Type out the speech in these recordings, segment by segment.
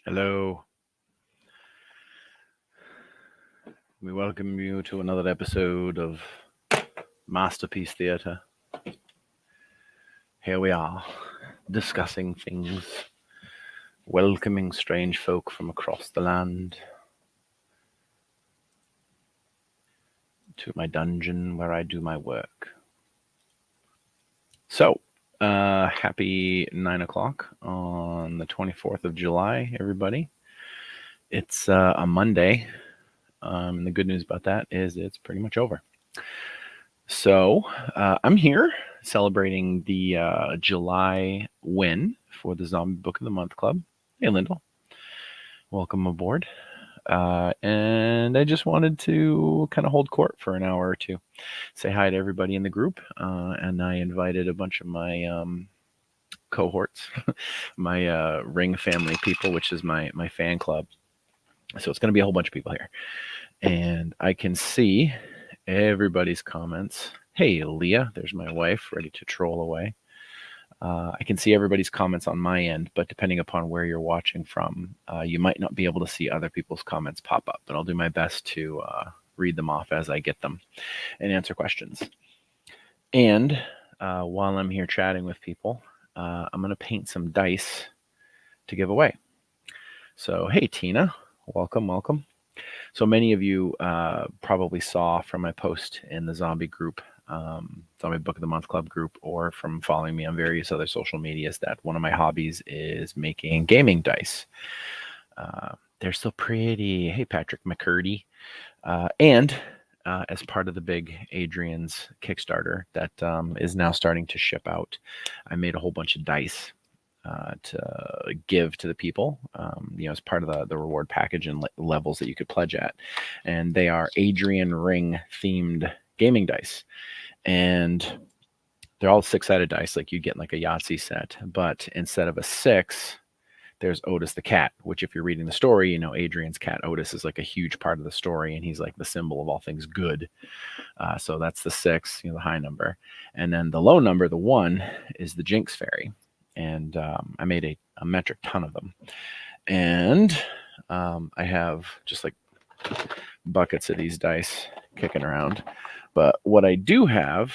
Hello. We welcome you to another episode of Masterpiece Theatre. Here we are, discussing things, welcoming strange folk from across the land to my dungeon where I do my work. So, happy 9 o'clock on the 24th of July, everybody. It's a Monday. The good news about that is it's pretty much over. So I'm here celebrating the July win for the Zombie Book of the Month Club. Hey, Lyndall. Welcome aboard. And I just wanted to kind of hold court for an hour or two, say hi to everybody in the group. And I invited a bunch of my cohorts, my Ring family people, which is my fan club. So it's going to be a whole bunch of people here. And I can see everybody's comments. Hey, Leah, there's my wife, ready to troll away. I can see everybody's comments on my end, but depending upon where you're watching from, you might not be able to see other people's comments pop up, but I'll do my best to read them off as I get them and answer questions. And while I'm here chatting with people, I'm going to paint some dice to give away. So, hey, Tina, welcome. So many of you probably saw from my post in the zombie group, Zombie Book of the Month Club group, or from following me on various other social medias, that one of my hobbies is making gaming dice. They're so pretty. Hey, Patrick McCurdy. And as part of the big Adrian's Kickstarter that is now starting to ship out, I made a whole bunch of dice to give to the people, as part of the reward package and levels that you could pledge at. And they are Adrian Ring themed gaming dice. And they're all 6-sided dice, like you get like a Yahtzee set. But instead of a 6, there's Otis the cat, which if you're reading the story, Adrian's cat Otis is like a huge part of the story, and he's like the symbol of all things good. So that's the 6, the high number. And then the low number, the 1, is the Jinx Fairy. And I made a metric ton of them. And I have just like buckets of these dice kicking around. But what I do have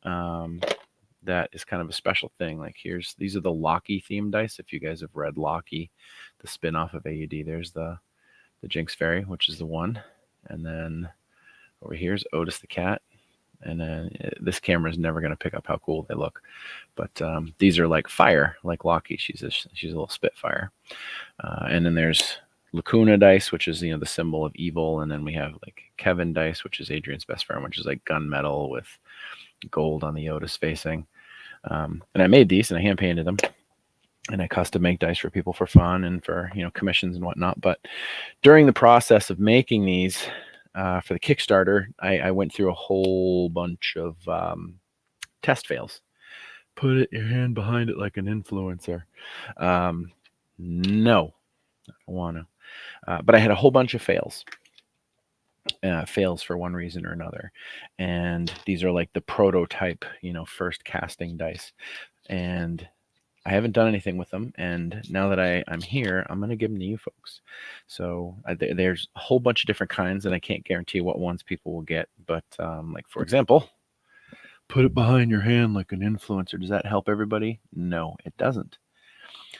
that is kind of a special thing, like these are the Loki themed dice. If you guys have read Loki, the spin-off of AUD, there's the Jinx Fairy, which is the 1. And then over here's Otis the cat. And then this camera is never going to pick up how cool they look. But these are like fire, like Loki. She's a little spitfire. And then there's Lacuna dice, which is, the symbol of evil. And then we have like Kevin dice, which is Adrian's best friend, which is like gunmetal with gold on the Otis facing. And I made these and I hand painted them. And I custom make dice for people for fun and for, commissions and whatnot. But during the process of making these, for the Kickstarter, I went through a whole bunch of test fails. Put your hand behind it like an influencer. No, I don't want to. But I had a whole bunch of fails. Fails for one reason or another. And these are like the prototype, first casting dice. And I haven't done anything with them, and now that I'm here, I'm going to give them to you folks. So there's a whole bunch of different kinds, and I can't guarantee what ones people will get. But like, for example, put it behind your hand like an influencer. Does that help everybody? No, it doesn't.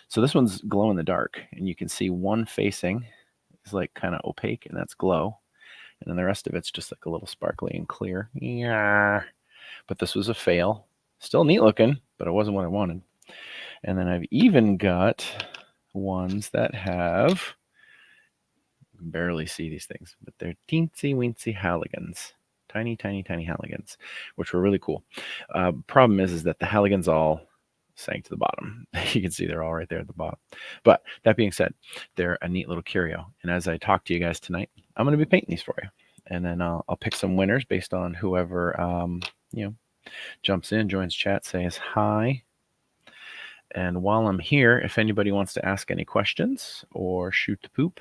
So this one's glow in the dark, and you can see one facing is like kind of opaque, and that's glow. And then the rest of it's just like a little sparkly and clear. Yeah. But this was a fail. Still neat looking, but it wasn't what I wanted. And then I've even got ones that have, you can barely see these things, but they're teensy weensy Halligans. Tiny Halligans, which were really cool. Problem is that the Halligans all sank to the bottom. You can see they're all right there at the bottom. But that being said, they're a neat little curio. And as I talk to you guys tonight, I'm going to be painting these for you. And then I'll pick some winners based on whoever, jumps in, joins chat, says hi. And while I'm here, if anybody wants to ask any questions or shoot the poop,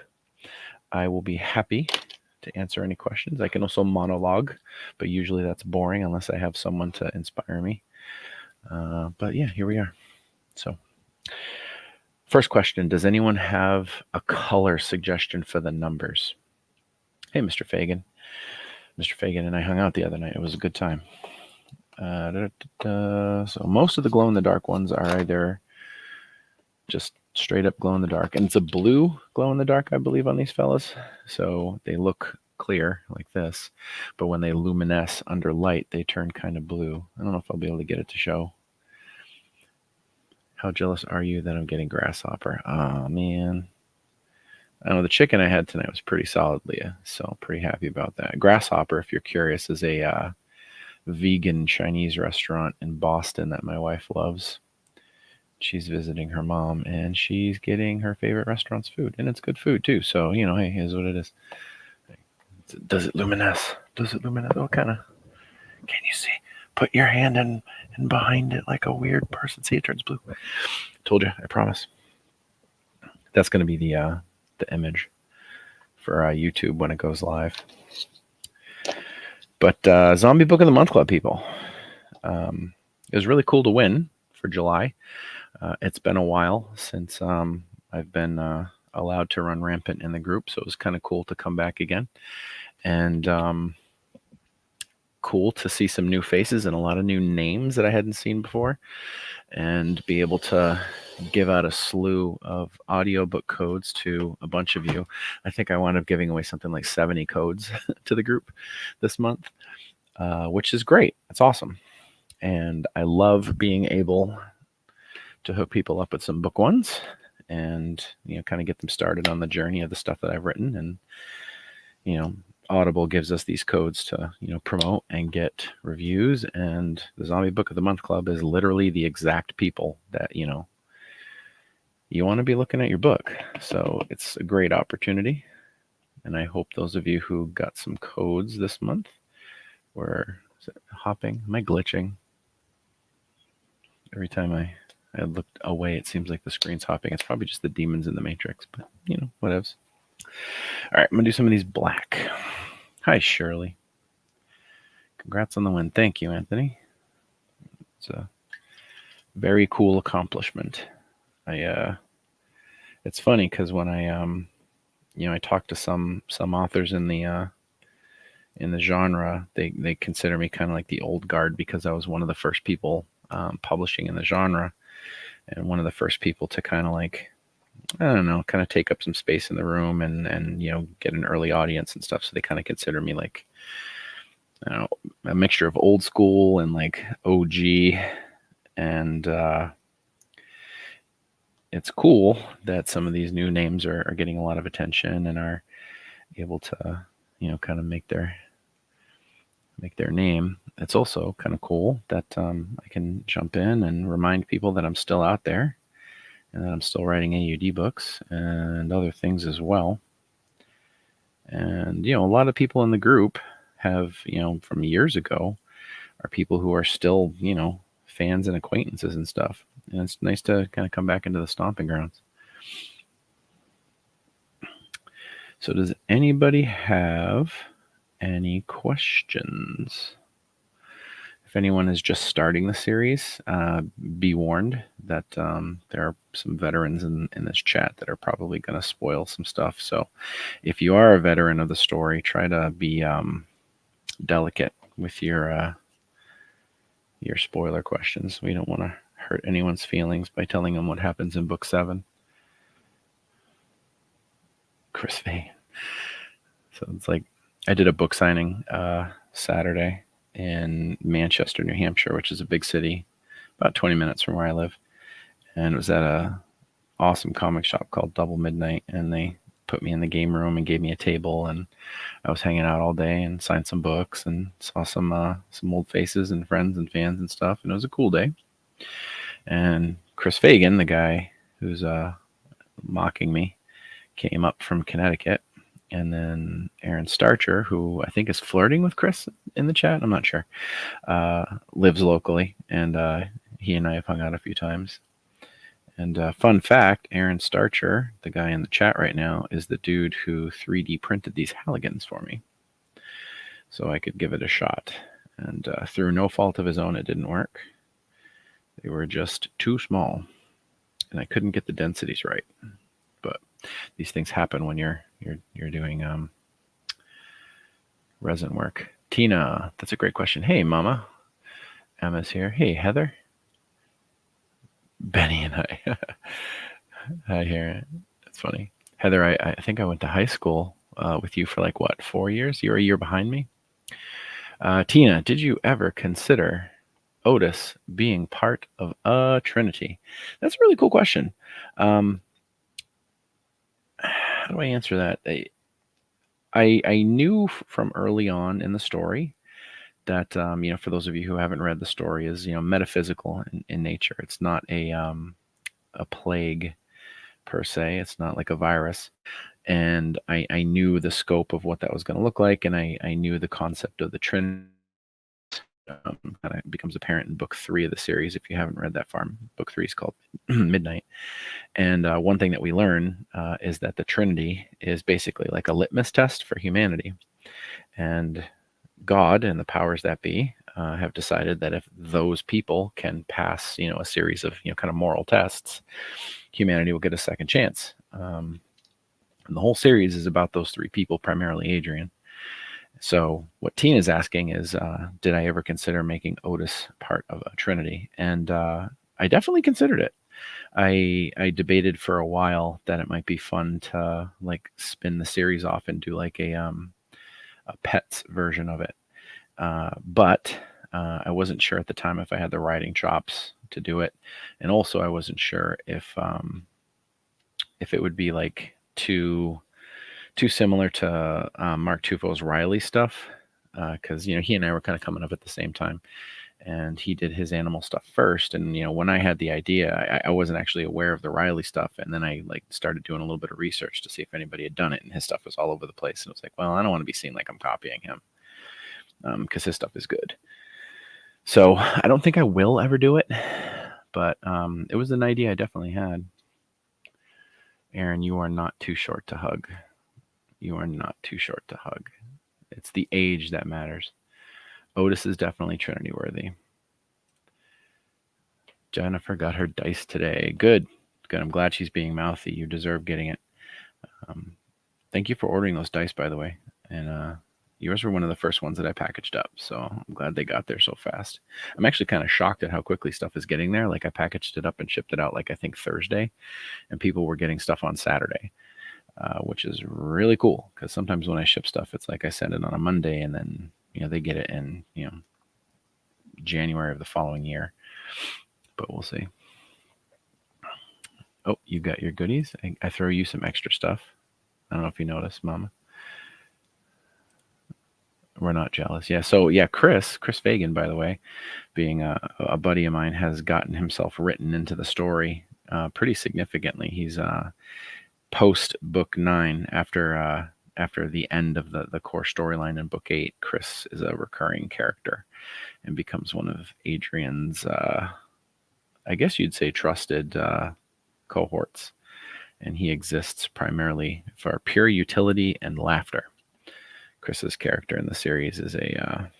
I will be happy to answer any questions. I can also monologue, but usually that's boring unless I have someone to inspire me. But yeah, here we are. So First question, does anyone have a color suggestion for the numbers? Hey, Mr. Fagan. Mr. Fagan and I hung out the other night. It was a good time. So most of the glow-in-the-dark ones are either just straight up glow-in-the-dark. And it's a blue glow-in-the-dark, I believe, on these fellas. So they look clear like this. But when they luminesce under light, they turn kind of blue. I don't know if I'll be able to get it to show. How jealous are you that I'm getting grasshopper? Oh, man. I know the chicken I had tonight was pretty solid, Leah. So pretty happy about that. Grasshopper, if you're curious, is a vegan Chinese restaurant in Boston that my wife loves. She's visiting her mom, and she's getting her favorite restaurant's food, and it's good food too. So hey, here's what it is. Does it luminesce? Does it luminesce? What kind of? Can you see? Put your hand in behind it like a weird person. See, it turns blue. Told you. I promise. That's going to be the image for YouTube when it goes live. But Zombie Book of the Month Club people. It was really cool to win for July. It's been a while since I've been allowed to run rampant in the group, so it was kind of cool to come back again. And cool to see some new faces and a lot of new names that I hadn't seen before, and be able to give out a slew of audiobook codes to a bunch of you. I think I wound up giving away something like 70 codes to the group this month, which is great. It's awesome. And I love being able to hook people up with some book ones and, kind of get them started on the journey of the stuff that I've written. And, Audible gives us these codes to, promote and get reviews. And the Zombie Book of the Month Club is literally the exact people that, you want to be looking at your book. So it's a great opportunity. And I hope those of you who got some codes this month were hopping. Am I glitching? Every time I looked away, it seems like the screen's hopping. It's probably just the demons in the Matrix, but, whatevs. All right, I'm going to do some of these black. Hi, Shirley. Congrats on the win. Thank you, Anthony. It's a very cool accomplishment. It's funny because when I talk to some authors in the genre, they consider me kind of like the old guard because I was one of the first people publishing in the genre, and one of the first people to kind of like, I don't know, kind of take up some space in the room and get an early audience and stuff. So they kind of consider me like, I don't know, a mixture of old school and like OG. And it's cool that some of these new names are getting a lot of attention and are able to, kind of make their name. It's also kind of cool that I can jump in and remind people that I'm still out there and that I'm still writing AUD books and other things as well. And, a lot of people in the group have, from years ago, are people who are still, fans and acquaintances and stuff. And it's nice to kind of come back into the stomping grounds. So does anybody have any questions? If anyone is just starting the series, be warned that there are some veterans in this chat that are probably going to spoil some stuff. So if you are a veteran of the story, try to be delicate with your spoiler questions. We don't want to hurt anyone's feelings by telling them what happens in book 7. Chris V. So it's like I did a book signing Saturday in Manchester, New Hampshire, which is a big city, about 20 minutes from where I live. And it was at a awesome comic shop called Double Midnight, and they put me in the game room and gave me a table, and I was hanging out all day and signed some books and saw some old faces and friends and fans and stuff, and it was a cool day. And Chris Fagan, the guy who's mocking me, came up from Connecticut. And then Aaron Starcher, who I think is flirting with Chris in the chat, I'm not sure, lives locally, and he and I have hung out a few times. And fun fact, Aaron Starcher, the guy in the chat right now, is the dude who 3D printed these Halligans for me, so I could give it a shot. And through no fault of his own, it didn't work. They were just too small. and I couldn't get the densities right. But these things happen when you're doing resin work. Tina, that's a great question. Hey, Mama. Emma's here. Hey, Heather. Benny and I. Hi, here. That's funny. Heather, I think I went to high school with you for like, what, 4 years? You're a year behind me. Tina, did you ever consider Otis being part of a Trinity? That's a really cool question. How do I answer that? I knew from early on in the story that for those of you who haven't read the story, is metaphysical in nature. It's not a plague per se. It's not like a virus. And I knew the scope of what that was going to look like, and I knew the concept of the Trinity. Kind of becomes apparent in book 3 of the series. If you haven't read that far, book 3 is called Midnight. And one thing that we learn is that the Trinity is basically like a litmus test for humanity. And God and the powers that be have decided that if those people can pass, a series of, kind of moral tests, humanity will get a second chance. And the whole series is about those 3 people, primarily Adrian. So what Tina's asking is, did I ever consider making Otis part of a Trinity? And I definitely considered it. I debated for a while that it might be fun to like spin the series off and do like a pets version of it. But I wasn't sure at the time if I had the writing chops to do it. And also I wasn't sure if it would be like too similar to Mark Tufo's Riley stuff, because he and I were kind of coming up at the same time, and he did his animal stuff first. And when I had the idea, I wasn't actually aware of the Riley stuff, and then I like started doing a little bit of research to see if anybody had done it, and his stuff was all over the place. And it was like, well, I don't want to be seen like I'm copying him, because his stuff is good. So I don't think I will ever do it, but it was an idea I definitely had. Aaron, you are not too short to hug. You are not too short to hug. It's the age that matters. Otis is definitely Trinity worthy. Jennifer got her dice today. Good. I'm glad she's being mouthy. You deserve getting it. Thank you for ordering those dice, by the way. And yours were one of the first ones that I packaged up, so I'm glad they got there so fast. I'm actually kind of shocked at how quickly stuff is getting there. Like I packaged it up and shipped it out like I think Thursday, and people were getting stuff on Saturday. Which is really cool, because sometimes when I ship stuff, it's like I send it on a Monday and then they get it in January of the following year. But we'll see. Oh, you got your goodies. I throw you some extra stuff. I don't know if you noticed, Mama. We're not jealous. Yeah. So yeah, Chris Fagan, by the way, being a buddy of mine, has gotten himself written into the story pretty significantly. He's post book 9, after the end of the core storyline in book 8, Chris is a recurring character and becomes one of Adrian's, I guess you'd say, trusted cohorts. And he exists primarily for pure utility and laughter. Chris's character in the series is a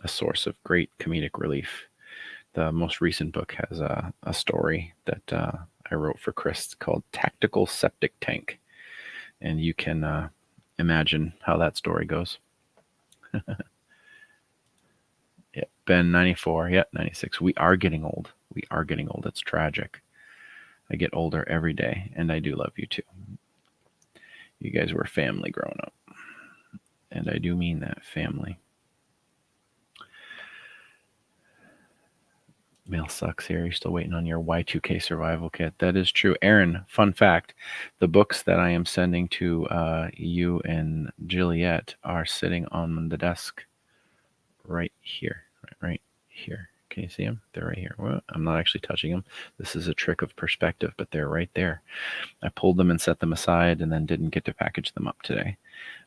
source of great comedic relief. The most recent book has a story that I wrote for Chris called Tactical Septic Tank. And you can imagine how that story goes. Yeah, Ben, 94. Yeah, 96. We are getting old. It's tragic. I get older every day, and I do love you too. You guys were family growing up. And I do mean that, family. Mail sucks here. You're still waiting on your Y2K survival kit. That is true. Aaron, fun fact, the books that I am sending to you and Juliet are sitting on the desk right here. Right here. Can you see them? They're right here. Well, I'm not actually touching them. This is a trick of perspective, but they're right there. I pulled them and set them aside and then didn't get to package them up today.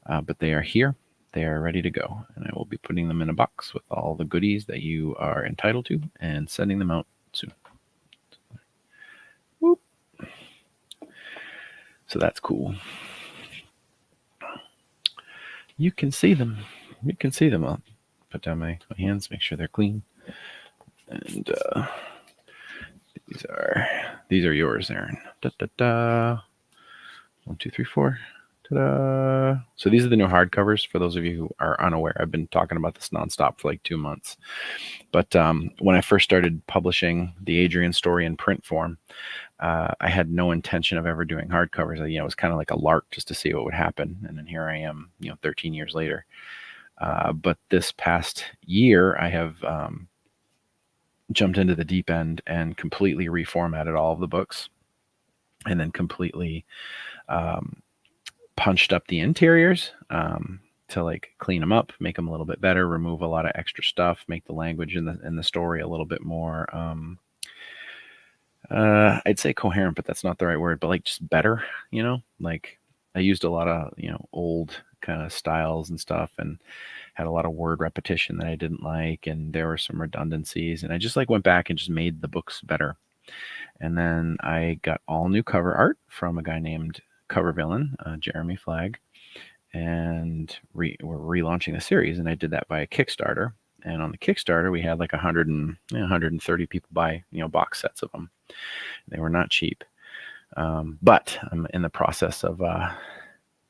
But they are here. They are ready to go, and I will be putting them in a box with all the goodies that you are entitled to and sending them out soon. Whoop. So that's cool. You can see them. I'll put down my hands, make sure they're clean. And these are These are yours, Aaron. Da, da, da. 1, 2, 3, 4. Ta-da! So these are the new hardcovers. For those of you who are unaware, I've been talking about this nonstop for like 2 months. But when I first started publishing the Adrian story in print form, I had no intention of ever doing hardcovers. It was kind of like a lark just to see what would happen. And then here I am, 13 years later. But this past year, I have jumped into the deep end and completely reformatted all of the books, and then completely punched up the interiors to like clean them up, make them a little bit better, remove a lot of extra stuff, make the language in the story a little bit more I'd say coherent, but that's not the right word, but like just better, like I used a lot of old kind of styles and stuff, and had a lot of word repetition that I didn't like, and there were some redundancies, and I just like went back and just made the books better. And then I got all new cover art from a guy named Cover Villain, Jeremy Flagg, and we're relaunching the series, and I did that by a Kickstarter. And on the Kickstarter, we had like 130 people buy box sets of them. They were not cheap, but I'm in the process of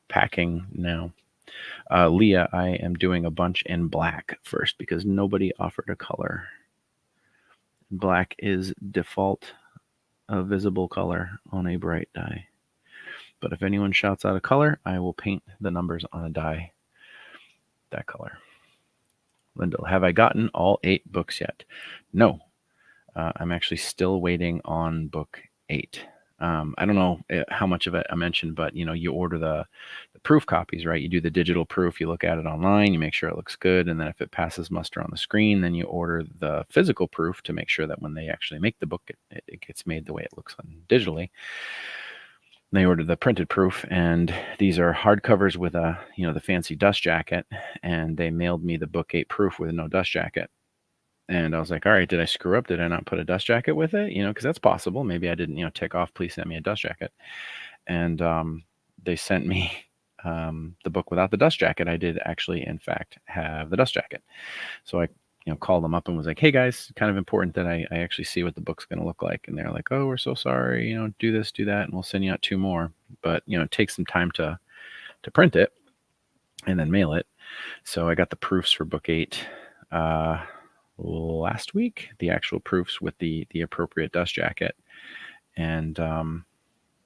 packing now. Leah, I am doing a bunch in black first because nobody offered a color. Black is default a visible color on a bright die. But if anyone shouts out a color, I will paint the numbers on a die that color. Lyndall, have I gotten all 8 books yet? No. I'm actually still waiting on book 8. I don't know how much of it I mentioned, but you order the proof copies, right? You do the digital proof, you look at it online, you make sure it looks good, and then if it passes muster on the screen, then you order the physical proof to make sure that when they actually make the book, it gets made the way it looks on digitally. They ordered the printed proof, and these are hardcovers with a the fancy dust jacket, and they mailed me the book 8 proof with no dust jacket. And I was like, all right, did I screw up? Did I not put a dust jacket with it? Because that's possible. Maybe I didn't, tick off, please send me a dust jacket. And they sent me the book without the dust jacket. I did actually, in fact, have the dust jacket. So I, called them up and was like, hey guys, kind of important that I actually see what the book's going to look like. And they're like, oh, we're so sorry, do this, do that, and we'll send you out 2 more. But, it takes some time to print it and then mail it. So I got the proofs for book 8 last week, the actual proofs with the appropriate dust jacket, and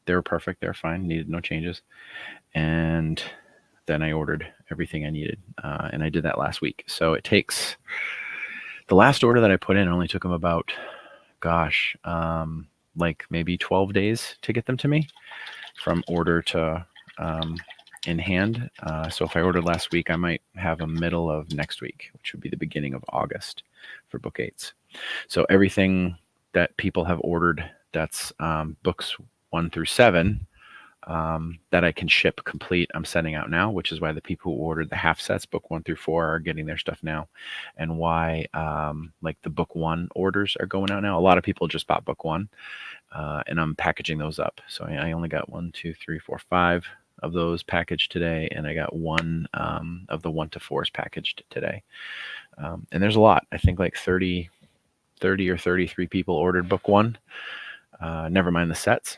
they were perfect. They're fine, needed no changes. And then I ordered everything I needed, and I did that last week. So it takes, the last order that I put in only took them about like maybe 12 days to get them to me from order to in hand. So if I ordered last week, I might have a middle of next week, which would be the beginning of August for book 8s. So everything that people have ordered, that's books 1 through 7, that I can ship complete, I'm sending out now, which is why the people who ordered the half sets, book 1 through 4, are getting their stuff now, and why like the book 1 orders are going out now. A lot of people just bought book 1, and I'm packaging those up. So I only got 1, 2, 3, 4, 5 of those packaged today, and I got 1 of the 1 to 4s packaged today. And there's a lot. I think like 30 or 33 people ordered book 1, never mind the sets.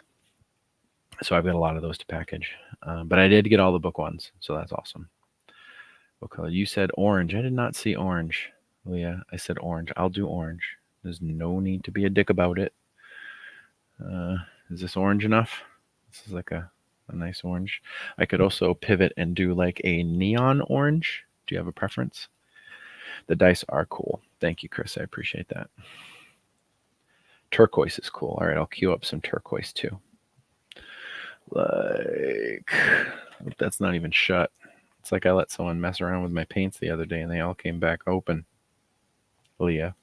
So I've got a lot of those to package. But I did get all the book 1s, so that's awesome. What color? You said orange. I did not see orange. Leah, I said orange. I'll do orange. There's no need to be a dick about it. Is this orange enough? This is like a nice orange. I could also pivot and do like a neon orange. Do you have a preference? The dice are cool. Thank you, Chris. I appreciate that. Turquoise is cool. All right, I'll queue up some turquoise too. Like, that's not even shut. It's like I let someone mess around with my paints the other day and they all came back open. Leah.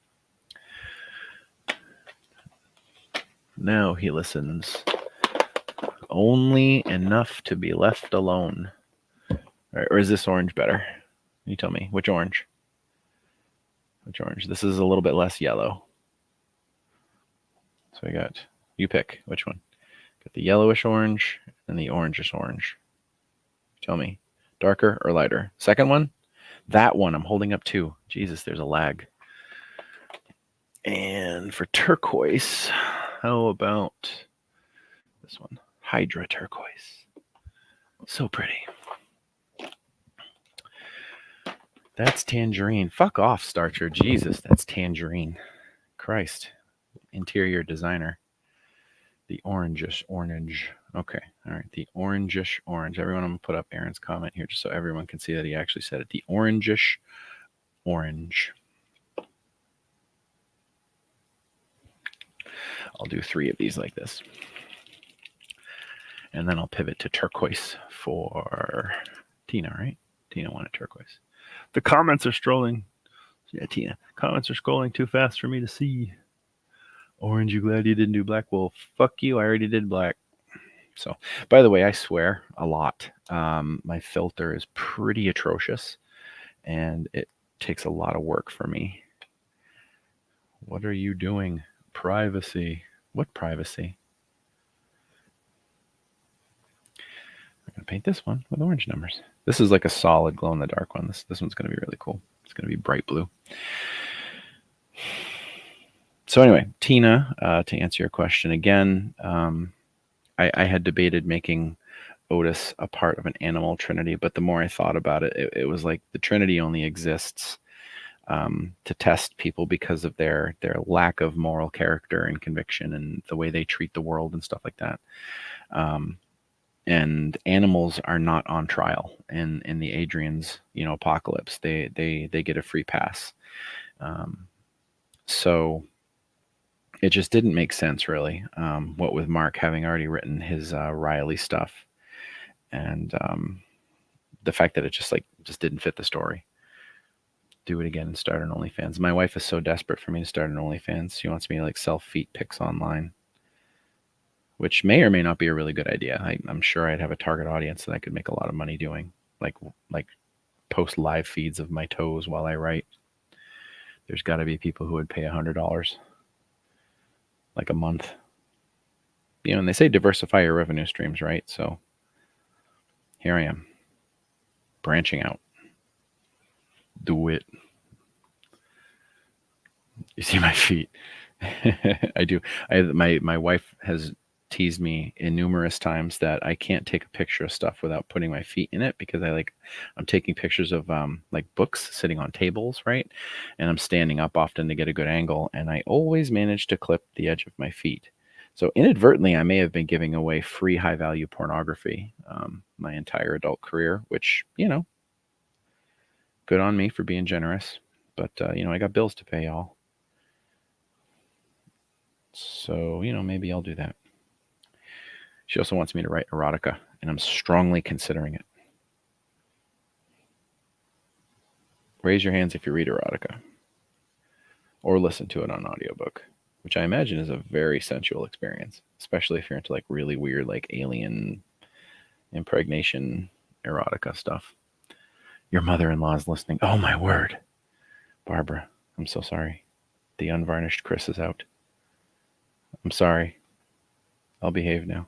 Now he listens. Only enough to be left alone. All right, or is this orange better? You tell me. Which orange? Which orange? This is a little bit less yellow. So I got, you pick. Which one? Got the yellowish orange and the orangish orange. Tell me. Darker or lighter? Second one? That one. I'm holding up 2. Jesus, there's a lag. And for turquoise, How about this one? Hydra turquoise. So pretty. That's tangerine. Fuck off, Starcher. Jesus, that's tangerine. Christ. Interior designer. The orangish orange. Okay. All right. The orangish orange. Everyone, I'm going to put up Aaron's comment here just so everyone can see that he actually said it. The orangish orange. I'll do 3 of these like this. And then I'll pivot to turquoise for Tina, right? Tina wanted turquoise. The comments are scrolling. Yeah, Tina. Comments are scrolling too fast for me to see. Orange, you glad you didn't do black? Well, fuck you. I already did black. So, by the way, I swear a lot. My filter is pretty atrocious, and it takes a lot of work for me. What are you doing? Privacy. What privacy? I'm going to paint this one with orange numbers. This is like a solid glow-in-the-dark one. This one's going to be really cool. It's going to be bright blue. So anyway, Tina, to answer your question again, I had debated making Otis a part of an animal trinity, but the more I thought about it, it was like the trinity only exists to test people because of their lack of moral character and conviction and the way they treat the world and stuff like that. And animals are not on trial in the Adrian's apocalypse. They get a free pass. So it just didn't make sense, really. What with Mark having already written his Riley stuff, and the fact that it just didn't fit the story. Do it again and start an OnlyFans. My wife is so desperate for me to start an OnlyFans. She wants me to sell feet pics online, which may or may not be a really good idea. I'm sure I'd have a target audience that I could make a lot of money doing, like post live feeds of my toes while I write. There's got to be people who would pay $100 like a month. And they say diversify your revenue streams, right? So here I am, branching out. Do it. You see my feet. I do. My wife has teased me numerous times that I can't take a picture of stuff without putting my feet in it, because I'm taking pictures of books sitting on tables, right? And I'm standing up often to get a good angle, and I always manage to clip the edge of my feet. So inadvertently, I may have been giving away free high-value pornography my entire adult career, which, good on me for being generous. But, I got bills to pay, y'all. So, maybe I'll do that. She also wants me to write erotica, and I'm strongly considering it. Raise your hands if you read erotica or listen to it on audiobook, which I imagine is a very sensual experience, especially if you're into really weird, alien impregnation erotica stuff. Your mother-in-law is listening. Oh, my word. Barbara, I'm so sorry. The unvarnished Chris is out. I'm sorry. I'll behave now.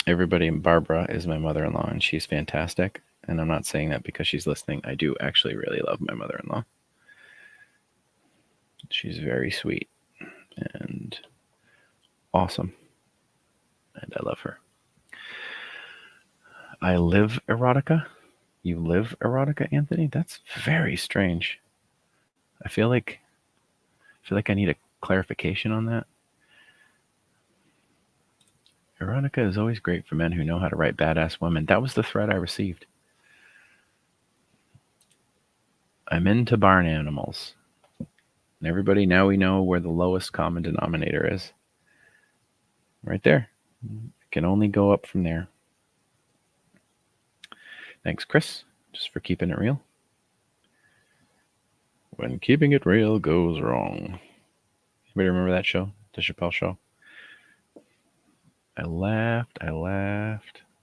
Everybody, Barbara is my mother-in-law, and she's fantastic. And I'm not saying that because she's listening. I do actually really love my mother-in-law. She's very sweet and awesome. And I love her. I live erotica? You live erotica, Anthony? That's very strange. I feel like I need a clarification on that. Erotica is always great for men who know how to write badass women. That was the thread I received. I'm into barn animals. And everybody, now we know where the lowest common denominator is. Right there. It can only go up from there. Thanks, Chris, just for keeping it real. When keeping it real goes wrong. Anybody remember that show? The Chappelle Show? I laughed.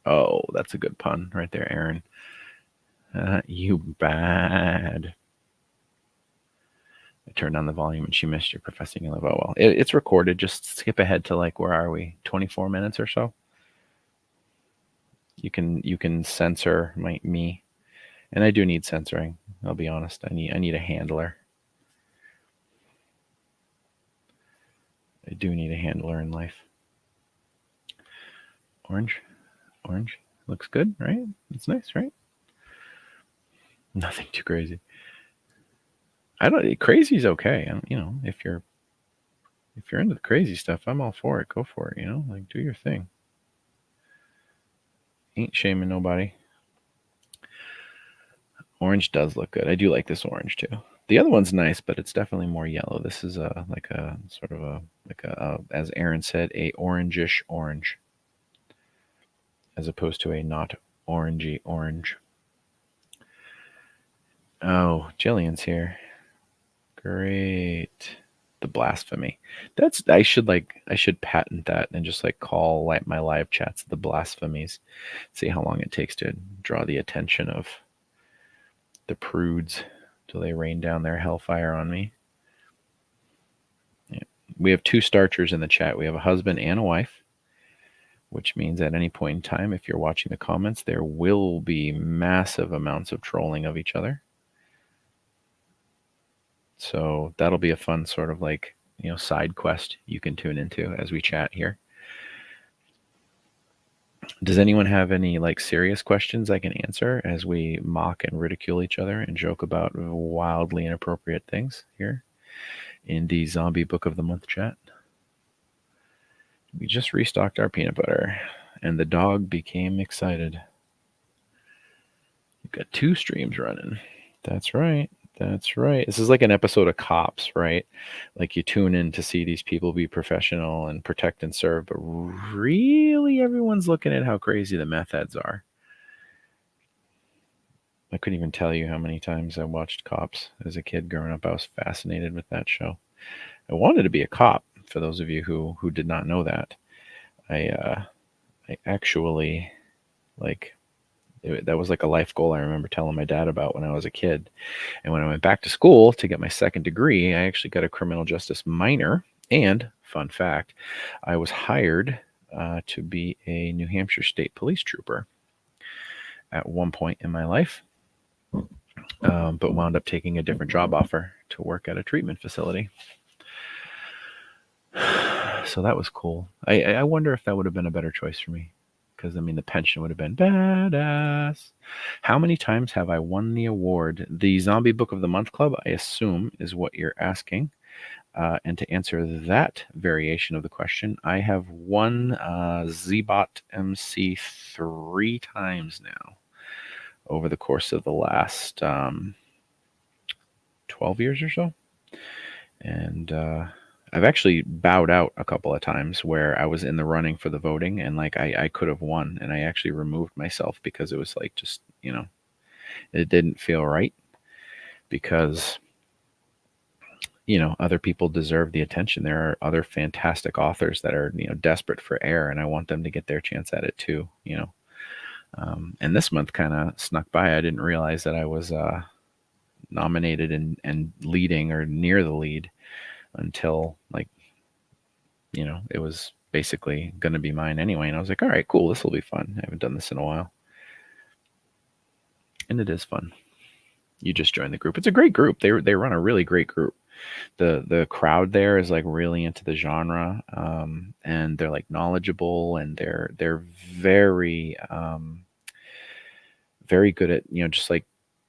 Oh, that's a good pun right there, Aaron. You bad. I turned down the volume and she missed your professing you love. Oh, well. It's recorded. Just skip ahead to where are we? 24 minutes or so? You can censor me. And I do need censoring. I'll be honest. I need a handler. I do need a handler in life. Orange. Looks good, right? It's nice, right? Nothing too crazy. I don't. Crazy's okay. If you're into the crazy stuff, I'm all for it. Go for it. Like do your thing. Ain't shaming nobody. Orange does look good. I do like this orange too. The other one's nice, but it's definitely more yellow. This is like a sort of as Aaron said, a orangish orange, as opposed to a not orangey orange. Oh, Jillian's here. Great. The blasphemy. I should patent that and just like call my live chats the blasphemies. See how long it takes to draw the attention of the prudes till they rain down their hellfire on me. Yeah. We have two starchers in the chat. We have a husband and a wife, which means at any point in time, if you're watching the comments, there will be massive amounts of trolling of each other. So that'll be a fun sort of side quest you can tune into as we chat here. Does anyone have any serious questions I can answer as we mock and ridicule each other and joke about wildly inappropriate things here in the Zombie Book of the Month chat? We just restocked our peanut butter and the dog became excited. We've got 2 streams running. That's right. This is like an episode of Cops, right? Like you tune in to see these people be professional and protect and serve, but really everyone's looking at how crazy the meth heads are. I couldn't even tell you how many times I watched Cops as a kid growing up. I was fascinated with that show. I wanted to be a cop, for those of you who did not know that. I actually that was like a life goal I remember telling my dad about when I was a kid. And when I went back to school to get my second degree, I actually got a criminal justice minor. And fun fact, I was hired to be a New Hampshire State Police trooper at one point in my life, but wound up taking a different job offer to work at a treatment facility. So that was cool. I wonder if that would have been a better choice for me. Because, the pension would have been badass. How many times have I won the award? The Zombie Book of the Month Club, I assume, is what you're asking. And to answer that variation of the question, I have won ZBot MC 3 times now over the course of the last 12 years or so. And I've actually bowed out a couple of times where I was in the running for the voting and I could have won, and I actually removed myself because it was just, it didn't feel right because, other people deserve the attention. There are other fantastic authors that are, desperate for air, and I want them to get their chance at it too, and this month kind of snuck by. I didn't realize that I was nominated and leading or near the lead until it was basically going to be mine anyway. And I was like, all right, cool. This will be fun. I haven't done this in a while. And it is fun. You just join the group. It's a great group. They run a really great group. The crowd there is really into the genre, and they're knowledgeable, and they're very, very good at, just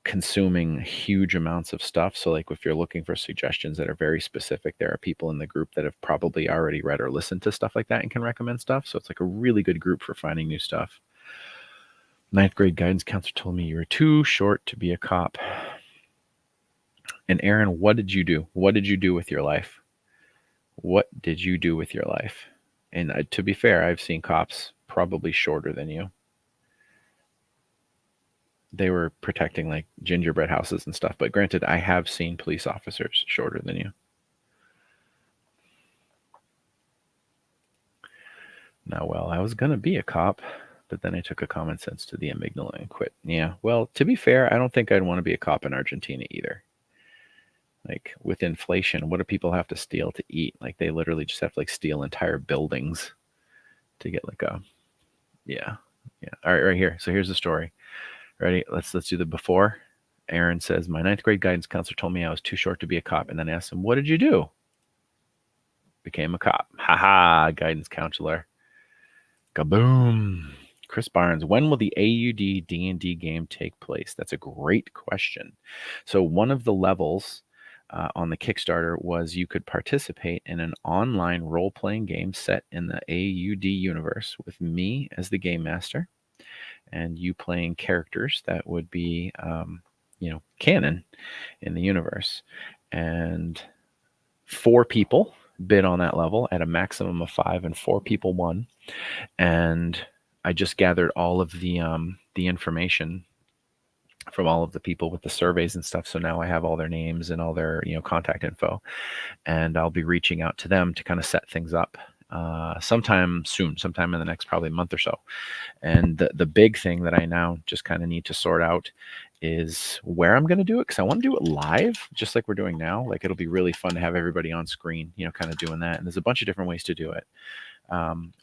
consuming huge amounts of stuff. So if you're looking for suggestions that are very specific, there are people in the group that have probably already read or listened to stuff like that and can recommend stuff. So it's a really good group for finding new stuff. 9th grade guidance counselor told me you were too short to be a cop. And Aaron, what did you do? What did you do with your life? What did you do with your life? And to be fair, I've seen cops probably shorter than you. They were protecting gingerbread houses and stuff. But granted, I have seen police officers shorter than you. Now, well, I was going to be a cop, but then I took a common sense to the amygdala and quit. Yeah, well, to be fair, I don't think I'd want to be a cop in Argentina either. With inflation, what do people have to steal to eat? They literally just have to steal entire buildings to get yeah. All right, right here. So here's the story. Ready? Let's do the before. Aaron says, my 9th grade guidance counselor told me I was too short to be a cop. And then I asked him, what did you do? became a cop. Haha, guidance counselor. Kaboom. Chris Barnes, when will the AUD D&D game take place? That's a great question. So one of the levels on the Kickstarter was you could participate in an online role-playing game set in the AUD universe with me as the game master and you playing characters that would be, canon in the universe. And 4 people bid on that level at a maximum of 5, and 4 people won. And I just gathered all of the information from all of the people with the surveys and stuff. So now I have all their names and all their contact info, and I'll be reaching out to them to kind of set things up sometime soon, sometime in the next probably month or so. And the big thing that I now just kind of need to sort out is where I'm going to do it, because I want to do it live, just like we're doing now. Like, it'll be really fun to have everybody on screen, kind of doing that. And there's a bunch of different ways to do it.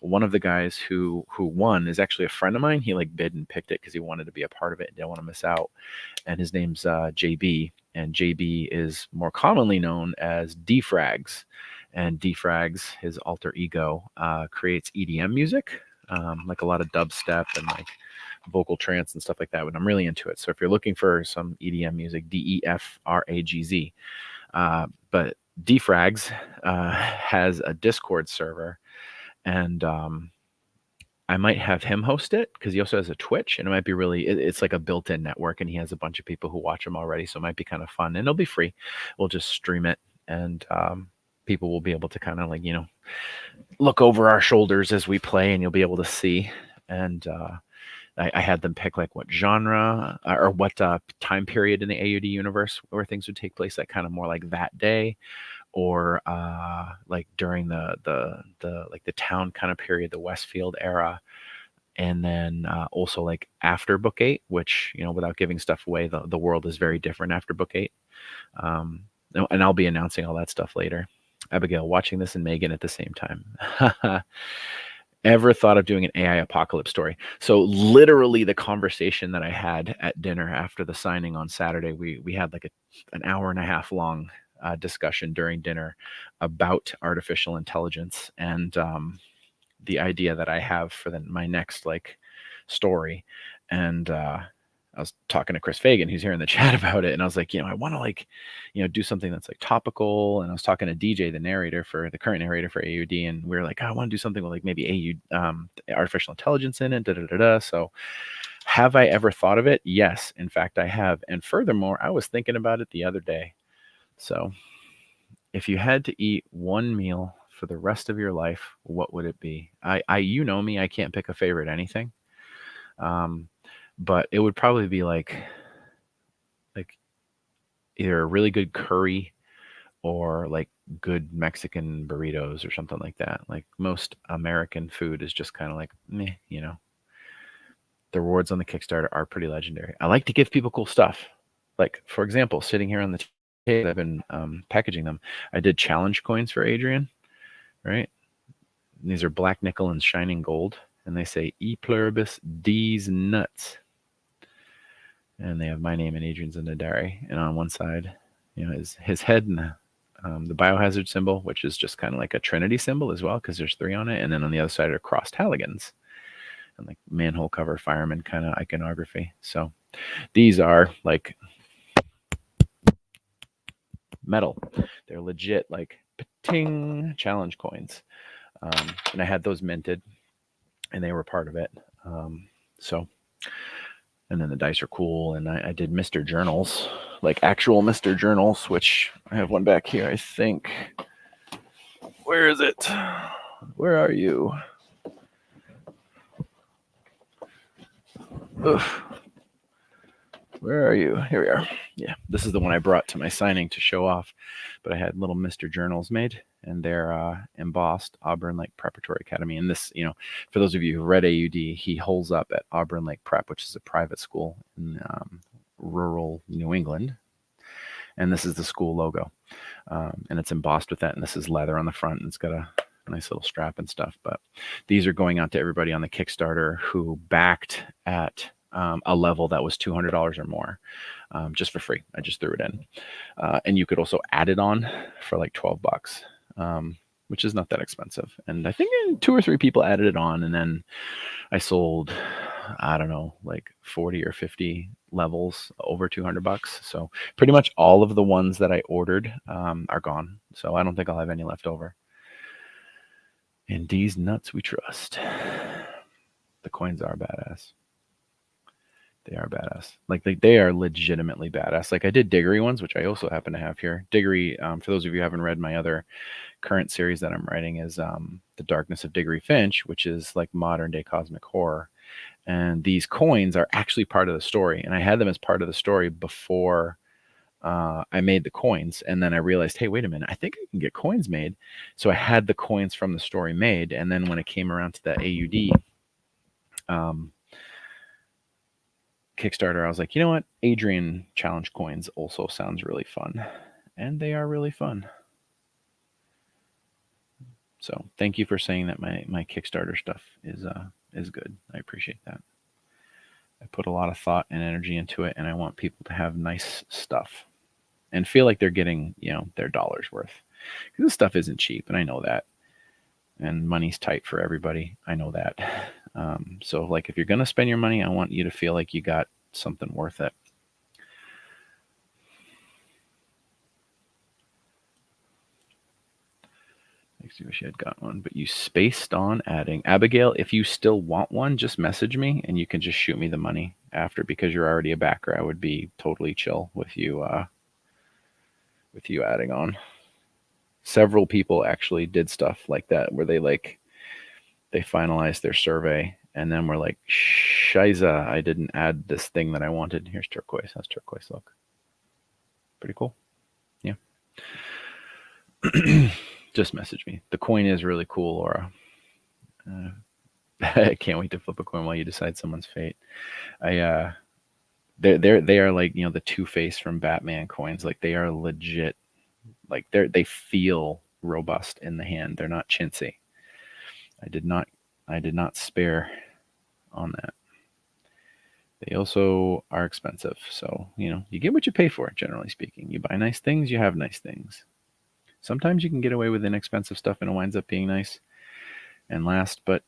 One of the guys who won is actually a friend of mine. He bid and picked it because he wanted to be a part of it and didn't want to miss out. And his name's JB, and JB is more commonly known as Defrags. And Defrags, his alter ego, creates EDM music, like a lot of dubstep and like vocal trance and stuff like that. But I'm really into it. So if you're looking for some EDM music, DEFRAGZ. But Defrags has a Discord server. And I might have him host it because he also has a Twitch, and it might be it's like a built-in network, and he has a bunch of people who watch him already. So it might be kind of fun, and it'll be free. We'll just stream it, and people will be able to kind of look over our shoulders as we play, and you'll be able to see. And I had them pick what genre or what time period in the AUD universe where things would take place, kind of more like that day, or during the town kind of period, the Westfield era. And then also after book 8, which, without giving stuff away, the world is very different after book 8. And I'll be announcing all that stuff later. Abigail, watching this and Megan at the same time. Ever thought of doing an AI apocalypse story? So literally the conversation that I had at dinner after the signing on Saturday, we had an hour and a half long discussion during dinner about artificial intelligence and the idea that I have for my next story. And I was talking to Chris Fagan, who's here in the chat, about it. And I was like, I want to do something that's topical. And I was talking to DJ, the current narrator for AUD. And we were like, I want to do something with maybe artificial intelligence in it. So have I ever thought of it? Yes, in fact, I have. And furthermore, I was thinking about it the other day. So if you had to eat one meal for the rest of your life, what would it be? You know me, I can't pick a favorite anything. But it would probably be either a really good curry or good Mexican burritos or something like that. Most American food is just kind of meh, The rewards on the Kickstarter are pretty legendary. I like to give people cool stuff. For example, sitting here on the table, I've been packaging them. I did challenge coins for Adrian, right? And these are black nickel and shining gold. And they say, E pluribus D's nuts. And they have my name and Adrian's in the diary. And on one side, his head and the biohazard symbol, which is just kind of like a Trinity symbol as well, because there's 3 on it. And then on the other side are crossed haligans and manhole cover fireman kind of iconography. So these are metal. They're legit ting challenge coins. And I had those minted, and they were part of it. And then the dice are cool. And I did Mr. Journals, actual Mr. Journals, which I have one back here, I think. Where is it? Where are you? Ugh. Where are you? Here we are. Yeah, this is the one I brought to my signing to show off. But I had little Mr. Journals made, and they're embossed Auburn Lake Preparatory Academy. And this, for those of you who read AUD, he holds up at Auburn Lake Prep, which is a private school in rural New England. And this is the school logo. And it's embossed with that. And this is leather on the front. And it's got a nice little strap and stuff. But these are going out to everybody on the Kickstarter who backed at a level that was $200 or more, just for free. I just threw it in. And you could also add it on for $12, which is not that expensive. And I think 2 or 3 people added it on, and then I sold, I don't know, like 40 or 50 levels over $200. So pretty much all of the ones that I ordered are gone. So I don't think I'll have any left over. In these nuts we trust. The coins are badass. They are badass. Like they are legitimately badass. Like I did Diggory ones, which I also happen to have here. Diggory, for those of you who haven't read my other current series that I'm writing, is The Darkness of Diggory Finch, which is like modern day cosmic horror. And these coins are actually part of the story. And I had them as part of the story before I made the coins. And then I realized, hey, wait a minute, I think I can get coins made. So I had the coins from the story made. And then when it came around to the AUD Kickstarter, I was like, you know what? Adrian challenge coins also sounds really fun. And they are really fun. So thank you for saying that my Kickstarter stuff is good. I appreciate that. I put a lot of thought and energy into it, and I want people to have nice stuff and feel like they're getting, their dollar's worth. Because this stuff isn't cheap, and I know that. And money's tight for everybody. I know that. So, like, if you're going to spend your money, I want you to feel like you got something worth it. Makes me wish you had got one, but you spaced on adding. Abigail, if you still want one, just message me, and you can just shoot me the money after, because you're already a backer. I would be totally chill with you adding on. Several people actually did stuff like that where they finalized their survey and then were like, shiza, I didn't add this thing that I wanted. Here's turquoise. How's turquoise look? Pretty cool. Yeah. Just message me. The coin is really cool, Laura. I can't wait to flip a coin while you decide someone's fate. They are like, the Two-Face from Batman coins. Like, they are legit. Like, they feel robust in the hand. They're not chintzy. I did not spare on that. They also are expensive. So, you get what you pay for, generally speaking. You buy nice things, you have nice things. Sometimes you can get away with inexpensive stuff and it winds up being nice. And last, but,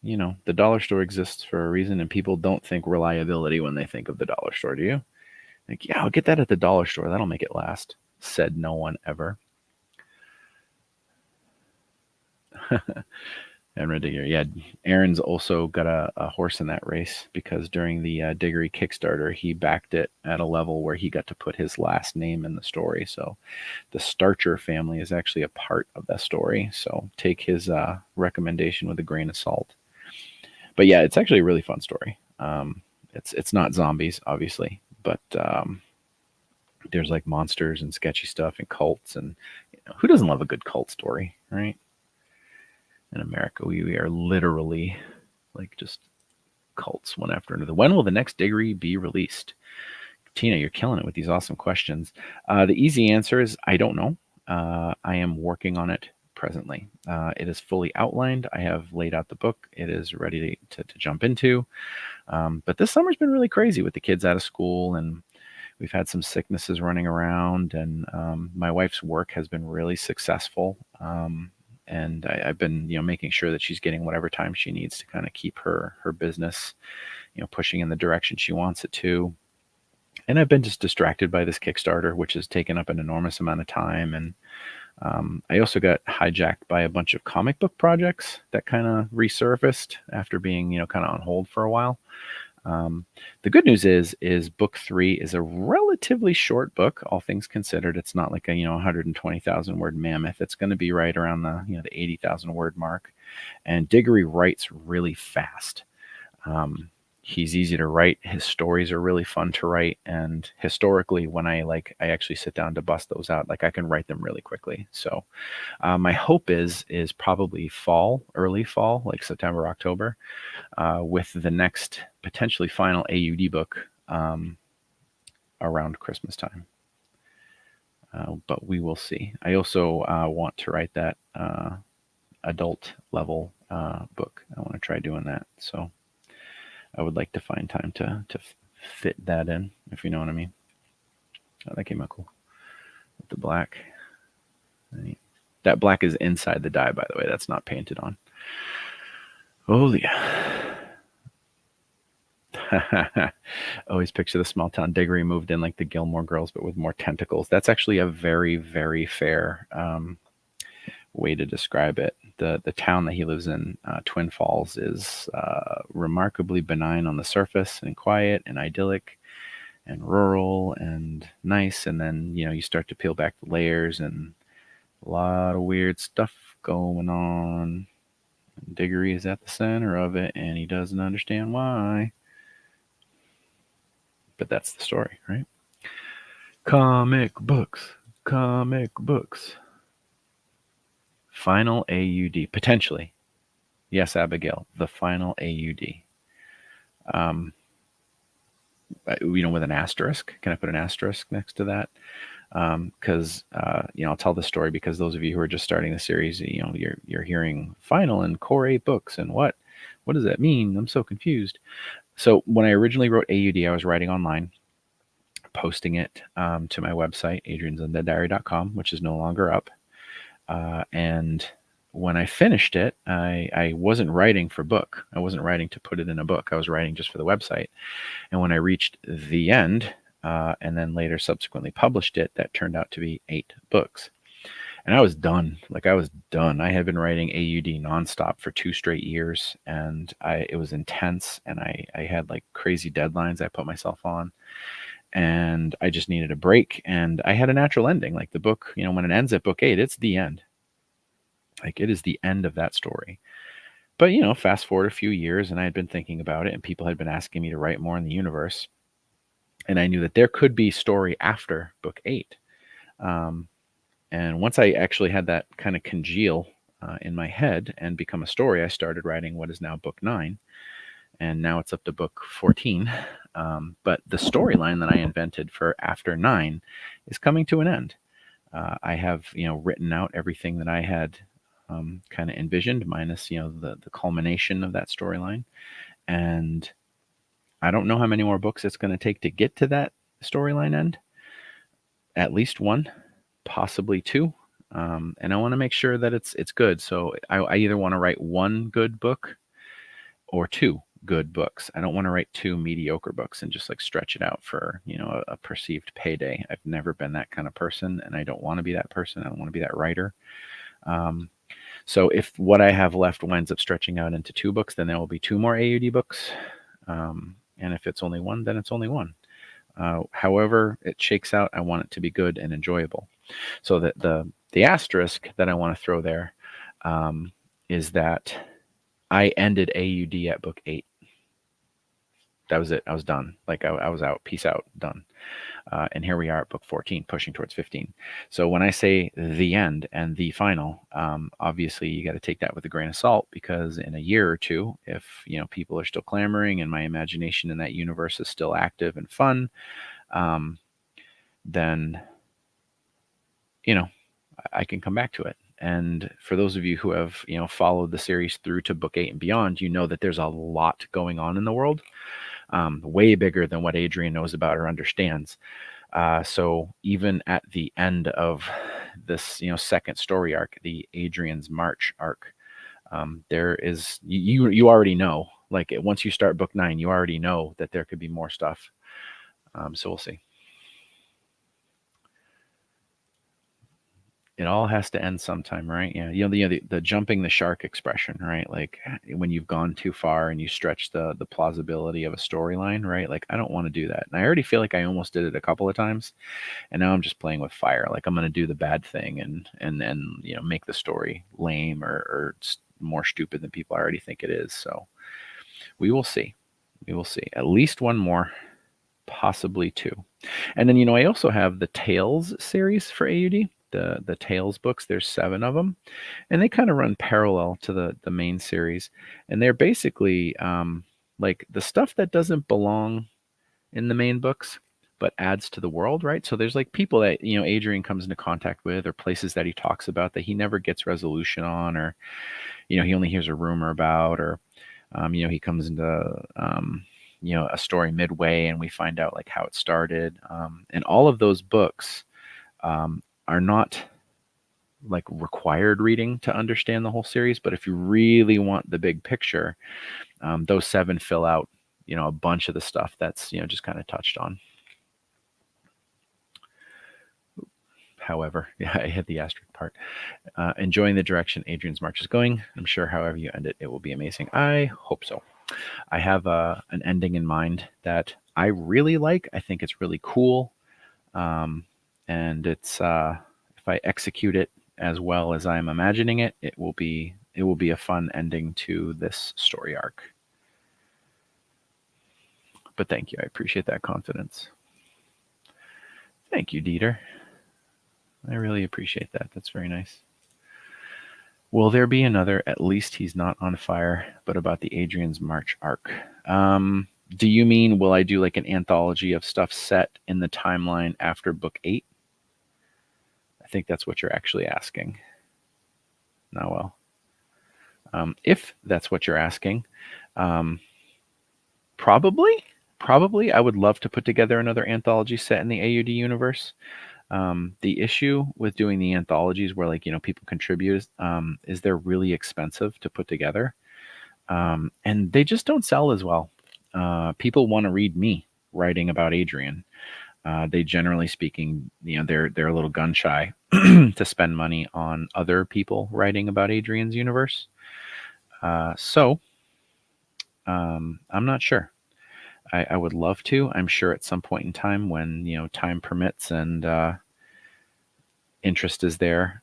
the dollar store exists for a reason, and people don't think reliability when they think of the dollar store, do you? Like, yeah, I'll get that at the dollar store. That'll make it last. Said no one ever. And Diggory. Yeah, Aaron's also got a horse in that race, because during the Diggory Kickstarter, he backed it at a level where he got to put his last name in the story. So the Starcher family is actually a part of that story. So take his recommendation with a grain of salt. But yeah, it's actually a really fun story. It's not zombies, obviously, but there's like monsters and sketchy stuff and cults, and who doesn't love a good cult story, right? In America, we are literally like just cults one after another. When will the next Diggory be released? Tina, you're killing it with these awesome questions. The easy answer is I don't know. I am working on it presently. It is fully outlined. I have laid out the book. It is ready to jump into. But this summer's been really crazy with the kids out of school, and we've had some sicknesses running around, and my wife's work has been really successful. And I've been, making sure that she's getting whatever time she needs to kind of keep her business, pushing in the direction she wants it to. And I've been just distracted by this Kickstarter, which has taken up an enormous amount of time. And I also got hijacked by a bunch of comic book projects that kind of resurfaced after being, kind of on hold for a while. The good news is book 3 is a relatively short book, all things considered. It's not like a 120,000 word mammoth. It's going to be right around the 80,000 word mark. And Diggory writes really fast. He's easy to write. His stories are really fun to write. And historically, when I actually sit down to bust those out, I can write them really quickly. So my hope is probably early fall, like September, October, with the next potentially final AUD book around Christmas time. But we will see. I also want to write that adult level book. I want to try doing that. So I would like to find time to fit that in, if you know what I mean. Oh, that came out cool with the black. Right. That black is inside the die, by the way. That's not painted on. Oh, yeah. Always picture the small town Diggory moved in like the Gilmore Girls, but with more tentacles. That's actually a very, very fair way to describe it. The town that he lives in, Twin Falls, is remarkably benign on the surface and quiet and idyllic and rural and nice. And then, you start to peel back the layers and a lot of weird stuff going on. Diggory is at the center of it and he doesn't understand why. But that's the story, right? Comic books. Comic books. Final AUD. Potentially. Yes, Abigail. The final AUD. With an asterisk. Can I put an asterisk next to that? Because I'll tell the story because those of you who are just starting the series, you're hearing final and core 8 books and what does that mean? I'm so confused. So when I originally wrote AUD, I was writing online, posting it to my website, adriansundeaddiary.com, which is no longer up. And when I finished it, I wasn't writing for book. I wasn't writing to put it in a book. I was writing just for the website. And when I reached the end, and then later subsequently published it, that turned out to be 8 books. And I was done. I was done. I had been writing AUD nonstop for 2 straight years, and it was intense, and I had like crazy deadlines I put myself on, and I just needed a break. And I had a natural ending. Like the book, when it ends at book 8, it's the end. Like it is the end of that story. But fast forward a few years, and I had been thinking about it, and people had been asking me to write more in the universe, and I knew that there could be story after book 8. And once I actually had that kind of congeal in my head and become a story, I started writing what is now book 9. And now it's up to book 14. But the storyline that I invented for after 9 is coming to an end. I have, written out everything that I had kind of envisioned, minus, the culmination of that storyline. And I don't know how many more books it's going to take to get to that storyline end. At least 1. Possibly 2, and I want to make sure that it's good. So I either want to write 1 good book or 2 good books. I don't want to write 2 mediocre books and just stretch it out for a perceived payday. I've never been that kind of person, and I don't want to be that person. I don't want to be that writer. So if what I have left winds up stretching out into 2 books, then there will be 2 more AUD books. And if it's only 1, then it's only 1. However it shakes out, I want it to be good and enjoyable. So that the asterisk that I want to throw there is that I ended AUD at book 8. That was it. I was done. I was out. Peace out. Done. And here we are at book 14, pushing towards 15. So when I say the end and the final, obviously you got to take that with a grain of salt, because in a year or 2, if people are still clamoring and my imagination in that universe is still active and fun, then I can come back to it. And for those of you who have followed the series through to book 8 and beyond, that there's a lot going on in the world, way bigger than what Adrian knows about or understands. So even at the end of this second story arc, the Adrian's March arc, there is you already know, once you start book 9, you already know that there could be more stuff. So we'll see. It all has to end sometime, right? Yeah, the jumping the shark expression, right? Like when you've gone too far and you stretch the plausibility of a storyline, right? Like I don't want to do that, and I already feel like I almost did it a couple of times, and now I'm just playing with fire. Like I'm going to do the bad thing and make the story lame or more stupid than people already think it is. So we will see. We will see. At least 1 more, possibly 2, and then I also have the Tales series for AUD. The Tales books, there's 7 of them, and they kind of run parallel to the main series, and they're basically like the stuff that doesn't belong in the main books but adds to the world, right? So there's people that Adrian comes into contact with, or places that he talks about that he never gets resolution on, or he only hears a rumor about, or he comes into a story midway and we find out how it started, and all of those books are not like required reading to understand the whole series. But if you really want the big picture, those 7 fill out, a bunch of the stuff that's, just kind of touched on. However, yeah, I hit the asterisk part. Enjoying the direction Adrian's March is going. I'm sure however you end it, it will be amazing. I hope so. I have an ending in mind that I really like. I think it's really cool. And it's if I execute it as well as I'm imagining it, it will be a fun ending to this story arc. But thank you. I appreciate that confidence. Thank you, Dieter. I really appreciate that. That's very nice. Will there be another At Least He's Not on Fire, but about the Adrian's March arc? Do you mean, will I do like an anthology of stuff set in the timeline after book 8? I think that's what you're actually asking. Now, well, if that's what you're asking, probably. I would love to put together another anthology set in the AUD universe. The issue with doing the anthologies where people contribute is they're really expensive to put together, and they just don't sell as well. People want to read me writing about Adrian. They generally speaking, they're a little gun shy to spend money on other people writing about Adrian's universe. So I'm not sure. I would love to. I'm sure at some point in time when time permits and interest is there,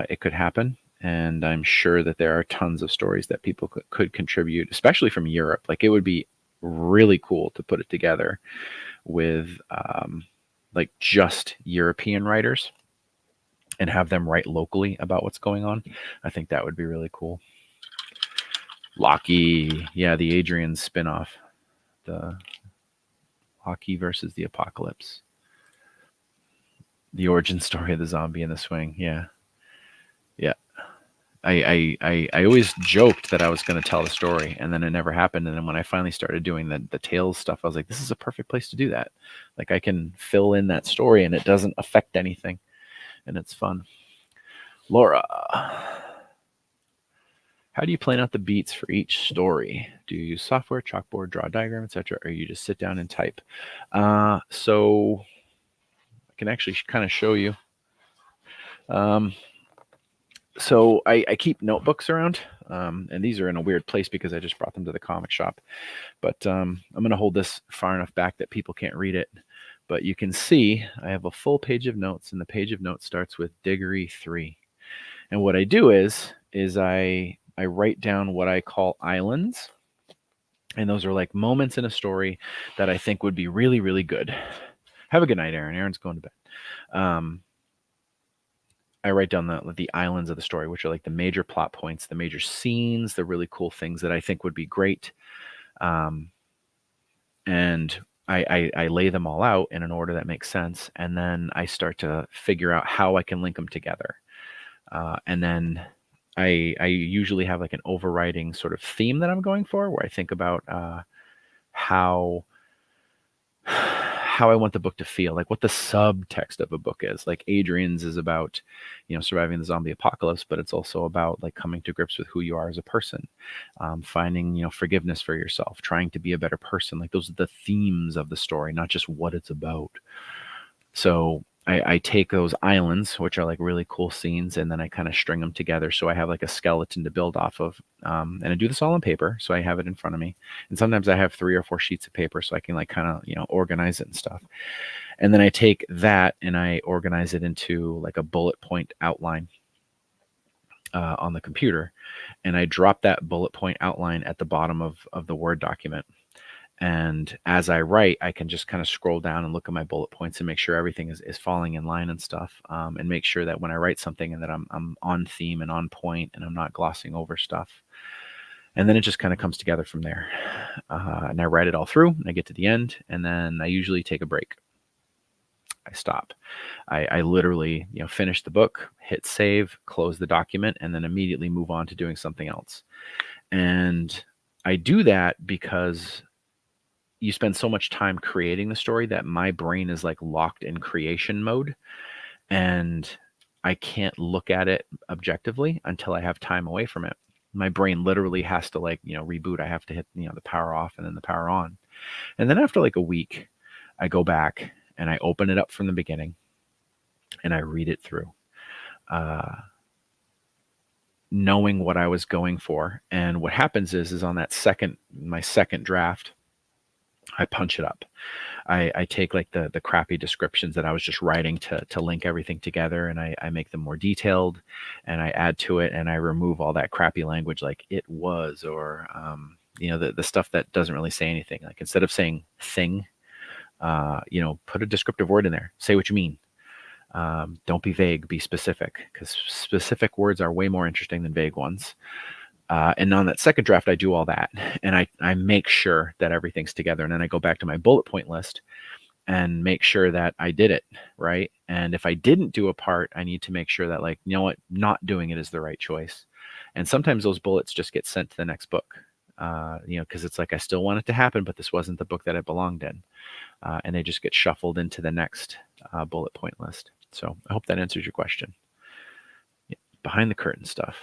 it could happen. And I'm sure that there are tons of stories that people could contribute, especially from Europe. Like it would be really cool to put it together with like just European writers and have them write locally about what's going on. I think that would be really cool. Loki, yeah, the Adrian spinoff, the Loki versus the Apocalypse, the origin story of the zombie in the swing. Yeah. I always joked that I was going to tell the story, and then it never happened. And then when I finally started doing the Tales stuff, I was like, this is a perfect place to do that. Like I can fill in that story, and it doesn't affect anything, and it's fun. Laura, how do you plan out the beats for each story? Do you use software, chalkboard, draw a diagram, etc., or you just sit down and type? So I can actually kind of show you. So I keep notebooks around, and these are in a weird place because I just brought them to the comic shop. But I'm going to hold this far enough back that people can't read it. But you can see I have a full page of notes, and the page of notes starts with Diggory 3. And what I do is I write down what I call islands. And those are like moments in a story that I think would be really, really good. Have a good night, Aaron. Aaron's going to bed. I write down the islands of the story, which are like the major plot points, the major scenes, the really cool things that I think would be great. And I lay them all out in an order that makes sense. And then I start to figure out how I can link them together. And then I usually have like an overriding sort of theme that I'm going for, where I think about how I want the book to feel, like what the subtext of a book is. Like Adrian's is about, surviving the zombie apocalypse, but it's also about like coming to grips with who you are as a person, finding, forgiveness for yourself, trying to be a better person. Like those are the themes of the story, not just what it's about. So I take those islands, which are like really cool scenes, and then I kind of string them together. So I have like a skeleton to build off of. And I do this all on paper. So I have it in front of me. And sometimes I have 3 or 4 sheets of paper so I can like kind of, organize it and stuff. And then I take that and I organize it into like a bullet point outline on the computer. And I drop that bullet point outline at the bottom of the Word document. And as I write, I can just kind of scroll down and look at my bullet points and make sure everything is falling in line and stuff, and make sure that when I write something and that I'm on theme and on point and I'm not glossing over stuff. And then it just kind of comes together from there. And I write it all through and I get to the end, and then I usually take a break. I stop. I literally, finish the book, hit save, close the document, and then immediately move on to doing something else. And I do that because you spend so much time creating the story that my brain is like locked in creation mode. And I can't look at it objectively until I have time away from it. My brain literally has to like, reboot. I have to hit, the power off and then the power on. And then after like a week, I go back and I open it up from the beginning and I read it through, uh, knowing what I was going for. And what happens is on my second draft, I punch it up. I take like the crappy descriptions that I was just writing to link everything together, and I make them more detailed, and I add to it, and I remove all that crappy language like it was, or the stuff that doesn't really say anything. Like instead of saying thing, put a descriptive word in there. Say what you mean. Don't be vague. Be specific, because specific words are way more interesting than vague ones. And on that second draft, I do all that, and I make sure that everything's together, and then I go back to my bullet point list and make sure that I did it right. And if I didn't do a part, I need to make sure that, like, you know what, not doing it is the right choice. And sometimes those bullets just get sent to the next book, because it's like I still want it to happen, but this wasn't the book that it belonged in, and they just get shuffled into the next bullet point list. So I hope that answers your question. Yeah. Behind the curtain stuff.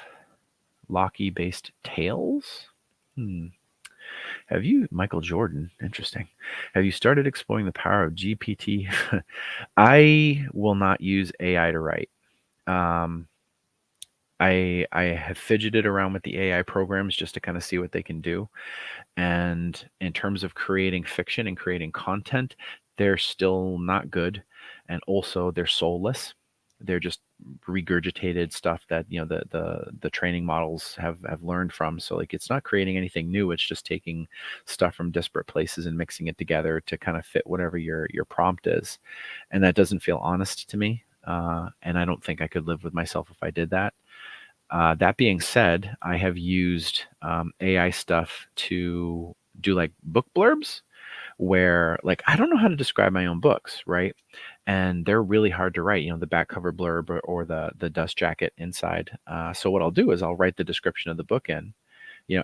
Locky-based tales? Have you, Michael Jordan, interesting. Have you started exploring the power of GPT? I will not use AI to write. Um, I have fidgeted around with the AI programs just to kind of see what they can do. And in terms of creating fiction and creating content, they're still not good. And also they're soulless. They're just regurgitated stuff that, the training models have learned from. So like it's not creating anything new. It's just taking stuff from disparate places and mixing it together to kind of fit whatever your prompt is. And that doesn't feel honest to me. And I don't think I could live with myself if I did that. That being said, I have used AI stuff to do like book blurbs where, like, I don't know how to describe my own books, right? And they're really hard to write, the back cover blurb or the dust jacket inside. So what I'll do is I'll write the description of the book in,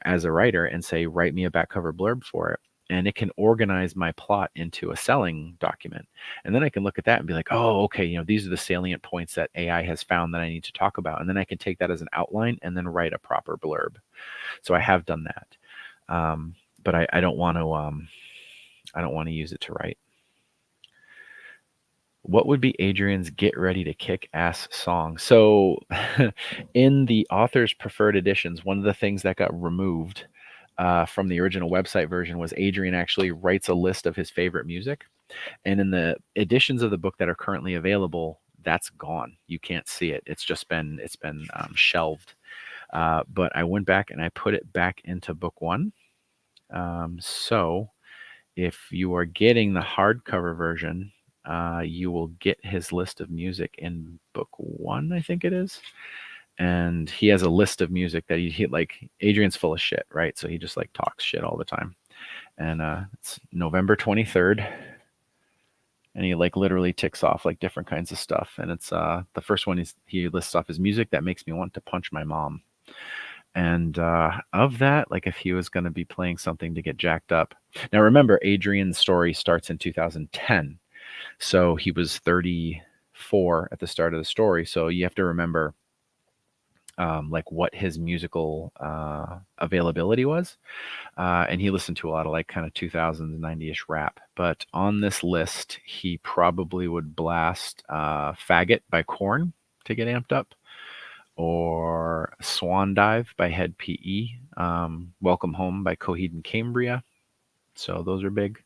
as a writer, and say, write me a back cover blurb for it. And it can organize my plot into a selling document. And then I can look at that and be like, oh, okay, these are the salient points that AI has found that I need to talk about. And then I can take that as an outline and then write a proper blurb. So I have done that. But I don't want to I don't want to use it to write. What would be Adrian's Get Ready to Kick Ass song? So in the author's preferred editions, one of the things that got removed from the original website version was Adrian actually writes a list of his favorite music. And in the editions of the book that are currently available, that's gone. You can't see it. It's been shelved. But I went back and I put it back into book one. So if you are getting the hardcover version, you will get his list of music in book one, I think it is. And he has a list of music that he like. Adrian's full of shit, right? So he just like talks shit all the time. And it's November 23rd. And he like literally ticks off like different kinds of stuff. And it's the first one he lists off his music that makes me want to punch my mom. And of that, like if he was going to be playing something to get jacked up. Now remember, Adrian's story starts in 2010. So he was 34 at the start of the story. So you have to remember like what his musical availability was. And he listened to a lot of like kind of 2000s, 90-ish rap. But on this list, he probably would blast Faggot by Korn to get amped up, or Swan Dive by Head PE, Welcome Home by Coheed and Cambria. So those are big.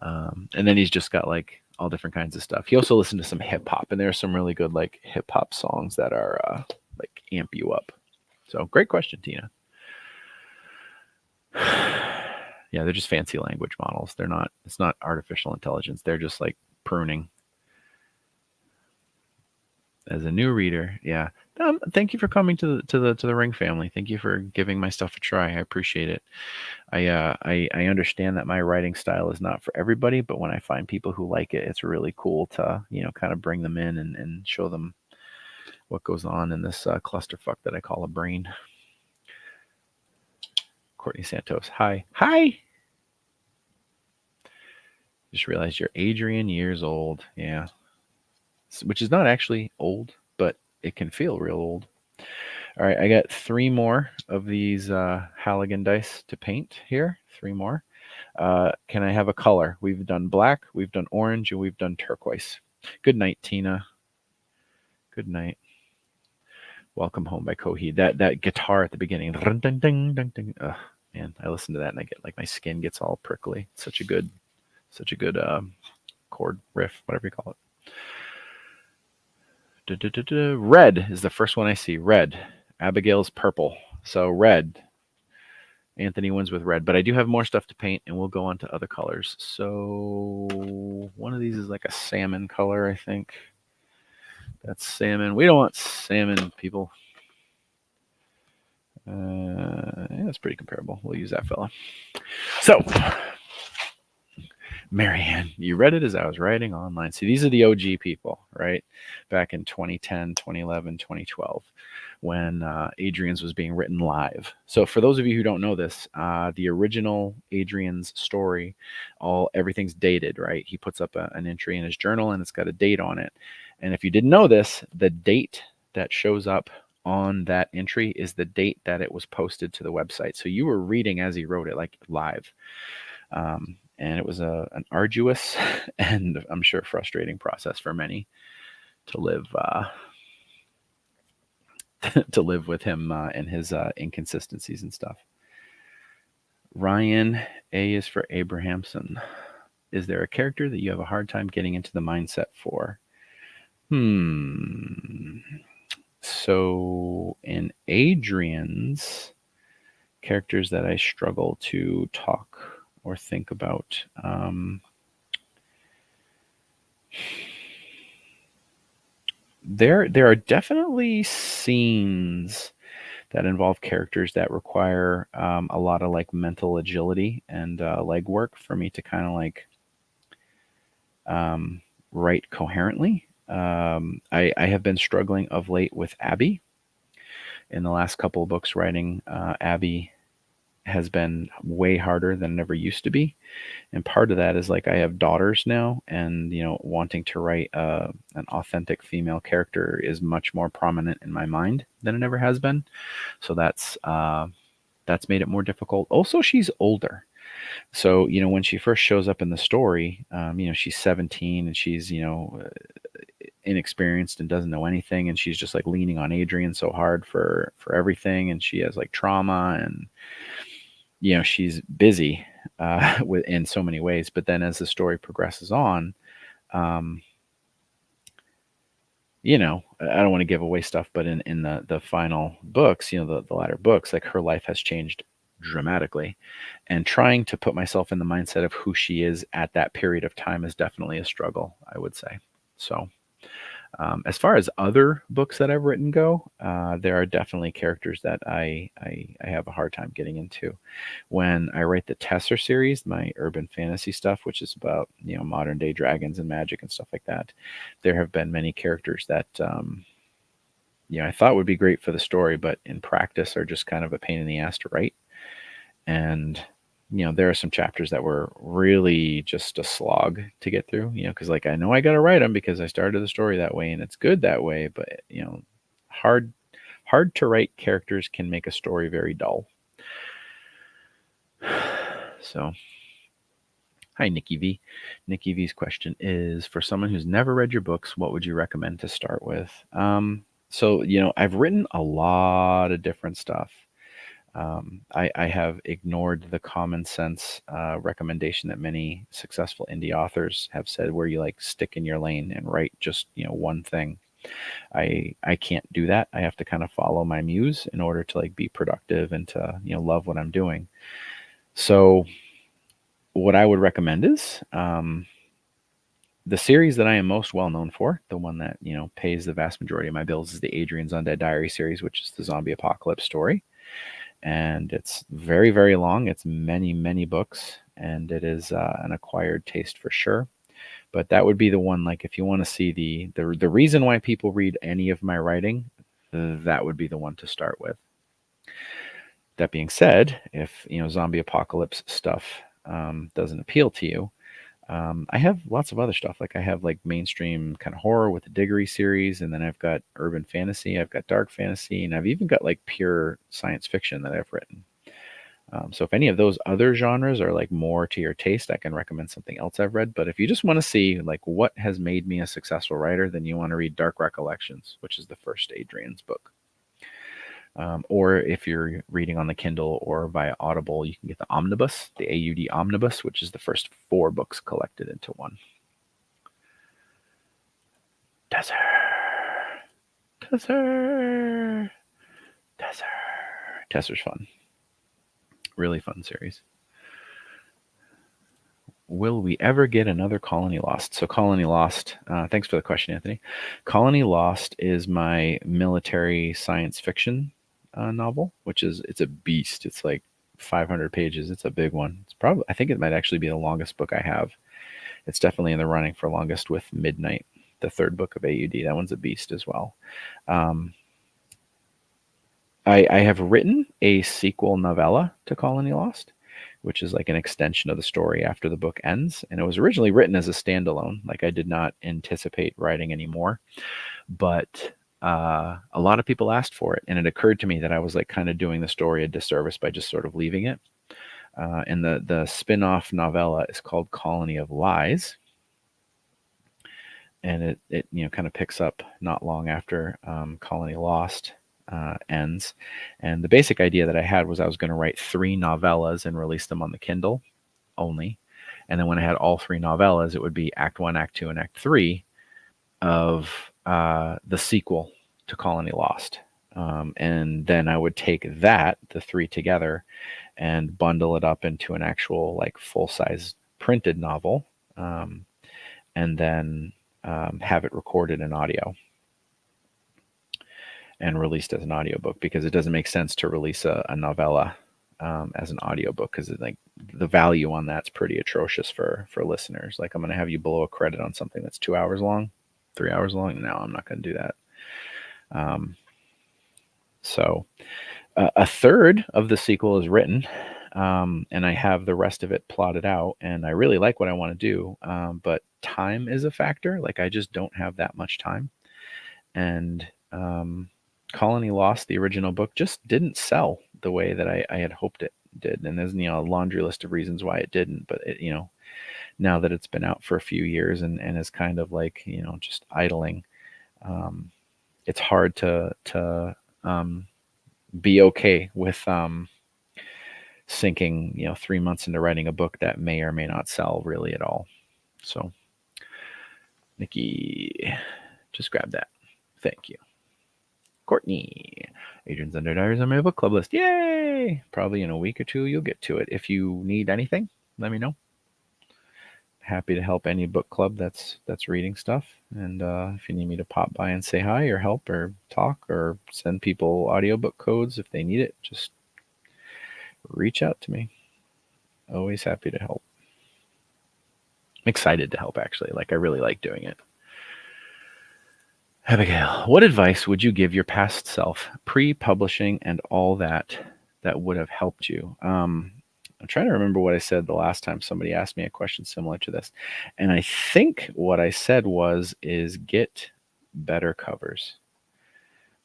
And then he's just got like all different kinds of stuff. He also listened to some hip hop, and there are some really good like hip hop songs that are like amp you up. So great question, Tina. Yeah, they're just fancy language models. It's not artificial intelligence. They're just like pruning. As a new reader, yeah. Thank you for coming to the Ring family. Thank you for giving my stuff a try. I appreciate it. I understand that my writing style is not for everybody, but when I find people who like it, it's really cool to kind of bring them in and show them what goes on in this clusterfuck that I call a brain. Courtney Santos, hi. Just realized you're Adrian years old. Yeah, which is not actually old, but it can feel real old. All right, I got 3 more of these Halligan dice to paint here. 3 more. Can I have a color? We've done black, we've done orange, and we've done turquoise. Good night, Tina. Good night. Welcome Home by Coheed. That guitar at the beginning. Dun, dun, dun, dun, dun. Man, I listen to that and I get like my skin gets all prickly. Such a good chord riff, whatever you call it. Red is the first one I see. Red. Abigail's purple. So red. Anthony wins with red, but I do have more stuff to paint, and we'll go on to other colors. So one of these is like a salmon color, I think. That's salmon. We don't want salmon, people. Yeah, that's pretty comparable. We'll use that fella. So, Marianne, you read it as I was writing online. See, these are the OG people, right? Back in 2010, 2011, 2012, when Adrian's was being written live. So for those of you who don't know this, the original Adrian's story, everything's dated, right? He puts up an entry in his journal and it's got a date on it. And if you didn't know this, the date that shows up on that entry is the date that it was posted to the website. So you were reading as he wrote it, like live. And it was an arduous and I'm sure frustrating process for many to live to live with him and his inconsistencies and stuff. Ryan, A is for Abrahamson. Is there a character that you have a hard time getting into the mindset for? So in Adrian's, characters that I struggle to talk or think about. There are definitely scenes that involve characters that require a lot of like mental agility and legwork for me to kind of like write coherently. I have been struggling of late with Abby. In the last couple of books writing, Abby has been way harder than it ever used to be. And part of that is like I have daughters now, and wanting to write an authentic female character is much more prominent in my mind than it ever has been. So that's made it more difficult. Also, she's older. So, when she first shows up in the story, she's 17 and she's, inexperienced and doesn't know anything. And she's just like leaning on Adrian so hard for everything. And she has like trauma and, she's busy in so many ways. But then as the story progresses on, I don't want to give away stuff, but in the final books, the latter books, like her life has changed dramatically, and trying to put myself in the mindset of who she is at that period of time is definitely a struggle, I would say. So as far as other books that I've written go, there are definitely characters that I have a hard time getting into. When I write the Tesser series, my urban fantasy stuff, which is about modern day dragons and magic and stuff like that, there have been many characters that I thought would be great for the story, but in practice are just kind of a pain in the ass to write. And there are some chapters that were really just a slog to get through, because like I know I got to write them because I started the story that way and it's good that way, but hard to write characters can make a story very dull. So, hi Nikki V. Nikki V's question is, for someone who's never read your books, what would you recommend to start with? So I've written a lot of different stuff. I have ignored the common sense recommendation that many successful indie authors have said, where you like stick in your lane and write just one thing. I can't do that. I have to kind of follow my muse in order to like be productive and to love what I'm doing. So what I would recommend is the series that I am most well known for, the one that pays the vast majority of my bills, is the Adrian's Undead Diary series, which is the zombie apocalypse story. And it's very, very long. It's many, many books, and it is an acquired taste for sure. But that would be the one, like if you want to see the reason why people read any of my writing, that would be the one to start with. That being said, if zombie apocalypse stuff doesn't appeal to you, I have lots of other stuff. Like I have like mainstream kind of horror with the Diggory series, and then I've got urban fantasy, I've got dark fantasy, and I've even got like pure science fiction that I've written. So if any of those other genres are like more to your taste, I can recommend something else I've read. But if you just want to see like what has made me a successful writer, then you want to read Dark Recollections, which is the first Adrian's book. Or if you're reading on the Kindle or via Audible, you can get the Omnibus, the AUD Omnibus, which is the first 4 books collected into one. Desert, Desert, Desert. Tesser's fun. Really fun series. Will we ever get another Colony Lost? So Colony Lost, thanks for the question, Anthony. Colony Lost is my military science fiction novel, it's a beast. It's like 500 pages. It's a big one. It's probably, I think it might actually be the longest book I have. It's definitely in the running for longest with Midnight, the 3rd book of AUD. That one's a beast as well. I have written a sequel novella to Colony Lost, which is like an extension of the story after the book ends. And it was originally written as a standalone. Like I did not anticipate writing any more, but a lot of people asked for it. And it occurred to me that I was like kind of doing the story a disservice by just sort of leaving it. And the spin-off novella is called Colony of Lies. And it kind of picks up not long after Colony Lost ends. And the basic idea that I had was I was going to write 3 novellas and release them on the Kindle only. And then when I had all 3 novellas, it would be Act 1, Act 2, and Act 3 of the sequel to Colony Lost. And then I would take the 3 together and bundle it up into an actual like full-size printed novel, and then have it recorded in audio and released as an audiobook, because it doesn't make sense to release a novella as an audiobook, because like the value on that's pretty atrocious for listeners. Like I'm going to have you below a credit on something that's 2 hours long, 3 hours long. No, I'm not going to do that. So a third of the sequel is written, and I have the rest of it plotted out, and I really like what I want to do, but time is a factor. Like I just don't have that much time. And Colony Lost, the original book, just didn't sell the way that I had hoped it did. And there's a laundry list of reasons why it didn't. But it, now that it's been out for a few years and is kind of like just idling, it's hard to be okay with sinking 3 months into writing a book that may or may not sell really at all. So, Nikki, just grab that. Thank you. Courtney, Adrian's Under Diaries on my book club list. Yay! Probably in a week or 2 you'll get to it. If you need anything, let me know. Happy to help any book club that's reading stuff. And if you need me to pop by and say hi or help or talk or send people audiobook codes if they need it, just reach out to me. Always happy to help. I'm excited to help, actually. Like I really like doing it. Abigail, what advice would you give your past self, pre-publishing and all that would have helped you? I'm trying to remember what I said the last time somebody asked me a question similar to this. And I think what I said is get better covers.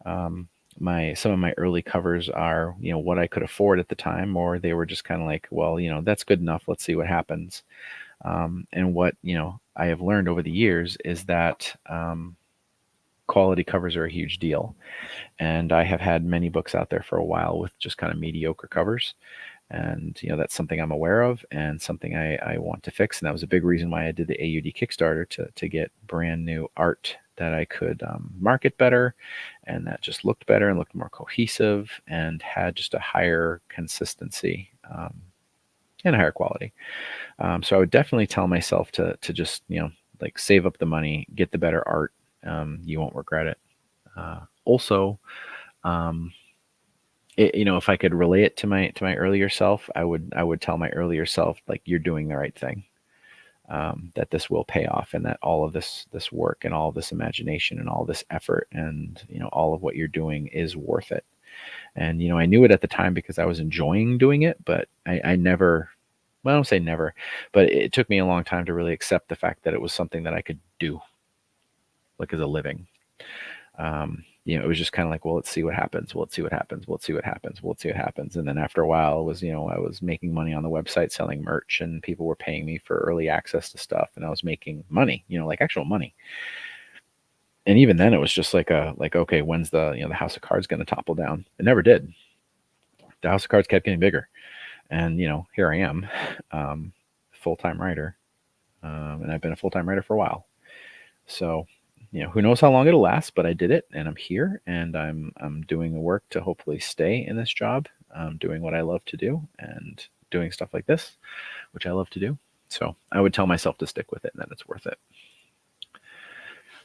Some of my early covers are, what I could afford at the time, or they were just kind of like, well, that's good enough. Let's see what happens. And what, I have learned over the years is that, quality covers are a huge deal. And I have had many books out there for a while with just kind of mediocre covers. And, that's something I'm aware of and something I want to fix. And that was a big reason why I did the AUD Kickstarter to get brand new art that I could market better and that just looked better and looked more cohesive and had just a higher consistency and a higher quality. So I would definitely tell myself to just, like save up the money, get the better art. You won't regret it. Also, if I could relay it to my earlier self, I would tell my earlier self, like, you're doing the right thing. That this will pay off, and that all of this work and all of this imagination and all this effort and all of what you're doing is worth it. And I knew it at the time because I was enjoying doing it, but I never. Well, I don't say never, but it took me a long time to really accept the fact that it was something that I could do, like as a living. It was just kind of like, well, let's see what happens. Well, let's see what happens. Well, let's see what happens. Well, let's see what happens. And then after a while, it was, I was making money on the website selling merch, and people were paying me for early access to stuff, and I was making money, like actual money. And even then, it was just like okay, when's the House of Cards going to topple down? It never did. The House of Cards kept getting bigger, and here I am, full-time writer, and I've been a full-time writer for a while. So, who knows how long it'll last, but I did it, and I'm here, and I'm doing the work to hopefully stay in this job, doing what I love to do, and doing stuff like this, which I love to do. So I would tell myself to stick with it, and that it's worth it.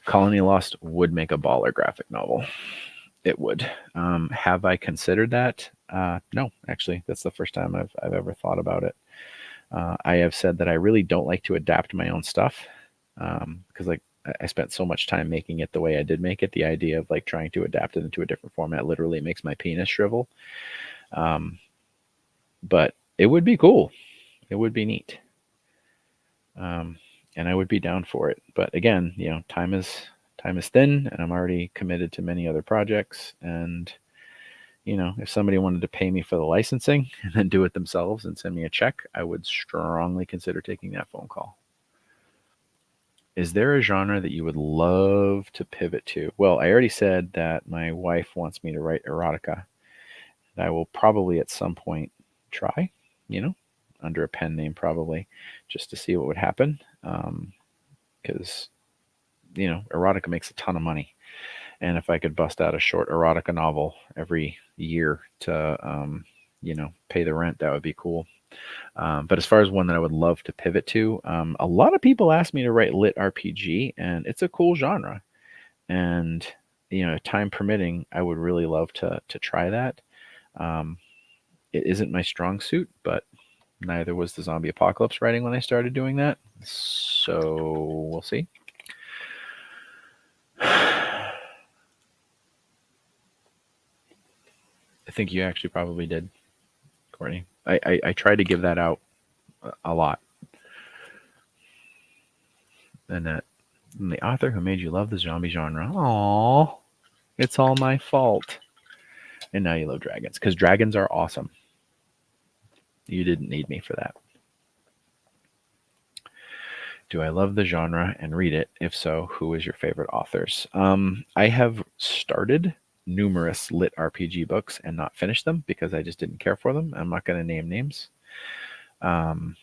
Colony Lost would make a baller graphic novel. It would. Have I considered that? No, actually, that's the first time I've ever thought about it. I have said that I really don't like to adapt my own stuff, because I spent so much time making it the way I did make it. The idea of like trying to adapt it into a different format literally makes my penis shrivel. But it would be cool. It would be neat. And I would be down for it. But again, time is thin, and I'm already committed to many other projects. And if somebody wanted to pay me for the licensing and then do it themselves and send me a check, I would strongly consider taking that phone call. Is there a genre that you would love to pivot to? Well, I already said that my wife wants me to write erotica. I will probably at some point try, under a pen name probably, just to see what would happen. Because, erotica makes a ton of money. And if I could bust out a short erotica novel every year to, pay the rent, that would be cool. But as far as one that I would love to pivot to, a lot of people ask me to write lit RPG, and it's a cool genre. And, time permitting, I would really love to try that. It isn't my strong suit, but neither was the zombie apocalypse writing when I started doing that. So we'll see. I think you actually probably did, Courtney. I tried to give that out a lot. And the author who made you love the zombie genre. Aww, it's all my fault. And now you love dragons, because dragons are awesome. You didn't need me for that. Do I love the genre and read it? If so, who is your favorite authors? I have started numerous lit RPG books and not finished them because I just didn't care for them. I'm not going to name names. In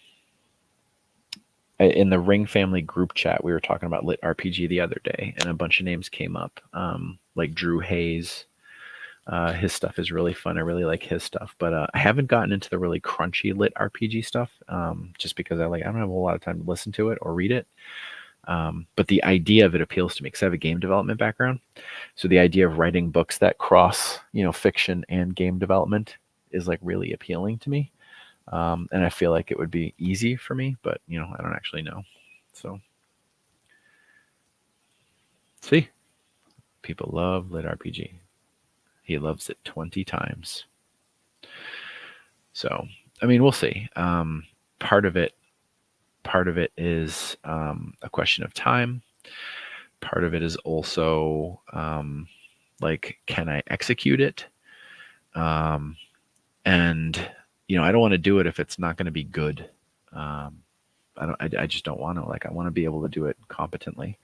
the Ring Family group chat, we were talking about lit RPG the other day, and a bunch of names came up, like Drew Hayes. His stuff is really fun. I really like his stuff, but I haven't gotten into the really crunchy lit RPG stuff, just because I don't have a whole lot of time to listen to it or read it. But the idea of it appeals to me because I have a game development background. So the idea of writing books that cross, fiction and game development is really appealing to me. And I feel like it would be easy for me, but I don't actually know. So see, people love lit RPG. He loves it 20 times. So, we'll see. Part of it is a question of time. Part of it is also can I execute it? And I don't want to do it if it's not going to be good. I just don't want to. I want to be able to do it competently.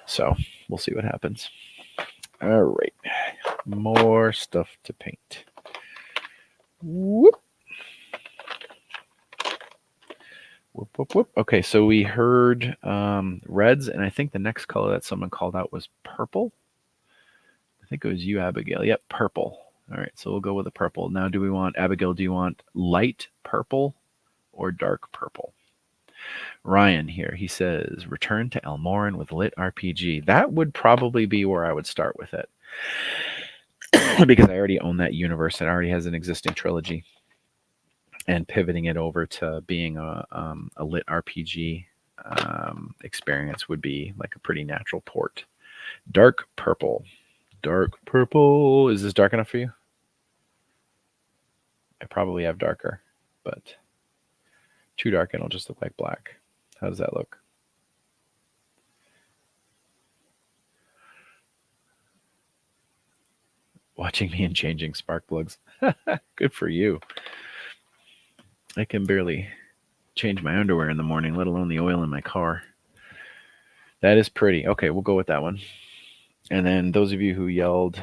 So we'll see what happens. All right, more stuff to paint. Whoop. Whoop, whoop, whoop. Okay, so we heard reds, and I think the next color that someone called out was purple. I think it was you, Abigail. Yep, purple. All right, so we'll go with the purple. Now, Abigail, do you want light purple or dark purple? Ryan here, he says, return to Elmoran with lit RPG. That would probably be where I would start with it. Because I already own that universe. It already has an existing trilogy. And pivoting it over to being a lit RPG experience would be a pretty natural port. Dark purple. Dark purple. Is this dark enough for you? I probably have darker, but Too dark and it'll just look like black. How does that look? Watching me and changing spark plugs. Good for you. I can barely change my underwear in the morning, let alone the oil in my car. That is pretty. Okay, we'll go with that one. And then those of you who yelled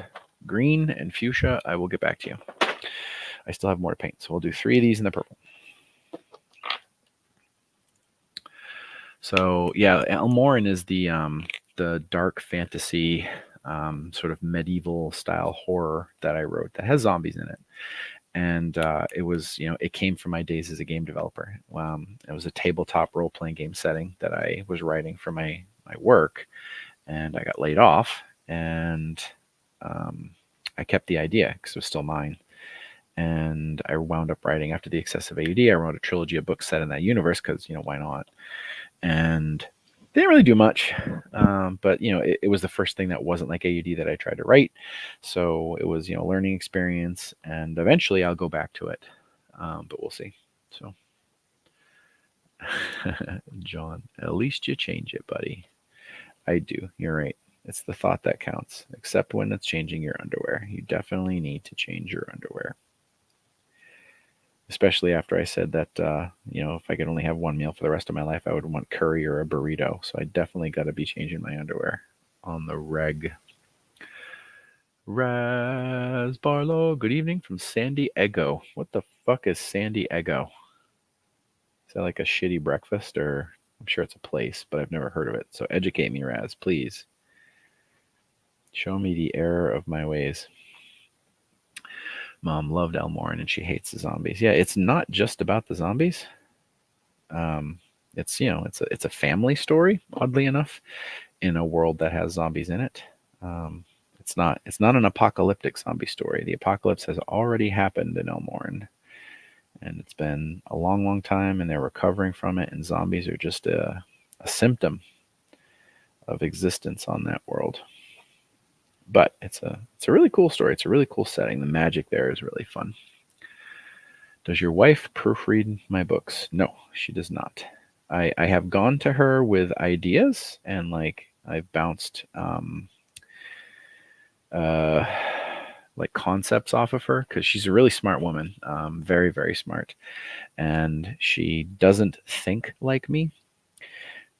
green and fuchsia, I will get back to you. I still have more to paint, so we'll do 3 of these in the purple. So yeah, Elmoran is the dark fantasy sort of medieval style horror that I wrote that has zombies in it. And it was, it came from my days as a game developer. It was a tabletop role playing game setting that I was writing for my work, and I got laid off, and I kept the idea because it was still mine. And I wound up writing after the excessive AUD. I wrote a trilogy of books set in that universe because, why not? And they didn't really do much, but it was the first thing that wasn't like AUD that I tried to write. So it was a learning experience, and eventually I'll go back to it, but we'll see. So, John, at least you change it, buddy. I do. You're right. It's the thought that counts, except when it's changing your underwear. You definitely need to change your underwear. Especially after I said that, if I could only have one meal for the rest of my life, I would want curry or a burrito. So I definitely got to be changing my underwear on the reg. Raz Barlow, good evening from San Diego. What the fuck is San Diego? Is that like a shitty breakfast, or I'm sure it's a place, but I've never heard of it. So educate me, Raz, please. Show me the error of my ways. Mom loved Elmoran and she hates the zombies. Yeah, it's not just about the zombies. It's it's a family story, oddly enough, in a world that has zombies in it. It's not an apocalyptic zombie story. The apocalypse has already happened in Elmoran, and it's been a long, long time, and they're recovering from it. And zombies are just a symptom of existence on that world. But it's a really cool story. It's a really cool setting. The magic there is really fun. Does your wife proofread my books? No, she does not. I have gone to her with ideas, and I've bounced like concepts off of her because she's a really smart woman, very, very smart, and she doesn't think like me.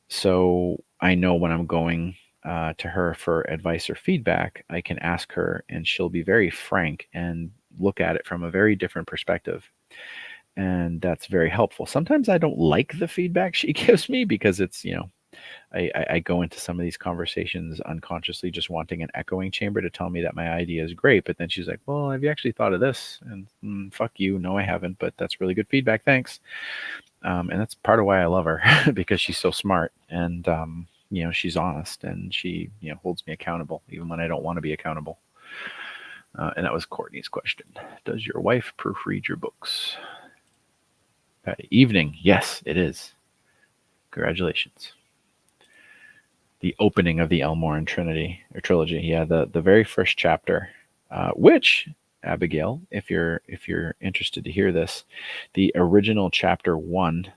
So I know when I'm going to her for advice or feedback, I can ask her, and she'll be very frank and look at it from a very different perspective. And that's very helpful. Sometimes I don't like the feedback she gives me because it's, I go into some of these conversations unconsciously just wanting an echoing chamber to tell me that my idea is great. But then she's like, well, have you actually thought of this? And fuck you. No, I haven't, but that's really good feedback. Thanks. And that's part of why I love her because she's so smart, and she's honest, and she holds me accountable even when I don't want to be accountable. And that was Courtney's question. Does your wife proofread your books? Evening. Yes, it is. Congratulations. The opening of the Elmoran trilogy. Yeah, the very first chapter, which Abigail, if you're interested to hear this, the original chapter 1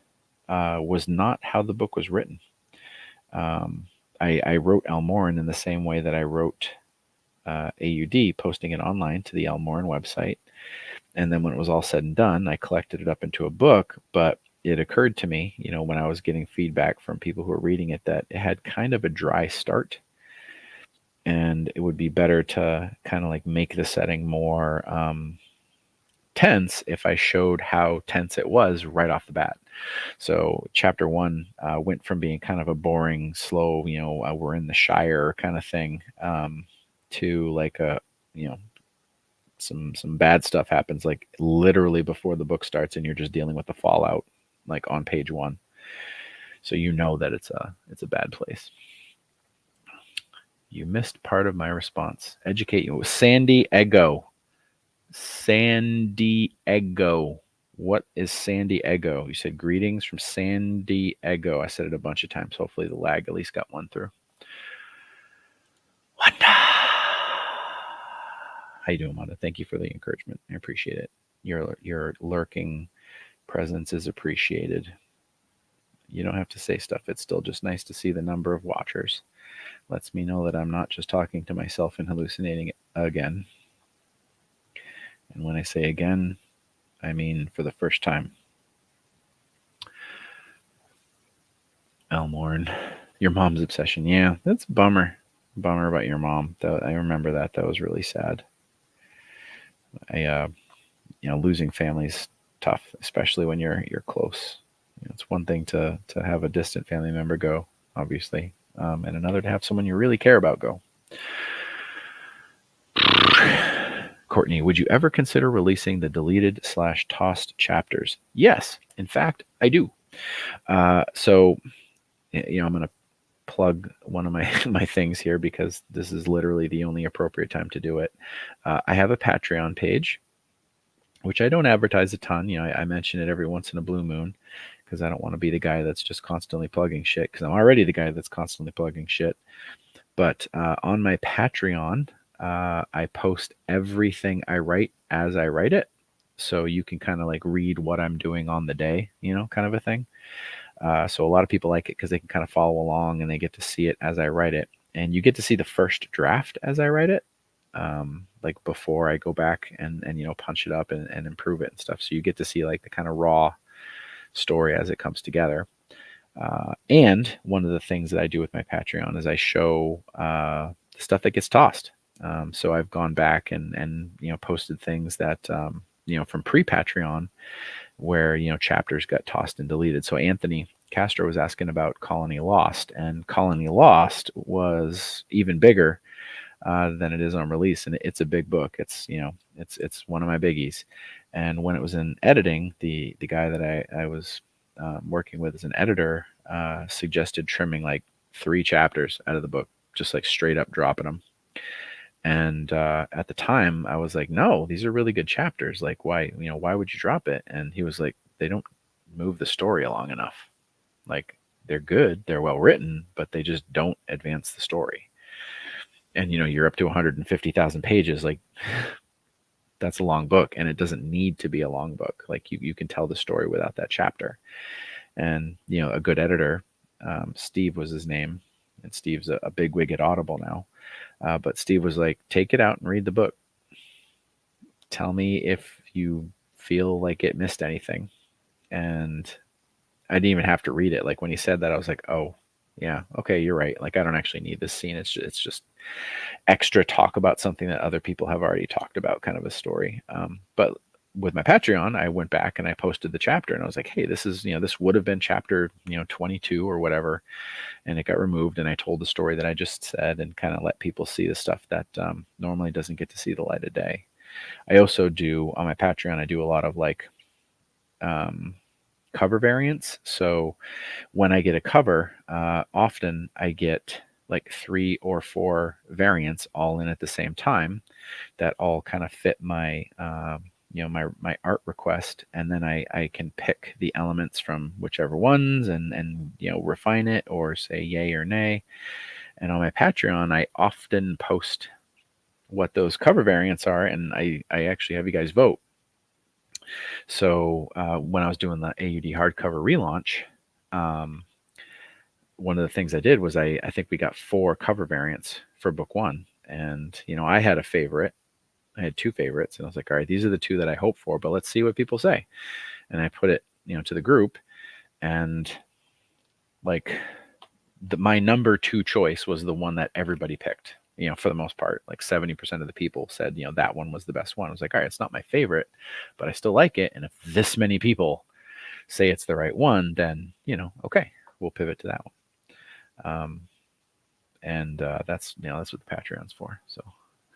was not how the book was written. I wrote Elmoran in the same way that I wrote AUD, posting it online to the Elmoran website. And then when it was all said and done, I collected it up into a book. But it occurred to me, when I was getting feedback from people who were reading it, that it had kind of a dry start. And it would be better to kind of make the setting more tense if I showed how tense it was right off the bat. So chapter 1 went from being kind of a boring, slow, we're in the Shire kind of thing, to some bad stuff happens literally before the book starts, and you're just dealing with the fallout on page 1. So that it's a bad place. You missed part of my response. Educate you. It was San Diego. San Diego. What is San Diego? You said greetings from San Diego. I said it a bunch of times. Hopefully the lag at least got one through. Wanda. How you doing, Wanda? Thank you for the encouragement. I appreciate it. Your lurking presence is appreciated. You don't have to say stuff. It's still just nice to see the number of watchers. Lets me know that I'm not just talking to myself and hallucinating again. And when I say again, I mean for the first time. Elmorn, your mom's obsession. Yeah, that's a bummer. Bummer about your mom. I remember that. That was really sad. Losing family's tough, especially when you're close. It's one thing to have a distant family member go, obviously, and another to have someone you really care about go. Courtney, would you ever consider releasing the deleted/tossed chapters? Yes, in fact, I do. So, I'm going to plug one of my my things here because this is literally the only appropriate time to do it. I have a Patreon page, which I don't advertise a ton. I mention it every once in a blue moon because I don't want to be the guy that's just constantly plugging shit, because I'm already the guy that's constantly plugging shit. But on my Patreon, I post everything I write as I write it. So you can kind of like read what I'm doing on the day, kind of a thing. So a lot of people like it because they can kind of follow along and they get to see it as I write it. And you get to see the first draft as I write it, like before I go back and punch it up and improve it and stuff. So you get to see like the kind of raw story as it comes together. And one of the things that I do with my Patreon is I show the stuff that gets tossed. So I've gone back and posted things that from pre-Patreon where chapters got tossed and deleted. So Anthony Castro was asking about Colony Lost, and Colony Lost was even bigger than it is on release, and it's a big book. It's it's one of my biggies. And when it was in editing, the guy that I was working with as an editor suggested trimming like 3 chapters out of the book, just like straight up dropping them. And at the time, I was like, no, these are really good chapters. Like, why would you drop it? And he was like, they don't move the story along enough. Like, they're good, they're well written, but they just don't advance the story. And you're up to 150,000 pages. Like, that's a long book, and it doesn't need to be a long book. Like, you can tell the story without that chapter. And a good editor, Steve was his name, and Steve's a big wig at Audible now. But Steve was like, take it out and read the book. Tell me if you feel like it missed anything. And I didn't even have to read it. Like when he said that, I was like, oh, yeah, okay, you're right. Like I don't actually need this scene. It's just extra talk about something that other people have already talked about, kind of a story. But with my Patreon, I went back and I posted the chapter, and I was like, hey, this is, this would have been chapter, 22 or whatever. And it got removed, and I told the story that I just said and kind of let people see the stuff that normally doesn't get to see the light of day. I also do, on my Patreon, I do a lot of like cover variants. So when I get a cover, often I get like 3 or 4 variants all in at the same time that all kind of fit my my art request, and then I can pick the elements from whichever ones and refine it or say yay or nay. And on my Patreon, I often post what those cover variants are, and I actually have you guys vote. So when I was doing the AUD hardcover relaunch, one of the things I did was I think we got 4 cover variants for book 1, and I had a favorite. I had 2 favorites, and I was like, all right, these are the 2 that I hope for, but let's see what people say. And I put it, to the group, and like my number 2 choice was the one that everybody picked, for the most part. Like 70% of the people said, that one was the best one. I was like, all right, it's not my favorite, but I still like it. And if this many people say it's the right one, then, okay, we'll pivot to that one. And that's what the Patreon's for. So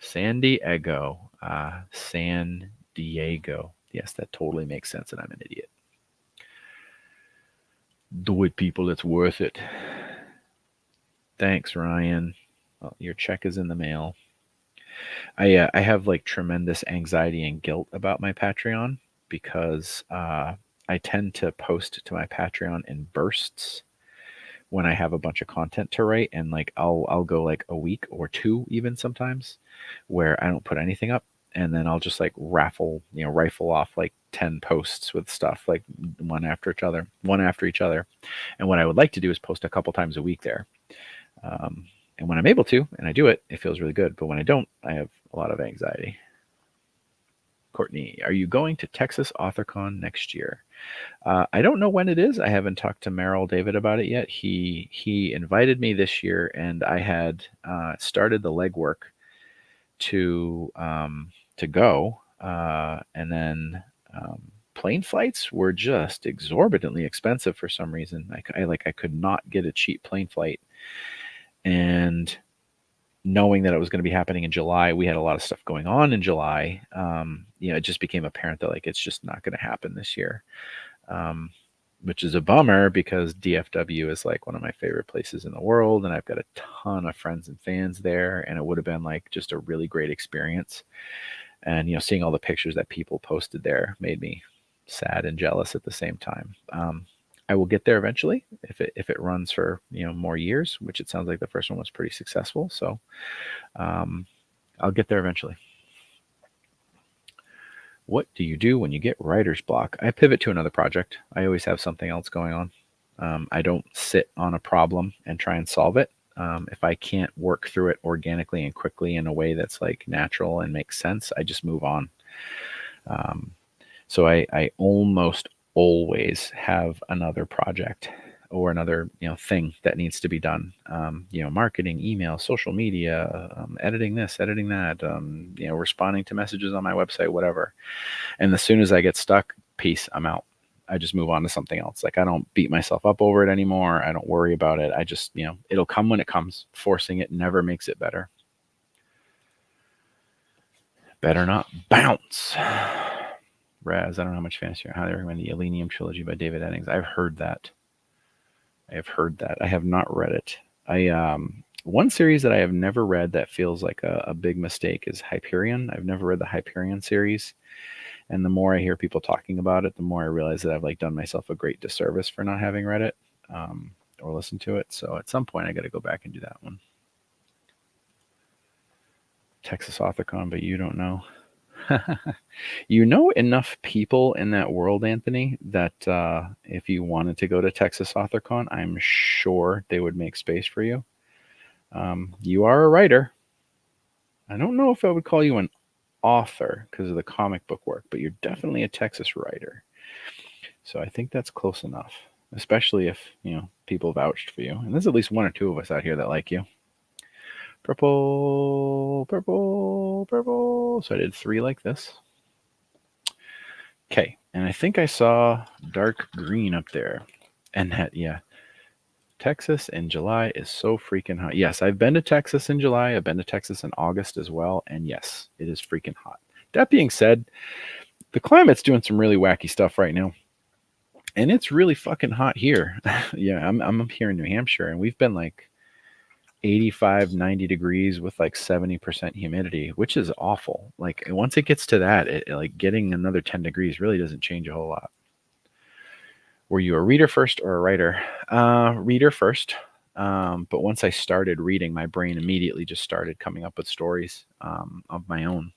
San Diego. San Diego. Yes, that totally makes sense, and I'm an idiot. Do it, people. It's worth it. Thanks, Ryan. Well, your check is in the mail. I have like tremendous anxiety and guilt about my Patreon because I tend to post to my Patreon in bursts when I have a bunch of content to write, and like I'll go like a week or 2 even sometimes where I don't put anything up, and then I'll just like rifle off like 10 posts with stuff like one after each other. And what I would like to do is post a couple times a week there. And when I'm able to, and I do it, it feels really good. But when I don't, I have a lot of anxiety. Courtney, are you going to Texas AuthorCon next year? I don't know when it is. I haven't talked to Merrill David about it yet. He invited me this year, and I had started the legwork to go, and then plane flights were just exorbitantly expensive for some reason. I could not get a cheap plane flight, and knowing that it was going to be happening in July, we had a lot of stuff going on in July. It just became apparent that like it's just not going to happen this year, which is a bummer because DFW is like one of my favorite places in the world, and I've got a ton of friends and fans there, and it would have been like just a really great experience. And seeing all the pictures that people posted there made me sad and jealous at the same time. I will get there eventually if it runs for more years, which it sounds like the first one was pretty successful. So I'll get there eventually. What do you do when you get writer's block? I pivot to another project. I always have something else going on. I don't sit on a problem and try and solve it. If I can't work through it organically and quickly in a way that's like natural and makes sense, I just move on. So I almost always have another project or another thing that needs to be done. Marketing, email, social media, editing this, editing that, responding to messages on my website, whatever. And as soon as I get stuck, peace, I'm out. I just move on to something else. Like I don't beat myself up over it anymore. I don't worry about it. I just, it'll come when it comes. Forcing it never makes it better. Better not bounce. Raz, I don't know how much fantasy. I highly recommend the Elenium trilogy by David Eddings. I've heard that. I have not read it. One series that I have never read that feels like a big mistake is Hyperion. I've never read the Hyperion series. And the more I hear people talking about it, the more I realize that I've like done myself a great disservice for not having read it or listened to it. So at some point I got to go back and do that one. Texas AuthorCon, but you don't know. You know enough people in that world, Anthony, that if you wanted to go to Texas AuthorCon, I'm sure they would make space for you. You are a writer. I don't know if I would call you an author because of the comic book work, but you're definitely a Texas writer. So I think that's close enough, especially if, people vouched for you. And there's at least one or two of us out here that like you. Purple, purple, purple. So I did 3 like this. Okay, and I think I saw dark green up there. And that, yeah. Texas in July is so freaking hot. Yes, I've been to Texas in July. I've been to Texas in August as well. And yes, it is freaking hot. That being said, the climate's doing some really wacky stuff right now. And it's really fucking hot here. Yeah, I'm up here in New Hampshire, and we've been like 85, 90 degrees with like 70% humidity, which is awful. Like once it gets to that, like getting another 10 degrees really doesn't change a whole lot. Were you a reader first or a writer? Reader first. But once I started reading, my brain immediately just started coming up with stories of my own.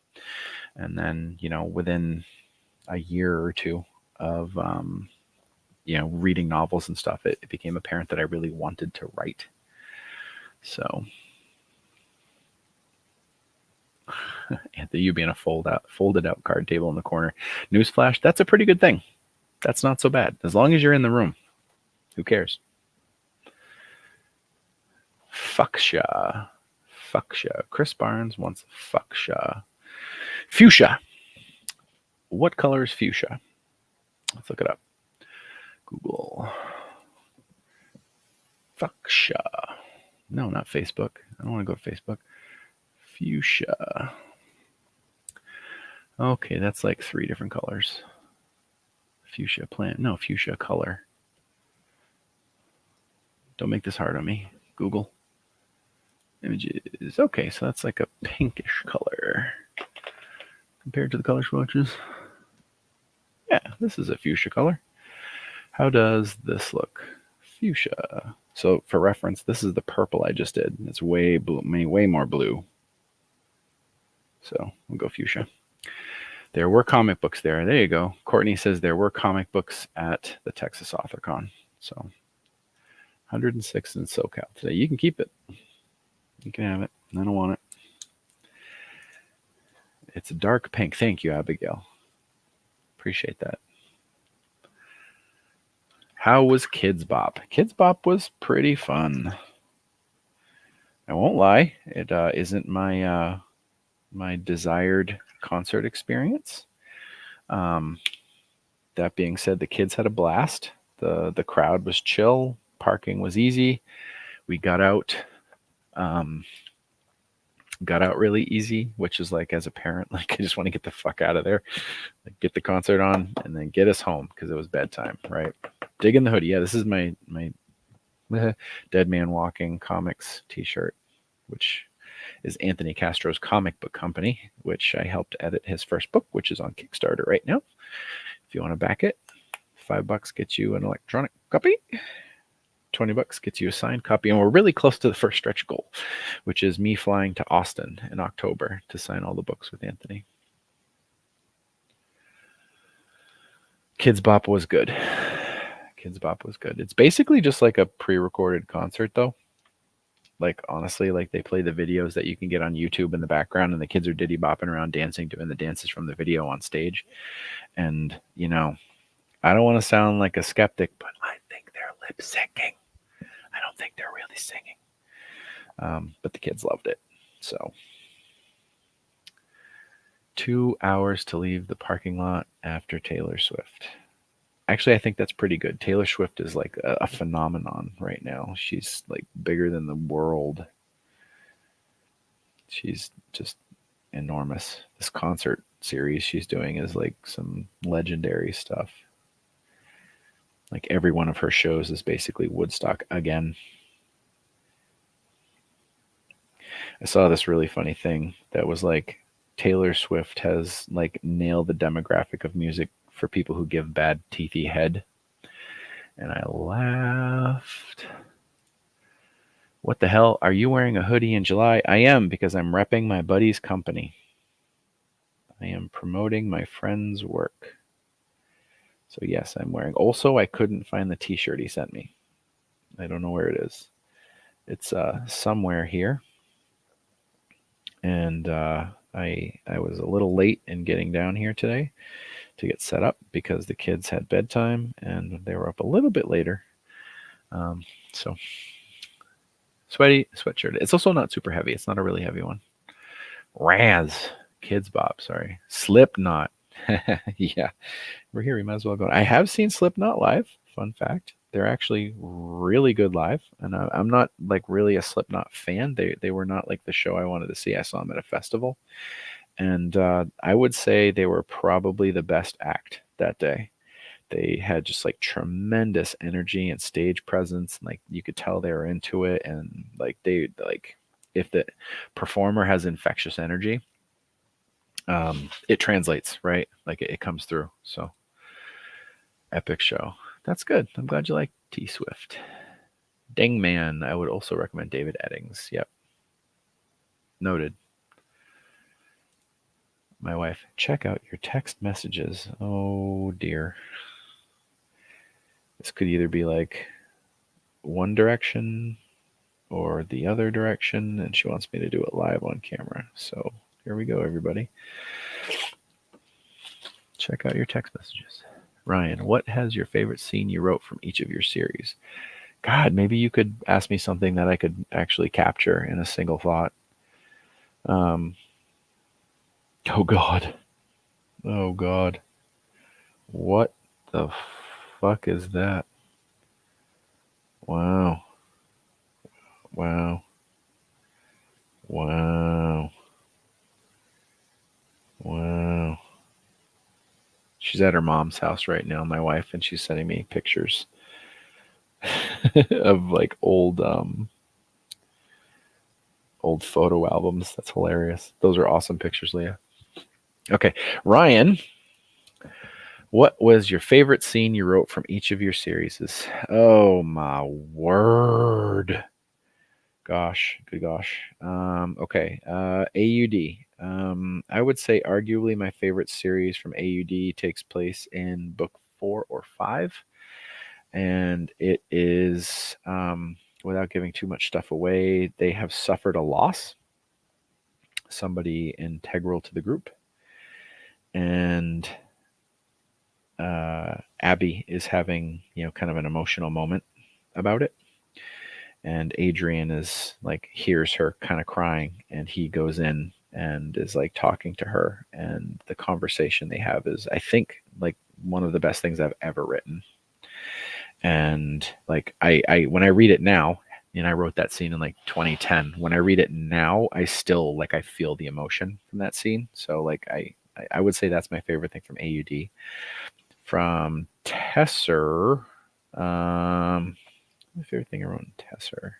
And then, within a year or two of, reading novels and stuff, it became apparent that I really wanted to write. So, Anthony, you being a folded out card table in the corner. Newsflash, that's a pretty good thing. That's not so bad. As long as you're in the room. Who cares? Fuchsia. Chris Barnes wants fuchsia. Fuchsia. What color is fuchsia? Let's look it up. Google. Fuchsia. No, not Facebook. I don't want to go to Facebook. Fuchsia. Okay, that's like 3 different colors. Fuchsia plant. No, fuchsia color. Don't make this hard on me. Google. Images. Okay, so that's like a pinkish color compared to the color swatches. Yeah, this is a fuchsia color. How does this look? Fuchsia. So for reference, this is the purple I just did. It's way more blue. So we'll go fuchsia. There were comic books there. There you go. Courtney says there were comic books at the Texas AuthorCon. So 106 in SoCal today. You can keep it. You can have it. I don't want it. It's a dark pink. Thank you, Abigail. Appreciate that. How was Kids Bop? Kids Bop was pretty fun. I won't lie. It isn't my my desired concert experience. That being said, the kids had a blast. The crowd was chill. Parking was easy. We got out really easy, which is like, as a parent, like, I just want to get the fuck out of there, like, get the concert on and then get us home because it was bedtime, right? Dig in the hoodie. Yeah, this is my Dead Man Walking Comics t-shirt, which is Anthony Castro's comic book company, which I helped edit his first book, which is on Kickstarter right now. If you want to back it, $5 gets you an electronic copy. $20 gets you a signed copy, and we're really close to the first stretch goal, which is me flying to Austin in October to sign all the books with Anthony. Kids Bop was good. Kids Bop was good. It's basically just like a pre-recorded concert, though. Like, honestly, like, they play the videos that you can get on YouTube in the background, and the kids are diddy bopping around dancing, doing the dances from the video on stage. And, you know, I don't want to sound like a skeptic, but I think they're lip syncing. I don't think they're really singing. But the kids loved it. So 2 hours to leave the parking lot after Taylor Swift. Actually, I think that's pretty good. Taylor Swift is like a phenomenon right now. She's like bigger than the world. She's just enormous. This concert series she's doing is like some legendary stuff. Like, every one of her shows is basically Woodstock again. I saw this really funny thing that was like, Taylor Swift has like nailed the demographic of music for people who give bad teethy head. And I laughed. What the hell? Are you wearing a hoodie in July? I am, because I'm repping my buddy's company. I am promoting my friend's work. So yes, I'm wearing. Also, I couldn't find the t-shirt he sent me. I don't know where it is. It's somewhere here. And I was a little late in getting down here today to get set up because the kids had bedtime and they were up a little bit later. So sweaty sweatshirt. It's also not super heavy. It's not a really heavy one. Raz. Kids Bop, sorry. Slipknot. Yeah. We're here. We might as well go. I have seen Slipknot live. Fun fact. They're actually really good live. And I'm not like really a Slipknot fan. They were not like the show I wanted to see. I saw them at a festival. And I would say they were probably the best act that day. They had just like tremendous energy and stage presence. Like, you could tell they were into it. And like, if the performer has infectious energy, it translates, right? Like, it comes through. So epic show. That's good. I'm glad you like T Swift. Dingman. I would also recommend David Eddings. Yep. Noted. My wife, check out your text messages. Oh dear. This could either be like one direction or the other direction, and she wants me to do it live on camera. So here we go, everybody. Check out your text messages. Ryan, what has your favorite scene you wrote from each of your series? God, maybe you could ask me something that I could actually capture in a single thought. Oh God. Oh God. What the fuck is that? Wow. Wow. Wow. Wow. She's at her mom's house right now, my wife, and she's sending me pictures of like old photo albums. That's hilarious. Those are awesome pictures, Leah. Okay, Ryan, what was your favorite scene you wrote from each of your series? Oh my word. Good gosh. Okay. AUD. I would say arguably my favorite series from AUD takes place in book 4 or 5, and it is, without giving too much stuff away, they have suffered a loss, somebody integral to the group, and Abby is having, kind of an emotional moment about it. And Adrian is like, hears her kind of crying, and he goes in and is like talking to her. And the conversation they have is, I think, like one of the best things I've ever written. And like, I when I read it now, and I wrote that scene in like 2010, when I read it now, I still like, I feel the emotion from that scene. So like, I would say that's my favorite thing from AUD. From Tesser, my favorite thing around Tesser.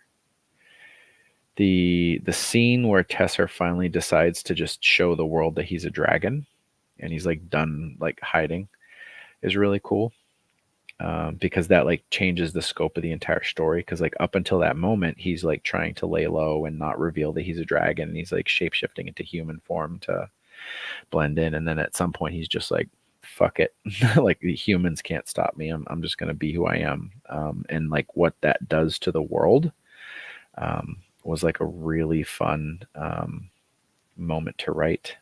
The scene where Tesser finally decides to just show the world that he's a dragon, and he's like done like hiding, is really cool. Because that like changes the scope of the entire story. Because like up until that moment, he's like trying to lay low and not reveal that he's a dragon, and he's like shape shifting into human form to blend in. And then at some point, he's just like, "Fuck it, like the humans can't stop me. I'm just gonna be who I am." And like what that does to the world, was like a really fun, moment to write.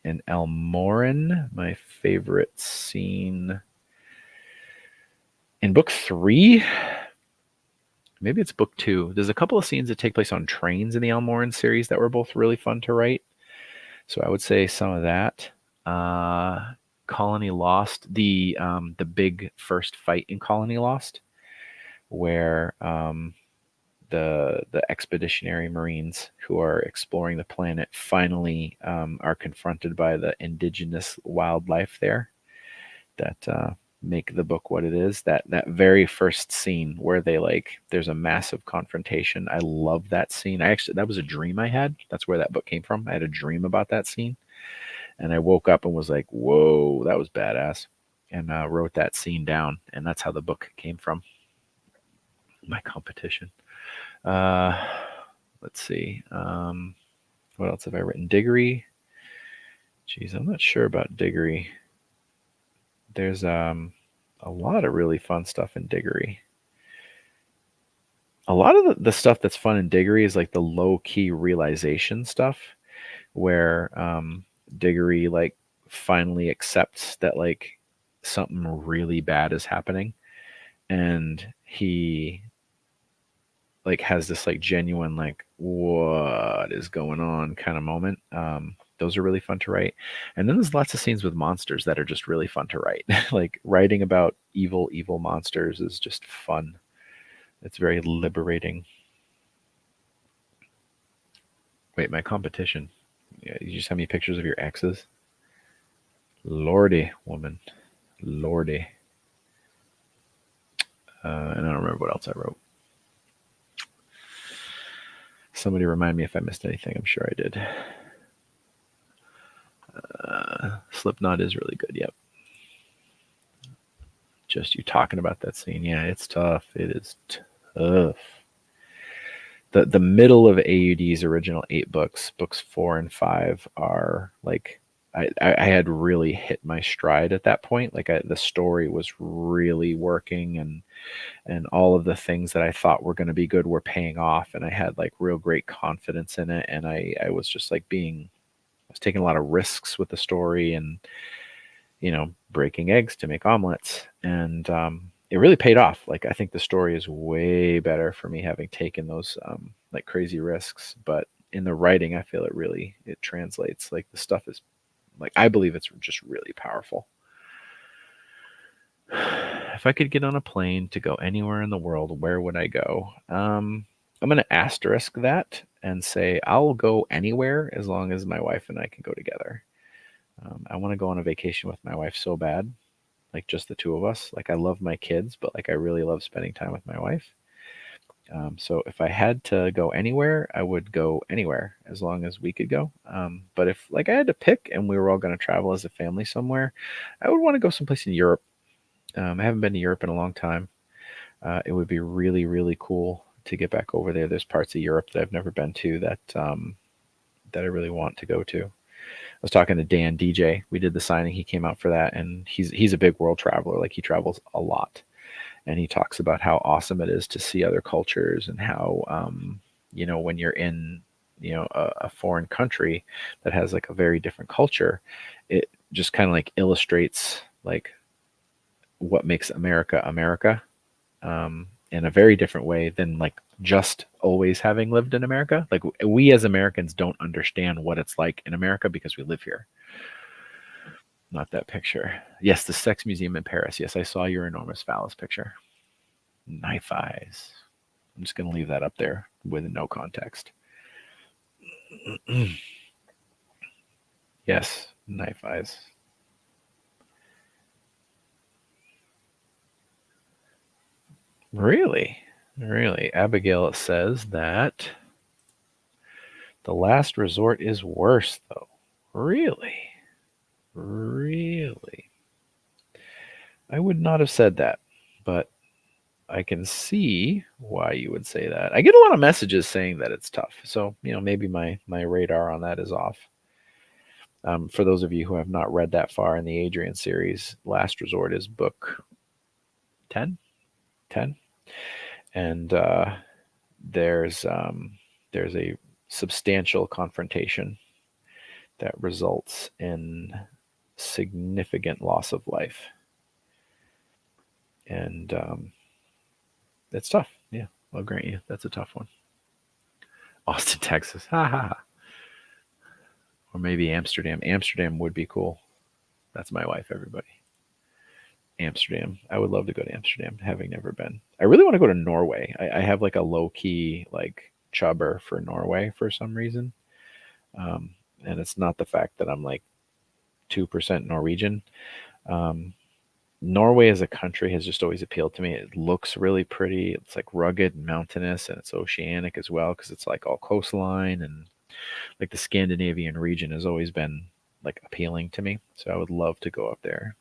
In Elmoran, my favorite scene in book 3, maybe it's book 2. There's a couple of scenes that take place on trains in the Elmoran series that were both really fun to write. So I would say some of that. Colony Lost, the big first fight in Colony Lost, where the expeditionary Marines who are exploring the planet finally, are confronted by the indigenous wildlife there that, make the book what it is. That very first scene where they like, there's a massive confrontation. I love that scene. That was a dream I had. That's where that book came from. I had a dream about that scene, and I woke up and was like, "Whoa, that was badass," and wrote that scene down, and that's how the book came from. My competition. Uh, let's see. What else have I written? Diggory. Geez, I'm not sure about Diggory. There's a lot of really fun stuff in Diggory. A lot of the stuff that's fun in Diggory is like the low key realization stuff, where Diggory like finally accepts that like something really bad is happening, and he like has this like genuine like, what is going on kind of moment. Those are really fun to write. And then there's lots of scenes with monsters that are just really fun to write. Like writing about evil monsters is just fun. It's very liberating. Wait, my competition. Yeah, you just send me pictures of your exes. Lordy, woman. Lordy. And I don't remember what else I wrote. Somebody remind me if I missed anything. I'm sure I did. Slipknot is really good. Yep. Just you talking about that scene. Yeah, it's tough. It is tough. The middle of AUD's original 8 books, books 4 and 5, are like, I had really hit my stride at that point. Like the story was really working, and all of the things that I thought were going to be good were paying off, and I had like real great confidence in it, and I was just like I was taking a lot of risks with the story, and breaking eggs to make omelets, and it really paid off. Like I think the story is way better for me having taken those like crazy risks, but in the writing, I feel it translates. Like the stuff is like, I believe it's just really powerful. If I could get on a plane to go anywhere in the world, where would I go? I'm going to asterisk that and say I'll go anywhere as long as my wife and I can go together. I want to go on a vacation with my wife so bad, like just the two of us. Like I love my kids, but like I really love spending time with my wife. So if I had to go anywhere, I would go anywhere as long as we could go. But if like I had to pick and we were all going to travel as a family somewhere, I would want to go someplace in Europe. I haven't been to Europe in a long time. It would be really, really cool to get back over there. There's parts of Europe that I've never been to that that I really want to go to. I was talking to Dan DJ. We did the signing. He came out for that, and he's a big world traveler. Like, he travels a lot, and he talks about how awesome it is to see other cultures, and how when you're in a foreign country that has like a very different culture, it just kind of like illustrates like what makes America America, in a very different way than like just always having lived in America. Like, we as Americans don't understand what it's like in America because we live here. Not that picture. Yes, the Sex Museum in Paris. Yes, I saw your enormous phallus picture. Knife eyes. I'm just going to leave that up there with no context. Yes, knife eyes. Really? Really? Abigail says that the last resort is worse, though. Really? Really? I would not have said that, but I can see why you would say that. I get a lot of messages saying that it's tough. So, maybe my radar on that is off. For those of you who have not read that far in the Adrian series, Last Resort is book 10. 10. And there's a substantial confrontation that results in significant loss of life. And it's tough. Yeah, I'll grant you. That's a tough one. Austin, Texas. Ha ha ha. Or maybe Amsterdam. Amsterdam would be cool. That's my wife, everybody. Amsterdam. I would love to go to Amsterdam, having never been. I really want to go to Norway. I have like a low key like chubber for Norway for some reason. And it's not the fact that I'm like 2% Norwegian. Norway as a country has just always appealed to me. It looks really pretty. It's like rugged and mountainous, and it's oceanic as well because it's like all coastline, and like the Scandinavian region has always been like appealing to me. So I would love to go up there.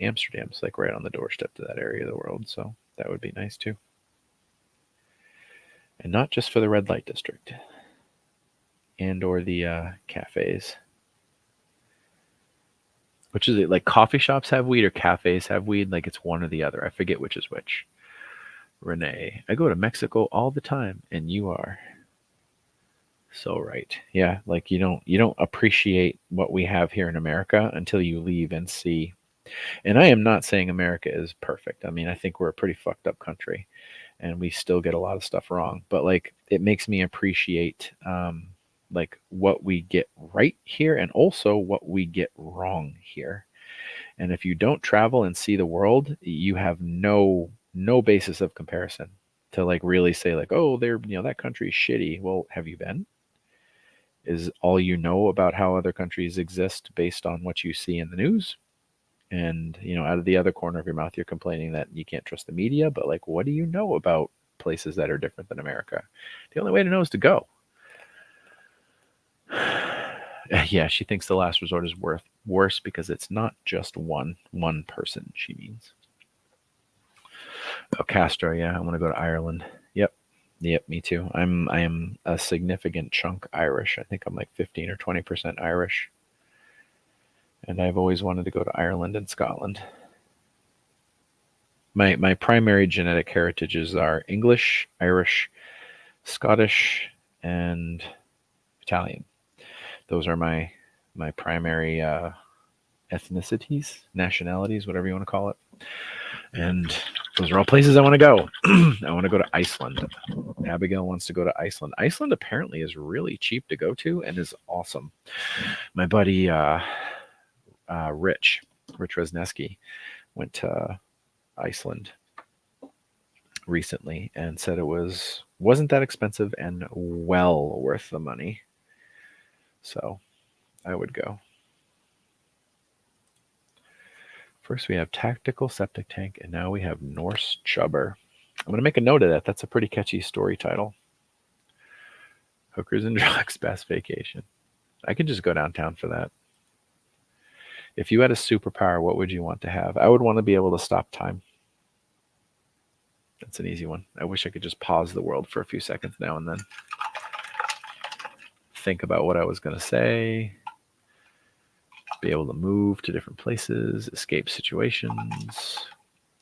Amsterdam's like right on the doorstep to that area of the world, so that would be nice too. And not just for the red light district and or the cafes. Which is it? Like, coffee shops have weed or cafes have weed? Like, it's one or the other. I forget which is which. Renee, I go to Mexico all the time, and you are so right. Yeah, like you don't appreciate what we have here in America until you leave and see. And I am not saying America is perfect. I mean, I think we're a pretty fucked up country, and we still get a lot of stuff wrong. But like, it makes me appreciate like what we get right here, and also what we get wrong here. And if you don't travel and see the world, you have no basis of comparison to like really say like, oh, that country's shitty. Well, have you been? Is all you know about how other countries exist based on what you see in the news? And out of the other corner of your mouth, you're complaining that you can't trust the media. But like, what do you know about places that are different than America? The only way to know is to go. Yeah, she thinks the last resort is worse because it's not just one person, she means. Oh, Castro, yeah, I want to go to Ireland. Yep, me too. I am a significant chunk Irish. I think I'm like 15 or 20% Irish. And I've always wanted to go to Ireland and Scotland. My primary genetic heritages are English, Irish, Scottish, and Italian. Those are my primary ethnicities, nationalities, whatever you want to call it. And those are all places I want to go. I want to go to Iceland. Abigail wants to go to Iceland. Iceland apparently is really cheap to go to and is awesome. My buddy Rich Resneski went to Iceland recently and said it wasn't that expensive and well worth the money. So I would go. First we have Tactical Septic Tank, and now we have Norse Chubber. I'm going to make a note of that. That's a pretty catchy story title. Hookers and Drugs Best Vacation. I could just go downtown for that. If you had a superpower, what would you want to have? I would want to be able to stop time. That's an easy one. I wish I could just pause the world for a few seconds now and then. Think about what I was going to say. Be able to move to different places, escape situations,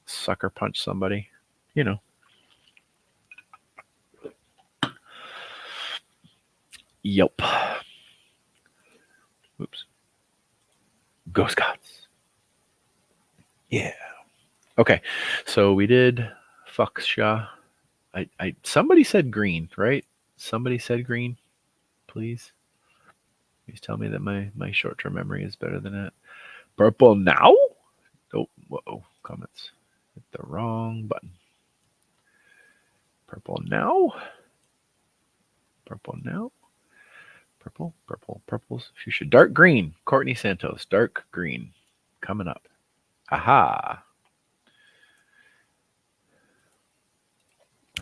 sucker punch somebody. You know. Yelp. Oops. Go Scots. Yeah. Okay. So we did fuchsia. Somebody said green, right? Somebody said green. Please. Please tell me that my short-term memory is better than that. Purple now? Oh, whoa. Comments. Hit the wrong button. Purple now? Purple now? Purples. Fuchsia. Dark green. Courtney Santos. Dark green. Coming up. Aha.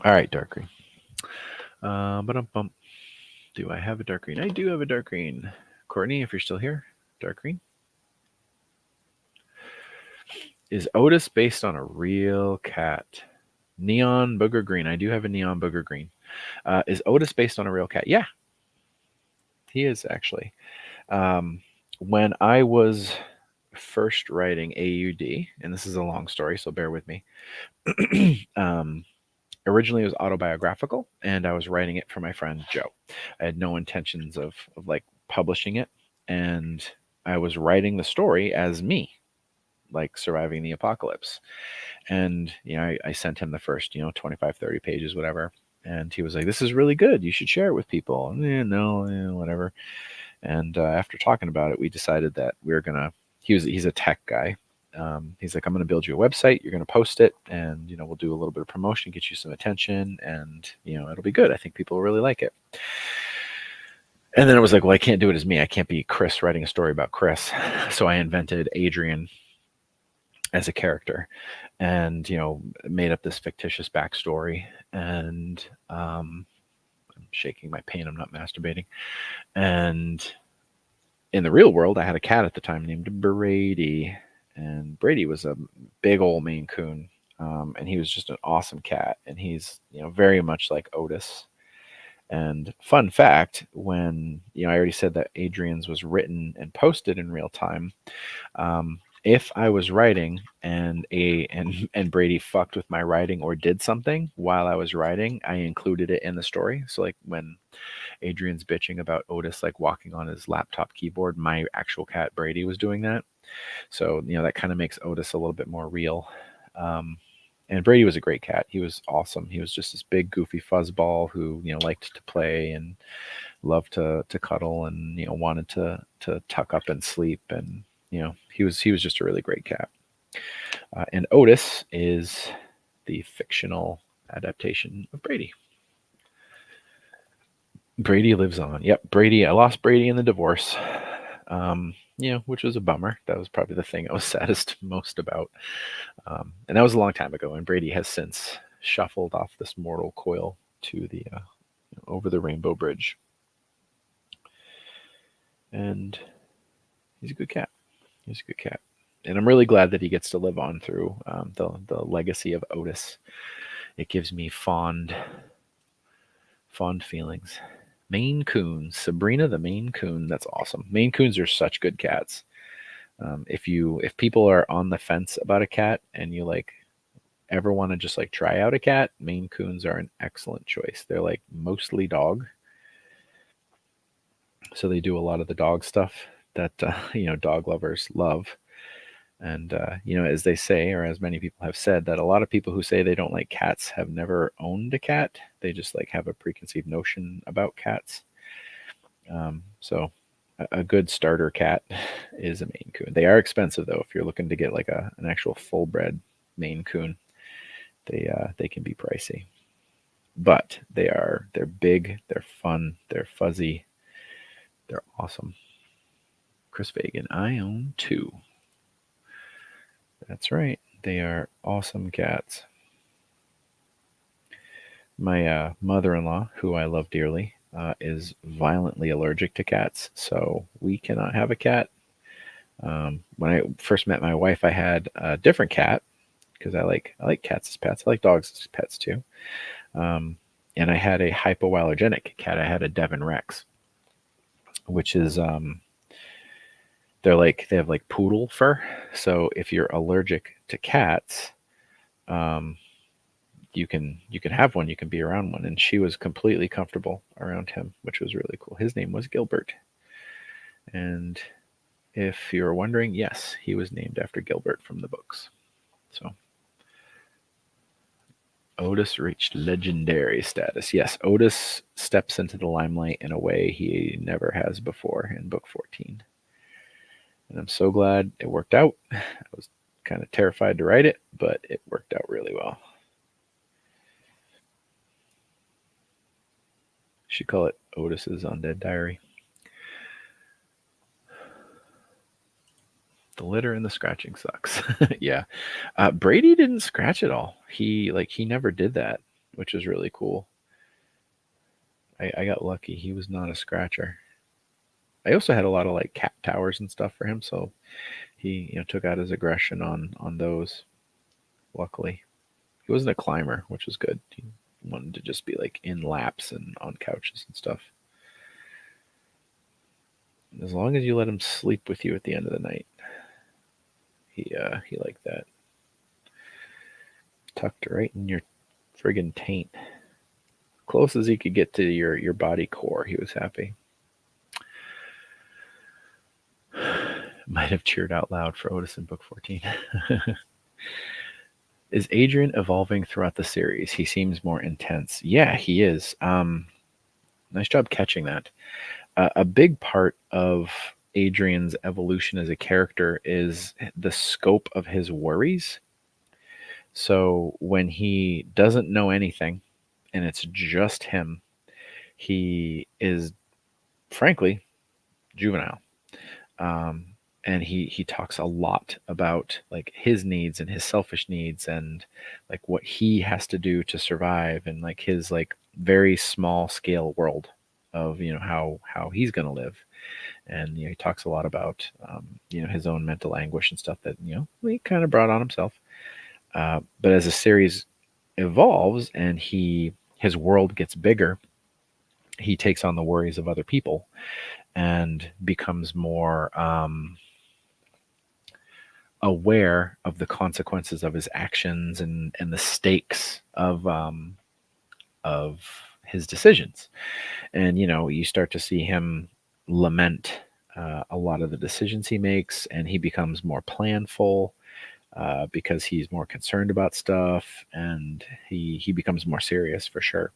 All right, dark green. Do I have a dark green? I do have a dark green. Courtney, if you're still here, dark green. Is Otis based on a real cat? Neon booger green. I do have a neon booger green. Is Otis based on a real cat? Yeah, he is actually. When I was first writing AUD, and this is a long story, so bear with me. Originally, it was autobiographical, and I was writing it for my friend Joe. I had no intentions of like publishing it, and I was writing the story as me, like surviving the apocalypse. And I sent him the first 25, 30 pages, whatever, and he was like, "This is really good. You should share it with people." And, no, whatever. And after talking about it, we decided that we were gonna. He's a tech guy. He's like, "I'm going to build you a website. You're going to post it, and we'll do a little bit of promotion, get you some attention, and it'll be good. I think people will really like it." And then it was like, well, I can't do it as me. I can't be Chris writing a story about Chris. So I invented Adrian as a character, and made up this fictitious backstory. And I'm shaking my pain. I'm not masturbating. And in the real world, I had a cat at the time named Brady. And Brady was a big old Maine Coon, and he was just an awesome cat. And he's very much like Otis. And fun fact, when I already said that Adrian's was written and posted in real time. If I was writing and Brady fucked with my writing or did something while I was writing, I included it in the story. So like when Adrian's bitching about Otis like walking on his laptop keyboard, my actual cat Brady was doing that. So, that kind of makes Otis a little bit more real. And Brady was a great cat. He was awesome. He was just this big, goofy fuzzball who, liked to play and loved to cuddle and, wanted to tuck up and sleep. And, he was just a really great cat. And Otis is the fictional adaptation of Brady. Brady lives on. Yep, Brady. I lost Brady in the divorce. Which was a bummer. That was probably the thing I was saddest most about. And that was a long time ago. And Brady has since shuffled off this mortal coil to the over the Rainbow Bridge. And he's a good cat. He's a good cat. And I'm really glad that he gets to live on through the legacy of Otis. It gives me fond feelings. Maine Coon, Sabrina the Maine Coon. That's awesome. Maine Coons are such good cats. If people are on the fence about a cat and you like ever want to just like try out a cat, Maine Coons are an excellent choice. They're like mostly dog, so they do a lot of the dog stuff that dog lovers love. And as they say, or as many people have said, that a lot of people who say they don't like cats have never owned a cat. They just like have a preconceived notion about cats. So a good starter cat is a Maine Coon. They are expensive though. If you're looking to get like an actual full bred Maine Coon, they can be pricey. But they're big, they're fun, they're fuzzy, they're awesome. Chris Fagan, I own 2. That's right. They are awesome cats. My mother-in-law, who I love dearly, is violently allergic to cats, so we cannot have a cat. When I first met my wife, I had a different cat because I like cats as pets. I like dogs as pets too. And I had a hypoallergenic cat. I had a Devon Rex, which is they have like poodle fur. So if you're allergic to cats, um, you can have one. You can be around one, and she was completely comfortable around him, which was really cool. His name was Gilbert, and if you're wondering, yes, he was named after Gilbert from the books. So Otis reached legendary status. Yes, Otis steps into the limelight in a way he never has before in book 14. And I'm so glad it worked out. I was kind of terrified to write it, but it worked out really well. Should call it Otis's Undead Diary. The litter and the scratching sucks. Yeah. Brady didn't scratch at all. He never did that, which was really cool. I got lucky. He was not a scratcher. I also had a lot of like cat towers and stuff for him, so he took out his aggression on those. Luckily, he wasn't a climber, which was good. He wanted to just be like in laps and on couches and stuff. And as long as you let him sleep with you at the end of the night, he liked that. Tucked right in your friggin' taint. Close as he could get to your body core, he was happy. Might have cheered out loud for Otis in book 14. Is Adrian evolving throughout the series? He seems more intense. Yeah, he is. Nice job catching that. A big part of Adrian's evolution as a character is the scope of his worries. So when he doesn't know anything and it's just him, he is frankly juvenile. And he talks a lot about like his needs and his selfish needs and like what he has to do to survive and like his like very small scale world of how he's going to live. And he talks a lot about his own mental anguish and stuff that he kind of brought on himself. But as the series evolves and his world gets bigger, he takes on the worries of other people and becomes more aware of the consequences of his actions and the stakes of his decisions. And you start to see him lament a lot of the decisions he makes, and he becomes more planful because he's more concerned about stuff, and he becomes more serious for sure.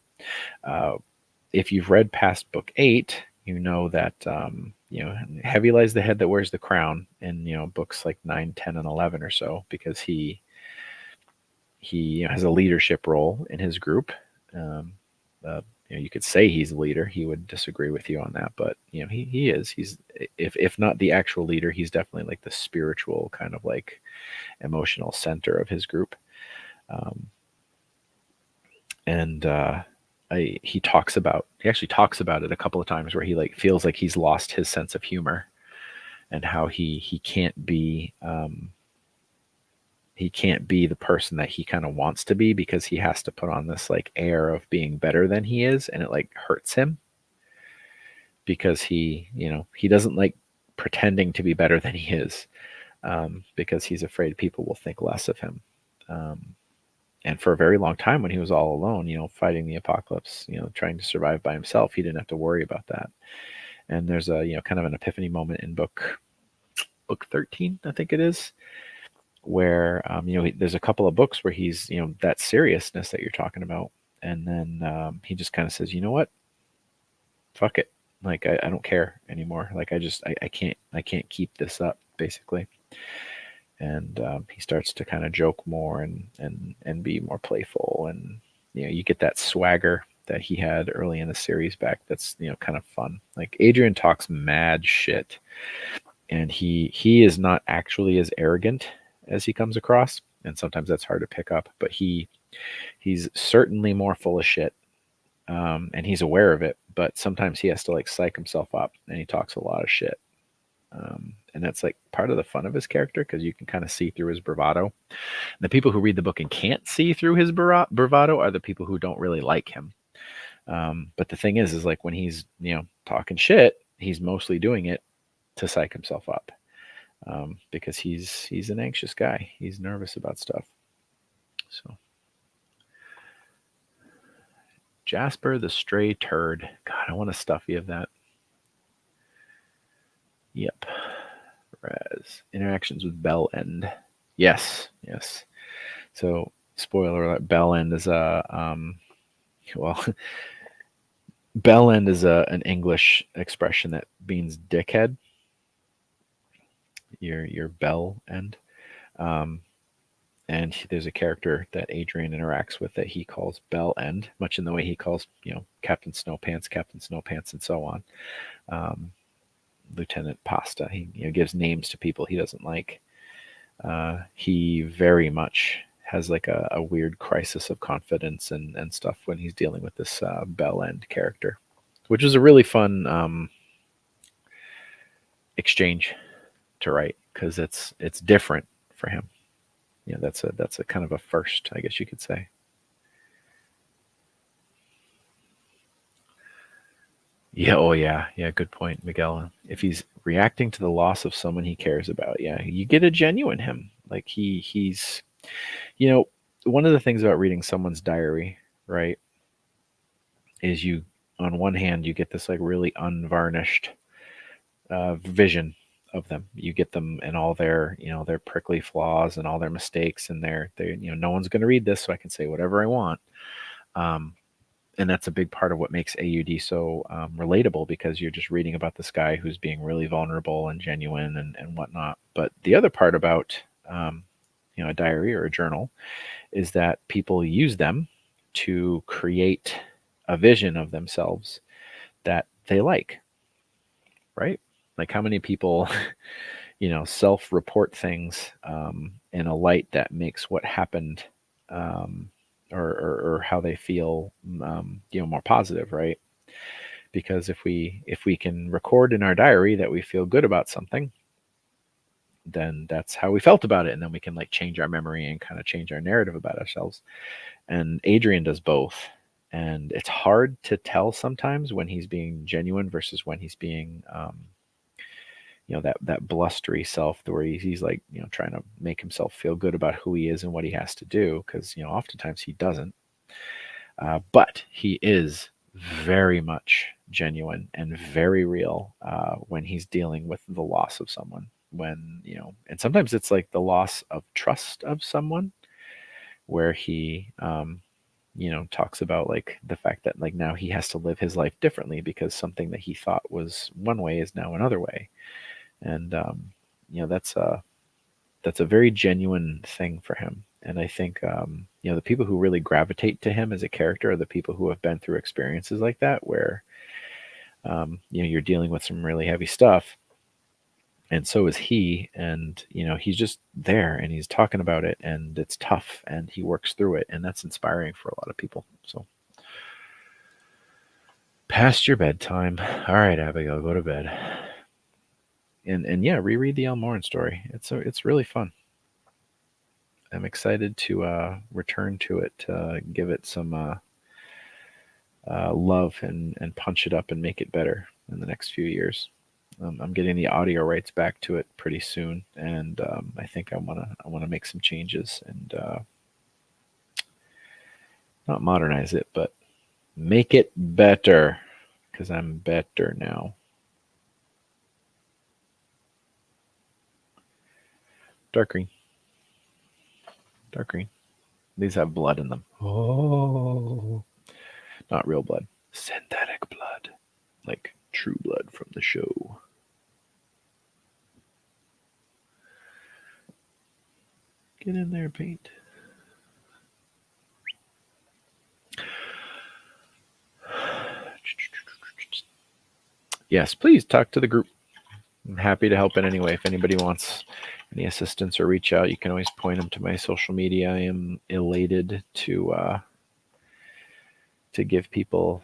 If you've read past book 8, you know that heavy lies the head that wears the crown in books like 9, 10, and 11 or so, because he has a leadership role in his group. You could say he's the leader. He would disagree with you on that, but he is. He's if not the actual leader, he's definitely like the spiritual kind of like emotional center of his group. He actually talks about it a couple of times where he like feels like he's lost his sense of humor and how he can't be the person that he kind of wants to be because he has to put on this like air of being better than he is, and it like hurts him because he doesn't like pretending to be better than he is, because he's afraid people will think less of him. And for a very long time when he was all alone, fighting the apocalypse, trying to survive by himself, he didn't have to worry about that. And there's a kind of an epiphany moment in book 13, I think it is, where there's a couple of books where he's that seriousness that you're talking about, and then he just kind of says, you know what, fuck it, like I don't care anymore, like I can't keep this up, basically. And he starts to kind of joke more and be more playful, and you get that swagger that he had early in the series back. That's kind of fun. Like Adrian talks mad shit, and he is not actually as arrogant as he comes across, and sometimes that's hard to pick up. But he's certainly more full of shit, and he's aware of it. But sometimes he has to like psych himself up, and he talks a lot of shit. And that's like part of the fun of his character, because you can kind of see through his bravado. And the people who read the book and can't see through his bravado are the people who don't really like him. But the thing is like when he's talking shit, he's mostly doing it to psych himself up, because he's an anxious guy. He's nervous about stuff. So Jasper the Stray Turd. God, I want a stuffy of that. Yep. Raz. Interactions with Bell End. Yes, yes. So, spoiler alert, Bell End is well, Bell End is an English expression that means dickhead. Your bell end. Um, and there's a character that Adrian interacts with that he calls Bell End, much in the way he calls, Captain Snowpants, and so on. Um, Lieutenant Pasta. He gives names to people he doesn't like. He very much has like a weird crisis of confidence and stuff when he's dealing with this Bell End character, which is a really fun exchange to write, because it's different for him. That's a kind of a first, I guess you could say. Yeah, oh yeah, good point, Miguel. If he's reacting to the loss of someone he cares about, yeah, you get a genuine him. Like he's you know, one of the things about reading someone's diary, right, is you on one hand you get this like really unvarnished vision of them. You get them and all their their prickly flaws and all their mistakes, and they no one's going to read this, so I can say whatever I want. Um, and that's a big part of what makes AUD so relatable, because you're just reading about this guy who's being really vulnerable and genuine and whatnot. But the other part about a diary or a journal is that people use them to create a vision of themselves that they like, right? Like how many people, self-report things in a light that makes what happened, um, or how they feel, more positive, right? Because if we can record in our diary that we feel good about something, then that's how we felt about it, and then we can like change our memory and kind of change our narrative about ourselves. And Adrian does both. And it's hard to tell sometimes when he's being genuine versus when he's being, that blustery self, where he's like, trying to make himself feel good about who he is and what he has to do. Because, oftentimes he doesn't. But he is very much genuine and very real when he's dealing with the loss of someone. When, and sometimes it's like the loss of trust of someone, where he, talks about like the fact that like now he has to live his life differently because something that he thought was one way is now another way. And, that's a very genuine thing for him. And I think, the people who really gravitate to him as a character are the people who have been through experiences like that, where, you're dealing with some really heavy stuff. And so is he. And, he's just there and he's talking about it, and it's tough and he works through it. And that's inspiring for a lot of people. So, past your bedtime. All right, Abigail, go to bed. And yeah, reread the Elmoran story. It's really fun. I'm excited to return to it, give it some love, and punch it up and make it better in the next few years. I'm getting the audio rights back to it pretty soon, and I think I wanna make some changes and not modernize it, but make it better, because I'm better now. Dark green, dark green. These have blood in them. Oh, not real blood, synthetic blood, like True Blood from the show. Get in there, paint. Yes, please talk to the group. I'm happy to help in any way. If anybody wants any assistance or reach out, you can always point them to my social media. I am elated to give people,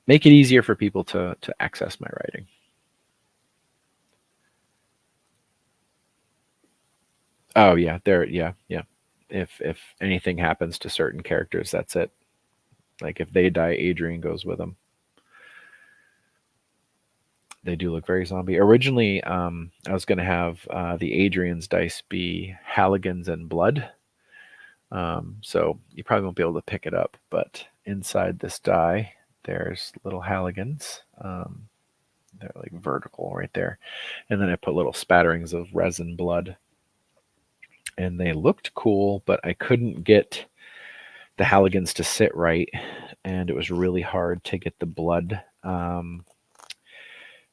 make it easier for people to access my writing. Oh yeah, there. Yeah, yeah. If anything happens to certain characters, that's it. Like if they die, Adrian goes with them. They do look very zombie. Originally, I was going to have the Adrian's dice be Halligan's and blood. So you probably won't be able to pick it up, but inside this die, there's little Halligans. They're like vertical right there. And then I put little spatterings of resin blood. And they looked cool, but I couldn't get the Halligans to sit right. And it was really hard to get the blood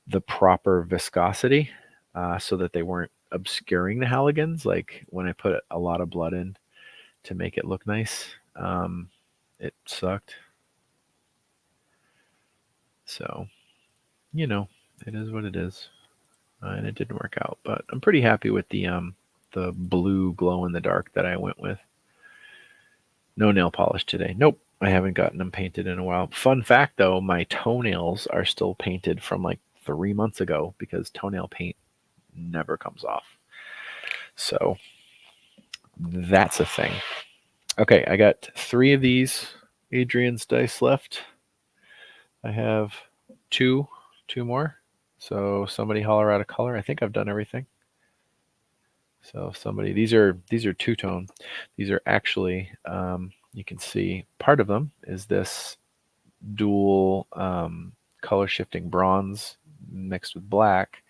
the proper viscosity so that they weren't obscuring the Halligans. Like when I put a lot of blood in to make it look nice, it sucked. So, you know, it is what it is. And it didn't work out, but I'm pretty happy with the blue glow in the dark that I went with. No nail polish today. Nope, I haven't gotten them painted in a while. Fun fact though, my toenails are still painted from like 3 months ago because toenail paint never comes off. So that's a thing. Okay, I got 3 of these Adrian's dice left. I have two more. So somebody holler out a color. I think I've done everything. So somebody, these are two tone. These are actually, you can see part of them is this dual color shifting bronze mixed with black,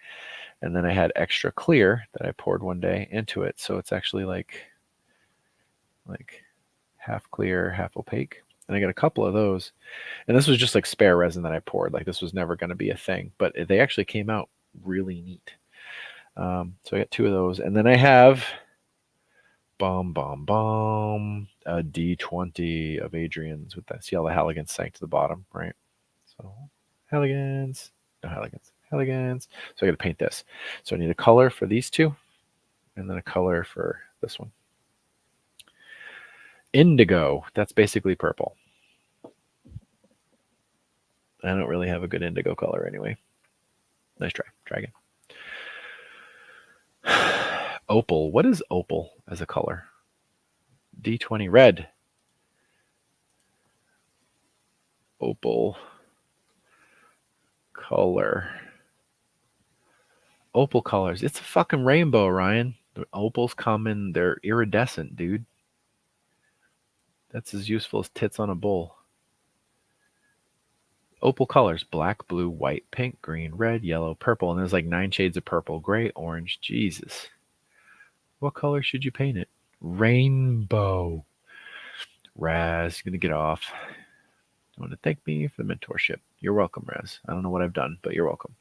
and then I had extra clear that I poured one day into it. So it's actually like half clear, half opaque. And I got a couple of those. And this was just like spare resin that I poured. Like this was never going to be a thing, but they actually came out really neat. So I got 2 of those. And then I have a D20 of Adrian's with that. See how the Halligans sank to the bottom, right? So Halligans, no Halligans, Halligans. So I got to paint this. So I need a color for these 2 and then a color for this one. Indigo, that's basically purple. I don't really have a good indigo color anyway. Nice try. Try again. Opal. What is opal as a color? D20 red. Opal color. Opal colors. It's a fucking rainbow, Ryan. The opals come in, they're iridescent, dude. That's as useful as tits on a bull. Opal colors: black, blue, white, pink, green, red, yellow, purple. And there's like 9 shades of purple, gray, orange. Jesus. What color should you paint it? Rainbow. Raz, gonna get off. You want to thank me for the mentorship. You're welcome, Raz. I don't know what I've done, but you're welcome.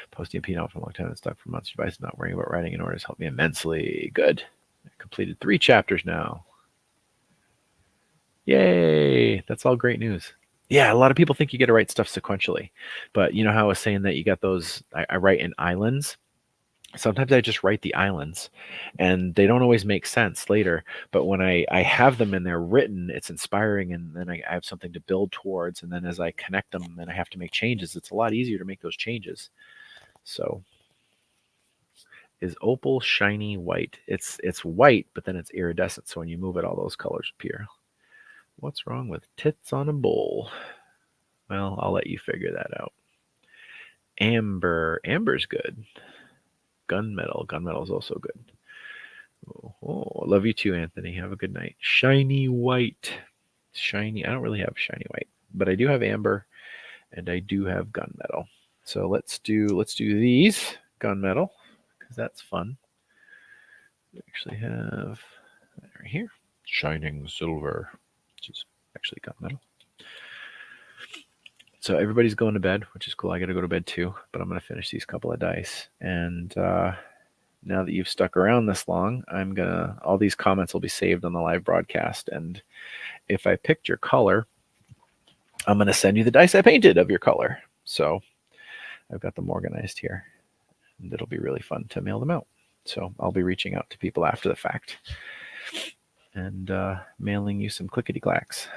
Posting a P for a long time and stuck for months. Your advice not worrying about writing in order has helped me immensely. Good. I completed 3 chapters now. Yay! That's all great news. Yeah, a lot of people think you got to write stuff sequentially, but you know how I was saying that you got those. I write in islands. Sometimes I just write the islands, and they don't always make sense later. But when I have them and they're written, it's inspiring, and then I have something to build towards. And then as I connect them, and I have to make changes, it's a lot easier to make those changes. So, is opal shiny white? It's white, but then it's iridescent. So when you move it, all those colors appear. What's wrong with tits on a bull? Well, I'll let you figure that out. Amber. Amber's good. Gunmetal. Gunmetal is also good. Oh, love you too, Anthony. Have a good night. Shiny white. Shiny. I don't really have shiny white, but I do have amber, and I do have gunmetal. So let's do these gunmetal because that's fun. We actually have that right here. Shining silver, which is actually gunmetal. So everybody's going to bed, which is cool. I got to go to bed too, but I'm going to finish these couple of dice. And now that you've stuck around this long, all these comments will be saved on the live broadcast. And if I picked your color, I'm going to send you the dice I painted of your color. So I've got them organized here, and it'll be really fun to mail them out. So I'll be reaching out to people after the fact and mailing you some clickety clacks.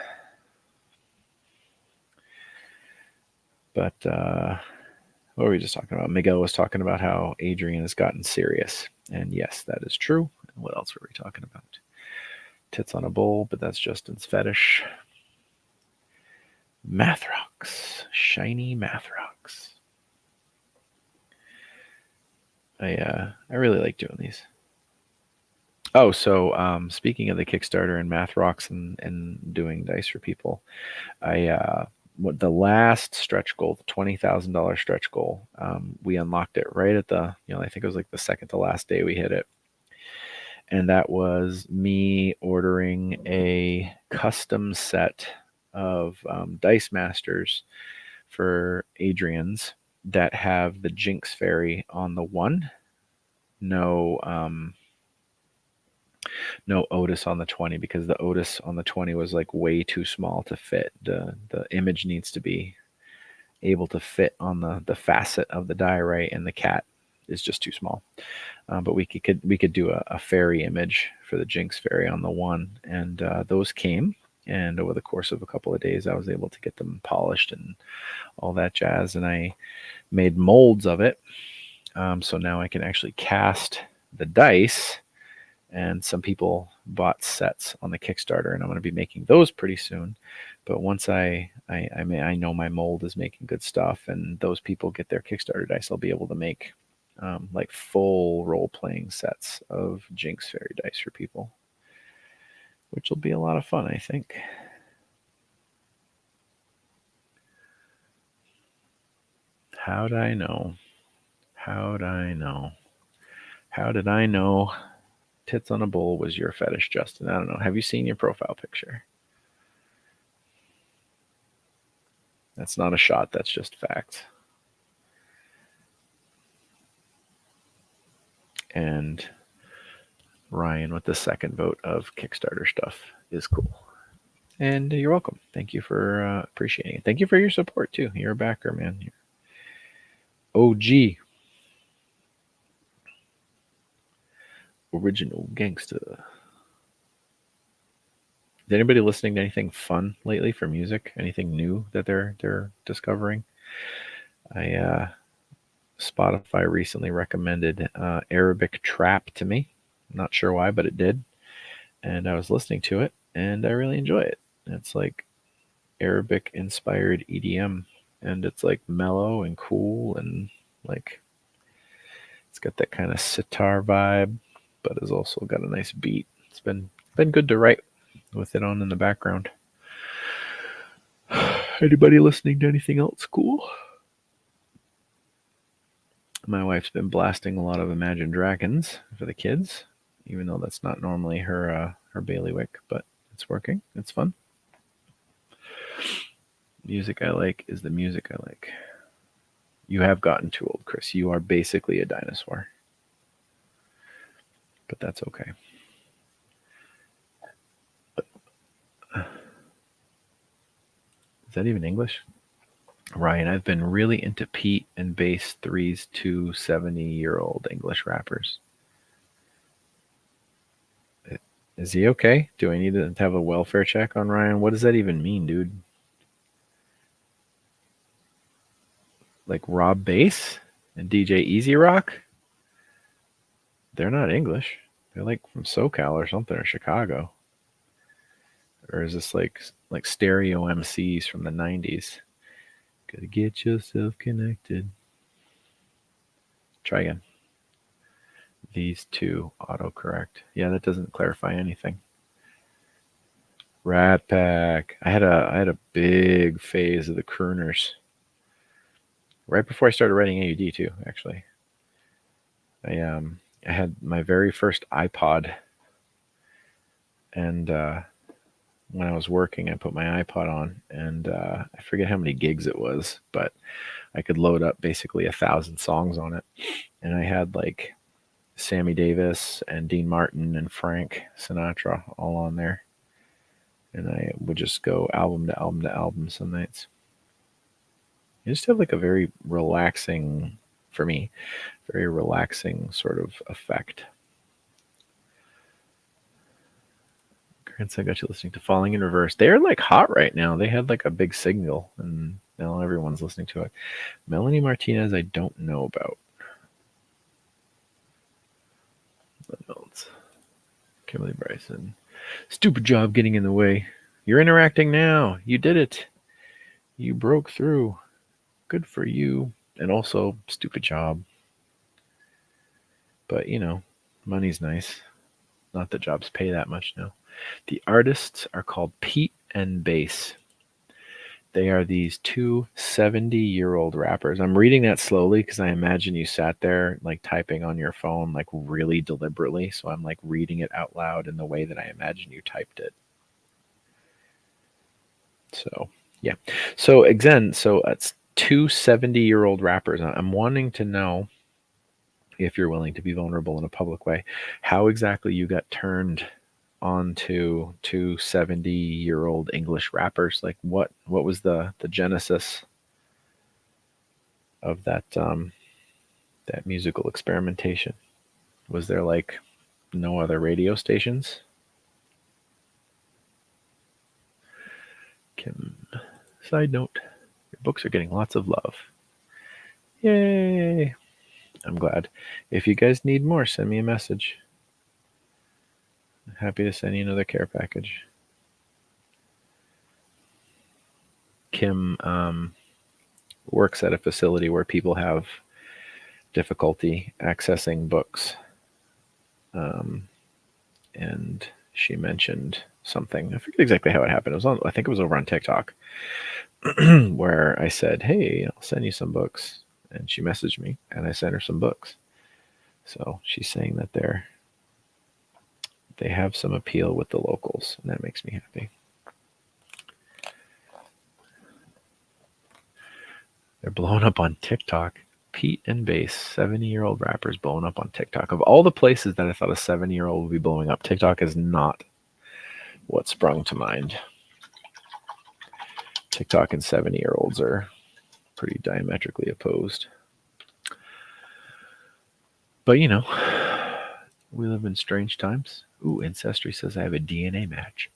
But what were we just talking about? Miguel was talking about how Adrian has gotten serious. And yes, that is true. What else were we talking about? Tits on a bowl, but that's Justin's fetish. Math rocks, shiny math rocks. I really like doing these. Oh, so speaking of the Kickstarter and math rocks and doing dice for people, what the last stretch goal, the $20,000 stretch goal, we unlocked it right at the, I think it was like the second to last day we hit it, and that was me ordering a custom set of Dice Masters for Adrian's that have the Jinx Fairy on the one, no no Otis on the 20, because the Otis on the 20 was like way too small to fit. The image needs to be able to fit on the facet of the die, right, and the cat is just too small. But we could do a fairy image for the Jinx Fairy on the one, and those came. And over the course of a couple of days, I was able to get them polished and all that jazz. And I made molds of it, so now I can actually cast the dice. And some people bought sets on the Kickstarter, and I'm going to be making those pretty soon. But once I know my mold is making good stuff, and those people get their Kickstarter dice, I'll be able to make like full role-playing sets of Jinx Fairy dice for people, which will be a lot of fun, I think. How'd I know? How'd I know? How did I know tits on a bowl was your fetish, Justin? I don't know. Have you seen your profile picture? That's not a shot. That's just facts. And Ryan with the second vote of Kickstarter stuff is cool. And you're welcome. Thank you for appreciating it. Thank you for your support too. You're a backer, man. You're OG. Original gangsta. Is anybody listening to anything fun lately for music? Anything new that they're discovering? Spotify recently recommended Arabic trap to me. I'm not sure why, but it did. And I was listening to it, and I really enjoy it. It's like Arabic inspired EDM, and it's like mellow and cool, and like it's got that kind of sitar vibe, but has also got a nice beat. It's been good to write with it on in the background. Anybody listening to anything else cool? My wife's been blasting a lot of Imagine Dragons for the kids, even though that's not normally her bailiwick, but it's working. It's fun. Music I like is the music I like. You have gotten too old, Chris. You are basically a dinosaur. But that's okay. Is that even English? Ryan, I've been really into Pete and Bass 3's two 70-year-old English rappers. Is he okay? Do I need to have a welfare check on Ryan? What does that even mean, dude? Like Rob Bass and DJ Easy Rock? They're not English. They're like from SoCal or something, or Chicago. Or is this like stereo MCs from the 90s? Gotta get yourself connected. Try again. These two autocorrect. Yeah, that doesn't clarify anything. Rat Pack. I had a big phase of the crooners. Right before I started writing AUD too, actually. I had my very first iPod, and when I was working, I put my iPod on, and I forget how many gigs it was, but I could load up basically 1,000 songs on it, and I had like Sammy Davis and Dean Martin and Frank Sinatra all on there, and I would just go album to album to album some nights. You just have like a very relaxing, for me, very relaxing sort of effect. Grandson got you listening to Falling in Reverse. They're like hot right now. They had like a big signal, and now everyone's listening to it. Melanie Martinez, I don't know about. What else? Kimberly Bryson. Stupid job getting in the way. You're interacting now. You did it. You broke through. Good for you. And also, stupid job. But, money's nice. Not that jobs pay that much now. The artists are called Pete and Bass. They are these two 70-year-old rappers. I'm reading that slowly because I imagine you sat there like typing on your phone like really deliberately. So I'm like reading it out loud in the way that I imagine you typed it. So, yeah. So again, it's two 70-year-old rappers. I'm wanting to know, if you're willing to be vulnerable in a public way, how exactly you got turned onto two 70-year-old English rappers. Like what was the genesis of that musical experimentation? Was there like no other radio stations? Kim, side note, your books are getting lots of love. Yay! I'm glad. If you guys need more, send me a message. I'm happy to send you another care package. Kim works at a facility where people have difficulty accessing books. And she mentioned something. I forget exactly how it happened. I think it was over on TikTok, where I said, "Hey, I'll send you some books," and she messaged me, and I sent her some books. So she's saying that they have some appeal with the locals, and that makes me happy. They're blowing up on TikTok. Pete and Bass, 70-year-old rappers blowing up on TikTok. Of all the places that I thought a 70-year-old would be blowing up, TikTok is not what sprung to mind. TikTok and 70-year-olds are pretty diametrically opposed. But we live in strange times. Ooh, Ancestry says I have a DNA match.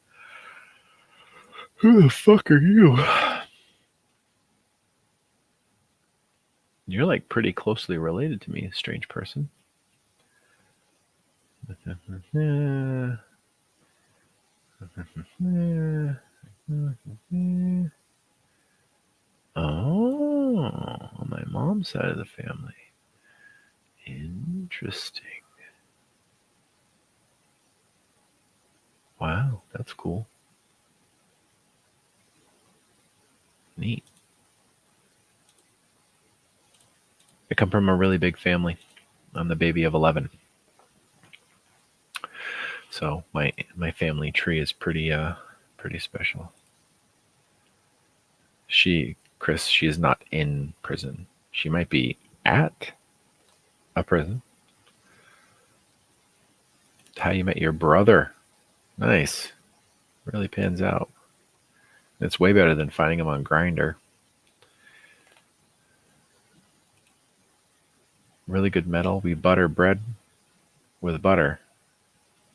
Who the fuck are you? You're like pretty closely related to me, strange person. Oh, on my mom's side of the family. Interesting. Wow, that's cool. Neat. I come from a really big family. I'm the baby of 11. So my family tree is pretty special. She is not in prison. She might be at a prison. How you met your brother. Nice. Really pans out. It's way better than finding him on Grindr. Really good metal. We butter bread with butter.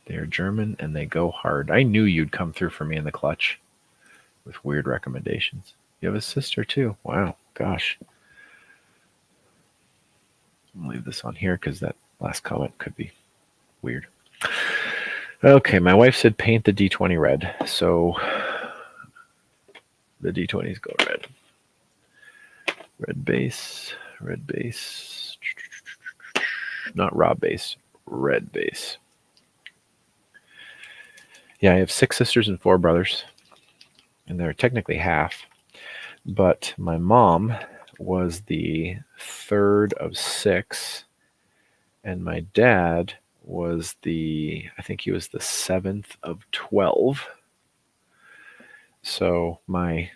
They are German and they go hard. I knew you'd come through for me in the clutch with weird recommendations. You have a sister too. Wow. Gosh. I'll leave this on here because that last comment could be weird. Okay, my wife said paint the D20 red. So the D20s go red. Red base. Not raw base, red base. Yeah, I have 6 sisters and 4 brothers, and they're technically half. But my mom was the third of 6, and my dad was I think he was the 7th of 12. So my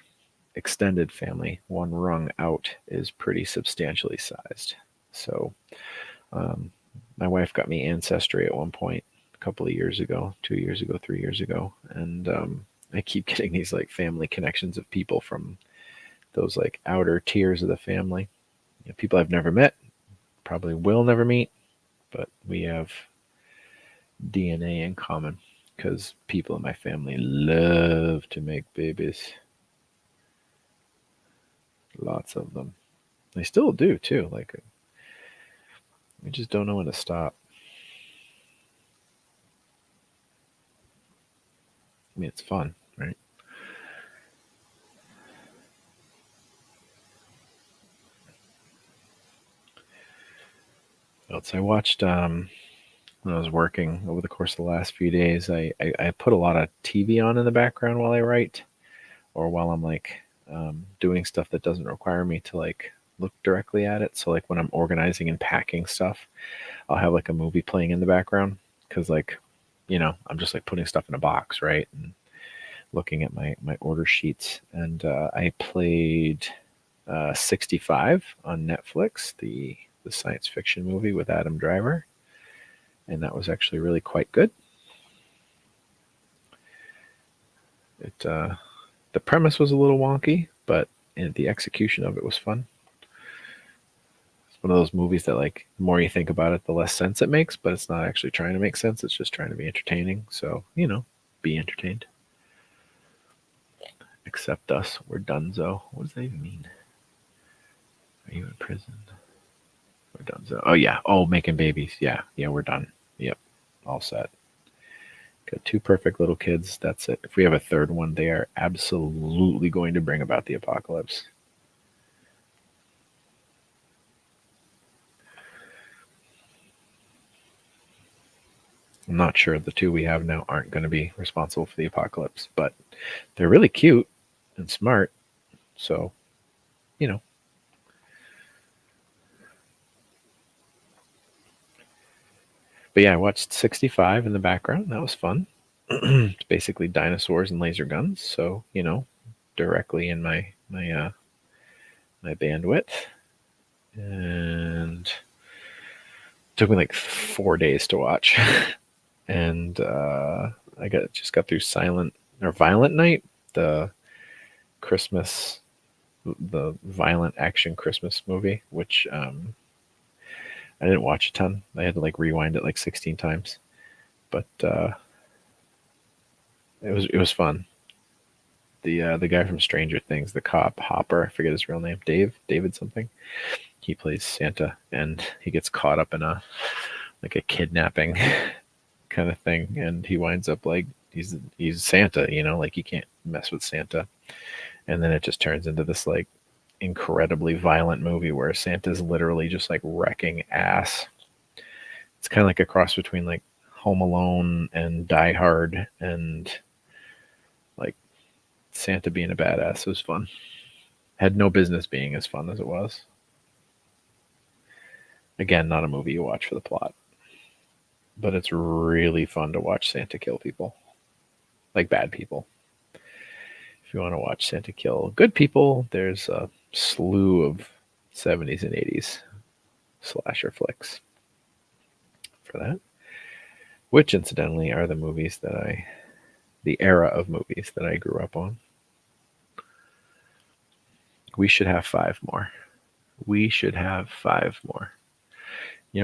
extended family, one rung out, is pretty substantially sized. So my wife got me Ancestry at one point a couple of years ago, 2 years ago, 3 years ago. And I keep getting these like family connections of people from those like outer tiers of the family. People I've never met, probably will never meet, but we have DNA in common because people in my family love to make babies. Lots of them. They still do too. Like, we just don't know when to stop. I mean, it's fun, right? Else I watched when I was working over the course of the last few days. I put a lot of TV on in the background while I write, or while I'm like doing stuff that doesn't require me to like look directly at it. So like when I'm organizing and packing stuff, I'll have like a movie playing in the background because like I'm just like putting stuff in a box, right? And looking at my order sheets. And I played 65 on Netflix, the science fiction movie with Adam Driver, and that was actually really quite good. It The premise was a little wonky, but the execution of it was fun. It's one of those movies that like the more you think about it, the less sense it makes, but it's not actually trying to make sense. It's just trying to be entertaining. So be entertained. Accept us. We're donezo. What does that even mean? Are you in prison? We're donezo. Oh yeah. Oh, making babies. Yeah. Yeah, we're done. Yep. All set. Got two perfect little kids. That's it. If we have a third one, they are absolutely going to bring about the apocalypse. I'm not sure the two we have now aren't going to be responsible for the apocalypse, but they're really cute and smart. So, you know. But yeah, I watched 65 in the background. That was fun. It's basically dinosaurs and laser guns. So, directly in my bandwidth. And it took me like 4 days to watch. And I just got through Silent or Violent Night, the Christmas, the violent action Christmas movie, which I didn't watch a ton. I had to like rewind it like 16 times, but it was fun. The guy from Stranger Things, the cop Hopper, I forget his real name, David something. He plays Santa, and he gets caught up in a kidnapping kind of thing, and he winds up like he's Santa, like you can't mess with Santa, and then it just turns into this like incredibly violent movie where Santa's literally just like wrecking ass. It's kind of like a cross between like Home Alone and Die Hard, and like Santa being a badass. It was fun. Had no business being as fun as it was. Again, not a movie you watch for the plot, but it's really fun to watch Santa kill people, like bad people. If you want to watch Santa kill good people, there's a slew of 70s and 80s slasher flicks for that, which incidentally are the era of movies that I grew up on. We should have five more. We should have five more.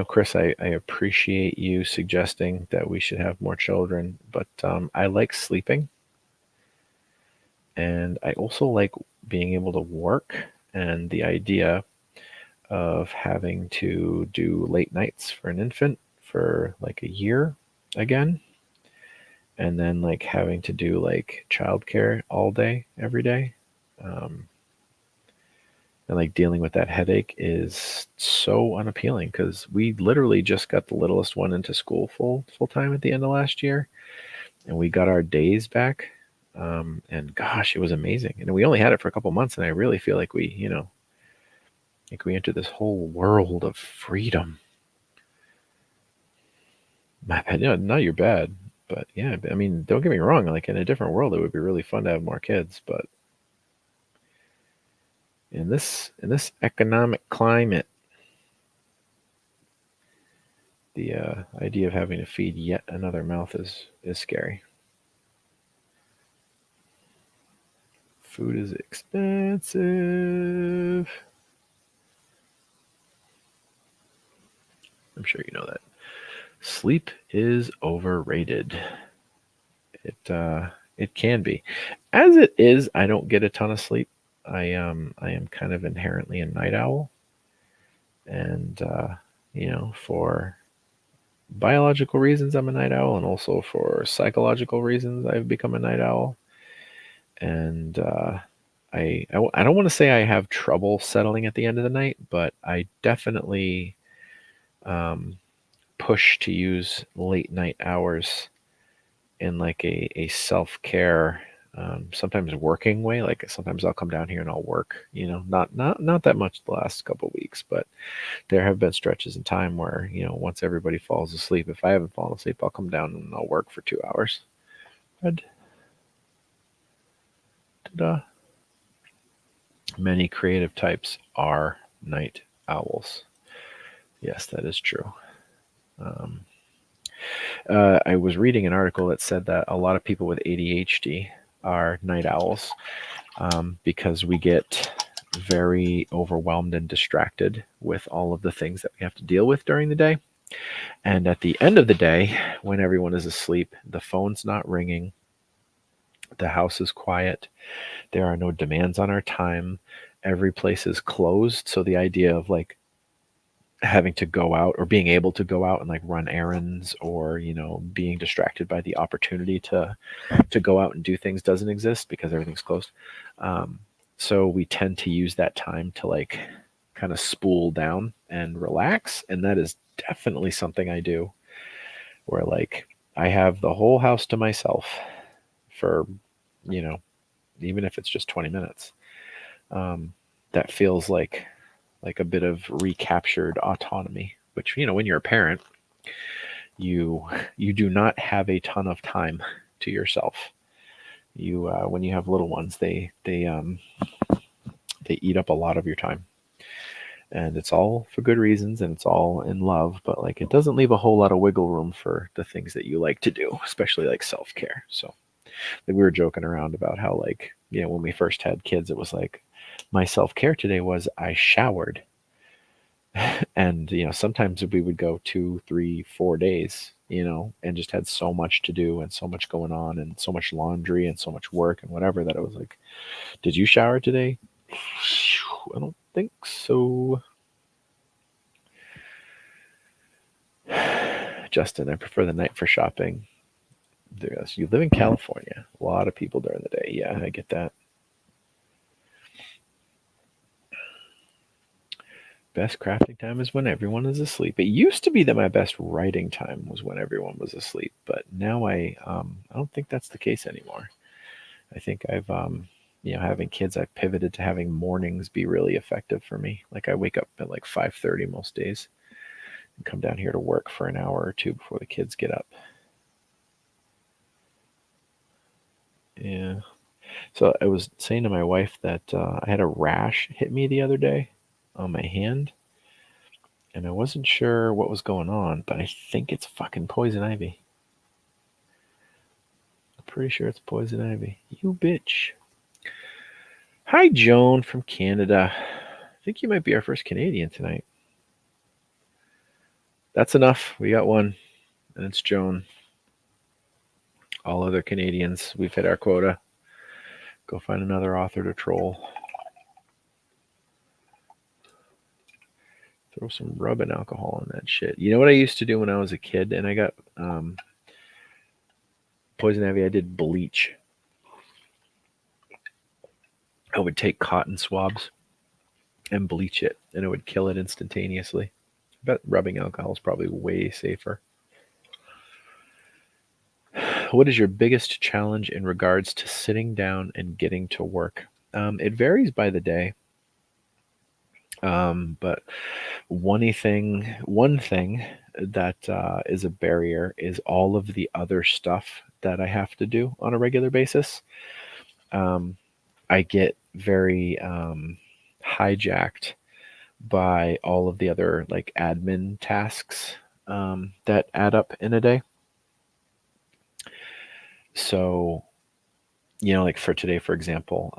Chris, I appreciate you suggesting that we should have more children, but I like sleeping. And I also like being able to work, and the idea of having to do late nights for an infant for like a year again, and then like having to do like childcare all day, every day. And like dealing with that headache is so unappealing because we literally just got the littlest one into school full time at the end of last year, and we got our days back. And gosh, it was amazing. And we only had it for a couple months, and I really feel like we entered this whole world of freedom. My bad, not your bad, but yeah, I mean, don't get me wrong. Like in a different world, it would be really fun to have more kids, but in this economic climate, the idea of having to feed yet another mouth is scary. Food is expensive. I'm sure you know that. Sleep is overrated. It can be. As it is, I don't get a ton of sleep. I am kind of inherently a night owl, and for biological reasons I'm a night owl, and also for psychological reasons I've become a night owl. And I don't want to say I have trouble settling at the end of the night, but I definitely um, push to use late night hours in like a self care, sometimes working way. Like sometimes I'll come down here and I'll work. Not that much the last couple of weeks, but there have been stretches in time where once everybody falls asleep, if I haven't fallen asleep, I'll come down and I'll work for 2 hours. Red. Ta-da. Many creative types are night owls. Yes, that is true. Um, I was reading an article that said that a lot of people with ADHD are night owls, because we get very overwhelmed and distracted with all of the things that we have to deal with during the day. And at the end of the day, when everyone is asleep, the phone's not ringing, the house is quiet, there are no demands on our time, every place is closed. So the idea of like having to go out or being able to go out and like run errands, or being distracted by the opportunity to go out and do things doesn't exist because everything's closed. So we tend to use that time to like kind of spool down and relax, and that is definitely something I do, where like I have the whole house to myself for you know even if it's just 20 minutes. That feels like a bit of recaptured autonomy, which when you're a parent, you do not have a ton of time to yourself. You when you have little ones, they eat up a lot of your time, and it's all for good reasons, and it's all in love, but like it doesn't leave a whole lot of wiggle room for the things that you like to do, especially like self-care. So like, we were joking around about how like when we first had kids, it was like my self-care today was I showered. And sometimes we would go 2, 3, 4 days, and just had so much to do and so much going on and so much laundry and so much work and whatever, that it was like, did you shower today? I don't think so. Justin, I prefer the night for shopping. You live in California, a lot of people during the day. Yeah, I get that. Best crafting time is when everyone is asleep. It used to be that my best writing time was when everyone was asleep, but now I don't think that's the case anymore. I think I've having kids, I've pivoted to having mornings be really effective for me. Like I wake up at like 5:30 most days and come down here to work for an hour or two before the kids get up. Yeah. So I was saying to my wife that I had a rash hit me the other day on my hand, and I wasn't sure what was going on, but I think it's fucking poison ivy. I'm pretty sure it's poison ivy. You bitch. Hi, Joan from Canada. I think you might be our first Canadian tonight. That's enough. We got one, and it's Joan. All other Canadians, we've hit our quota. Go find another author to troll. Throw some rubbing alcohol on that shit. You know what I used to do when I was a kid and I got poison ivy? I did bleach. I would take cotton swabs and bleach it, and it would kill it instantaneously. I bet rubbing alcohol is probably way safer. What is your biggest challenge in regards to sitting down and getting to work? It varies by the day. But one thing that is a barrier is all of the other stuff that I have to do on a regular basis. I get very hijacked by all of the other like admin tasks that add up in a day. So, like for today, for example,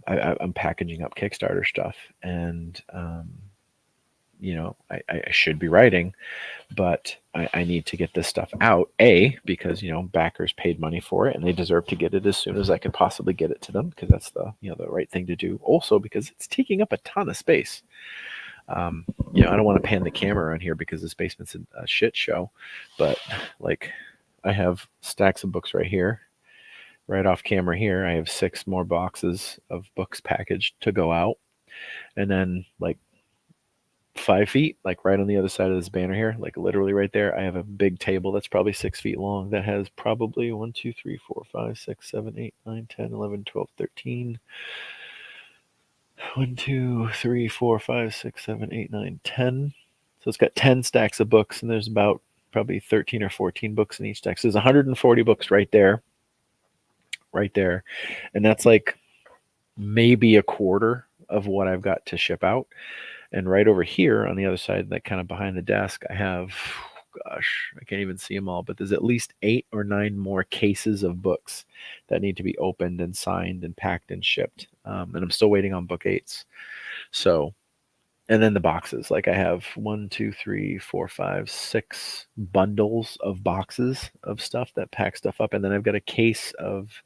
I'm packaging up Kickstarter stuff, and I should be writing, but I need to get this stuff out. Because backers paid money for it, and they deserve to get it as soon as I can possibly get it to them, because that's the right thing to do. Also, because it's taking up a ton of space. You know, I don't want to pan the camera around here because this basement's a shit show, but like I have stacks of books right here, right off camera here. I have 6 more boxes of books packaged to go out. And then like 5 feet, like right on the other side of this banner here, like literally right there, I have a big table that's probably 6 feet long that has probably 1, 2, 3, 4, 5, 6, 7, 8, 9, 10, 11, 12, 13. 1, 2, 3, 4, 5, 6, 7, 8, 9, 10. So it's got 10 stacks of books, and there's about probably 13 or 14 books in each stack. So there's 140 books right there. And that's like maybe a quarter of what I've got to ship out. And right over here on the other side, that kind of behind the desk, I have, gosh, I can't even see them all, but there's at least 8 or 9 more cases of books that need to be opened and signed and packed and shipped. And I'm still waiting on book 8s. So, and then the boxes, like I have 1, 2, 3, 4, 5, 6 bundles of boxes of stuff that pack stuff up. And then I've got a case of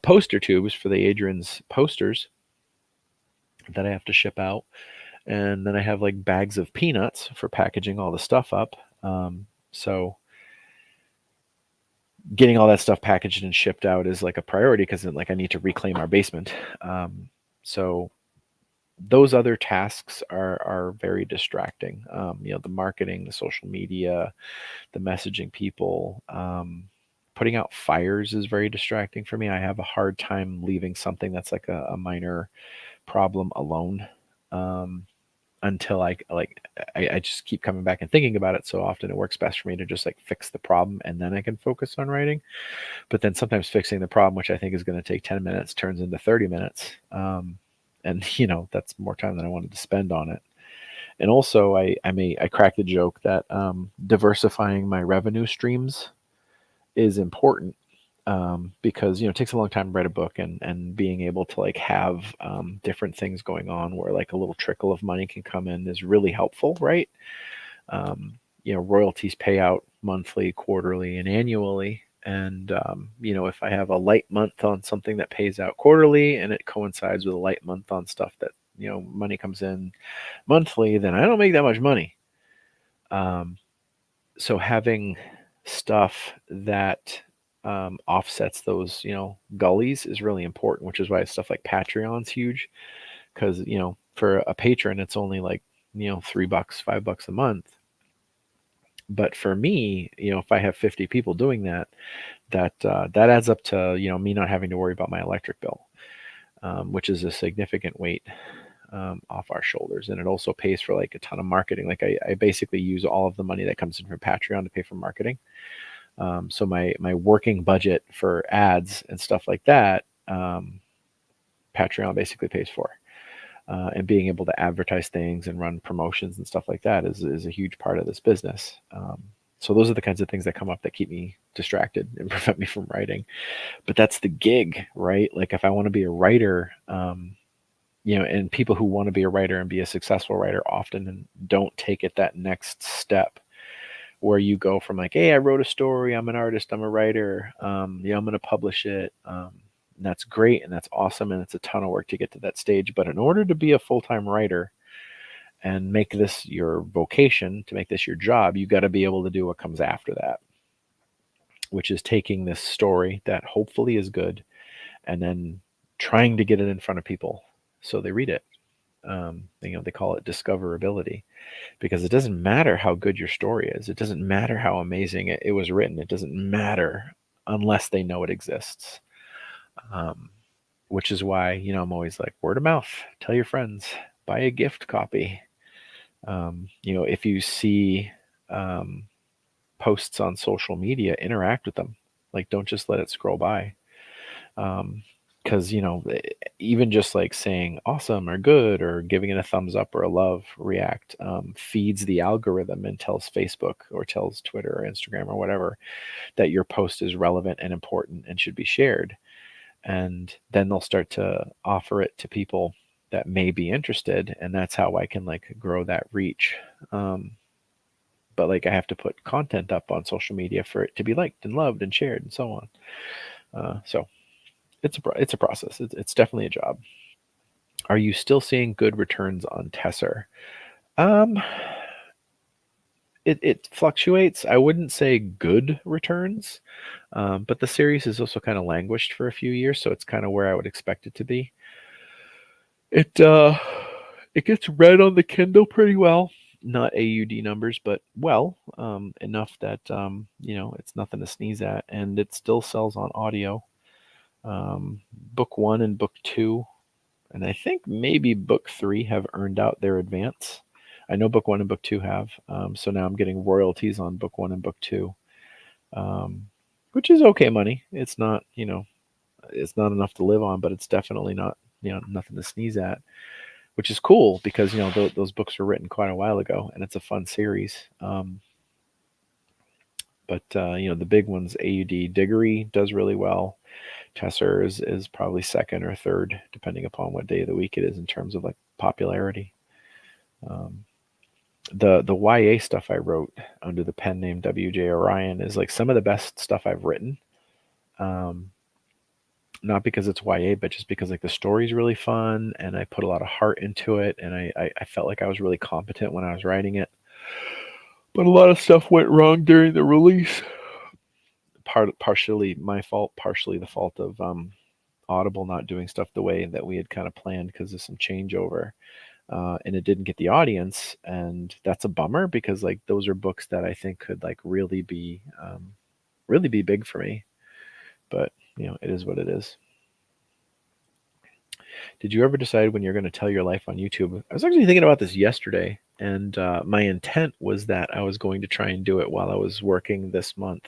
poster tubes for the Adrian's posters that I have to ship out. And then I have like bags of peanuts for packaging all the stuff up. So getting all that stuff packaged and shipped out is like a priority because like I need to reclaim our basement. So those other tasks are very distracting. You know, the marketing, the social media, the messaging people. Putting out fires is very distracting for me. I have a hard time leaving something that's like a minor problem alone. Until I just keep coming back and thinking about it so often. It works best for me to just like fix the problem and then I can focus on writing. But then sometimes fixing the problem, which I think is going to take 10 minutes, turns into 30 minutes. And you know, that's more time than I wanted to spend on it. And also I cracked the joke that diversifying my revenue streams is important, because you know it takes a long time to write a book, and being able to like have different things going on where like a little trickle of money can come in is really helpful, right? You know, royalties pay out monthly, quarterly, and annually. And you know, if I have a light month on something that pays out quarterly, and it coincides with a light month on stuff that you know money comes in monthly, then I don't make that much money. Um, so having stuff that offsets those, you know, gullies is really important, which is why stuff like Patreon's huge. Because you know, for a patron, it's only like you know $3, $5 a month. But for me, you know, if I have 50 people doing that, that adds up to you know me not having to worry about my electric bill, which is a significant weight off our shoulders. And it also pays for like a ton of marketing. Like I basically use all of the money that comes in from Patreon to pay for marketing. So my working budget for ads and stuff like that, Patreon basically pays for. And being able to advertise things and run promotions and stuff like that is a huge part of this business. So those are the kinds of things that come up that keep me distracted and prevent me from writing. But that's the gig, right? Like if I want to be a writer, you know, and people who want to be a writer and be a successful writer often don't take it that next step where you go from like, hey, I wrote a story, I'm an artist, I'm a writer, you know, I'm going to publish it. And that's great and that's awesome. And it's a ton of work to get to that stage. But in order to be a full-time writer and make this your vocation, to make this your job, you got to be able to do what comes after that, which is taking this story that hopefully is good and then trying to get it in front of people so they read it. You know, they call it discoverability, because it doesn't matter how good your story is. It doesn't matter how amazing it was written. It doesn't matter unless they know it exists. Um, which is why, you know, I'm always like word of mouth, tell your friends, buy a gift copy. You know, if you see um, posts on social media, interact with them. Like, don't just let it scroll by. Because, you know, even just like saying awesome or good or giving it a thumbs up or a love react feeds the algorithm and tells Facebook or tells Twitter or Instagram or whatever that your post is relevant and important and should be shared. And then they'll start to offer it to people that may be interested. And that's how I can like grow that reach. But like I have to put content up on social media for it to be liked and loved and shared and so on. So it's a process. It's definitely a job. Are you still seeing good returns on Tesser? Um, it fluctuates. I wouldn't say good returns, but the series has also kind of languished for a few years, so it's kind of where I would expect it to be. It it gets read on the Kindle pretty well. Not AUD numbers, but well, enough that it's nothing to sneeze at, and it still sells on audio. Book one and book two, and I think maybe book three have earned out their advance. I know book one and book two have, so now I'm getting royalties on book one and book two, um, which is okay money. It's not, it's not enough to live on, but it's definitely not, nothing to sneeze at, which is cool because those books were written quite a while ago, and it's a fun series. But the big ones, AUD Diggory does really well. Tesser is probably second or third, depending upon what day of the week it is in terms of like popularity. Um, the YA stuff I wrote under the pen name WJ Orion is like some of the best stuff I've written. Um, Not because it's YA, but just because like the story's really fun and I put a lot of heart into it, and I felt like I was really competent when I was writing it. But a lot of stuff went wrong during the release. Partially my fault, partially the fault of Audible not doing stuff the way that we had kind of planned because of some changeover. And it didn't get the audience, and that's a bummer because like those are books that I think could like really be big for me. But it is what it is. Did you ever decide when you're going to tell your life on YouTube? I was actually thinking about this yesterday, and my intent was that I was going to try and do it while I was working this month.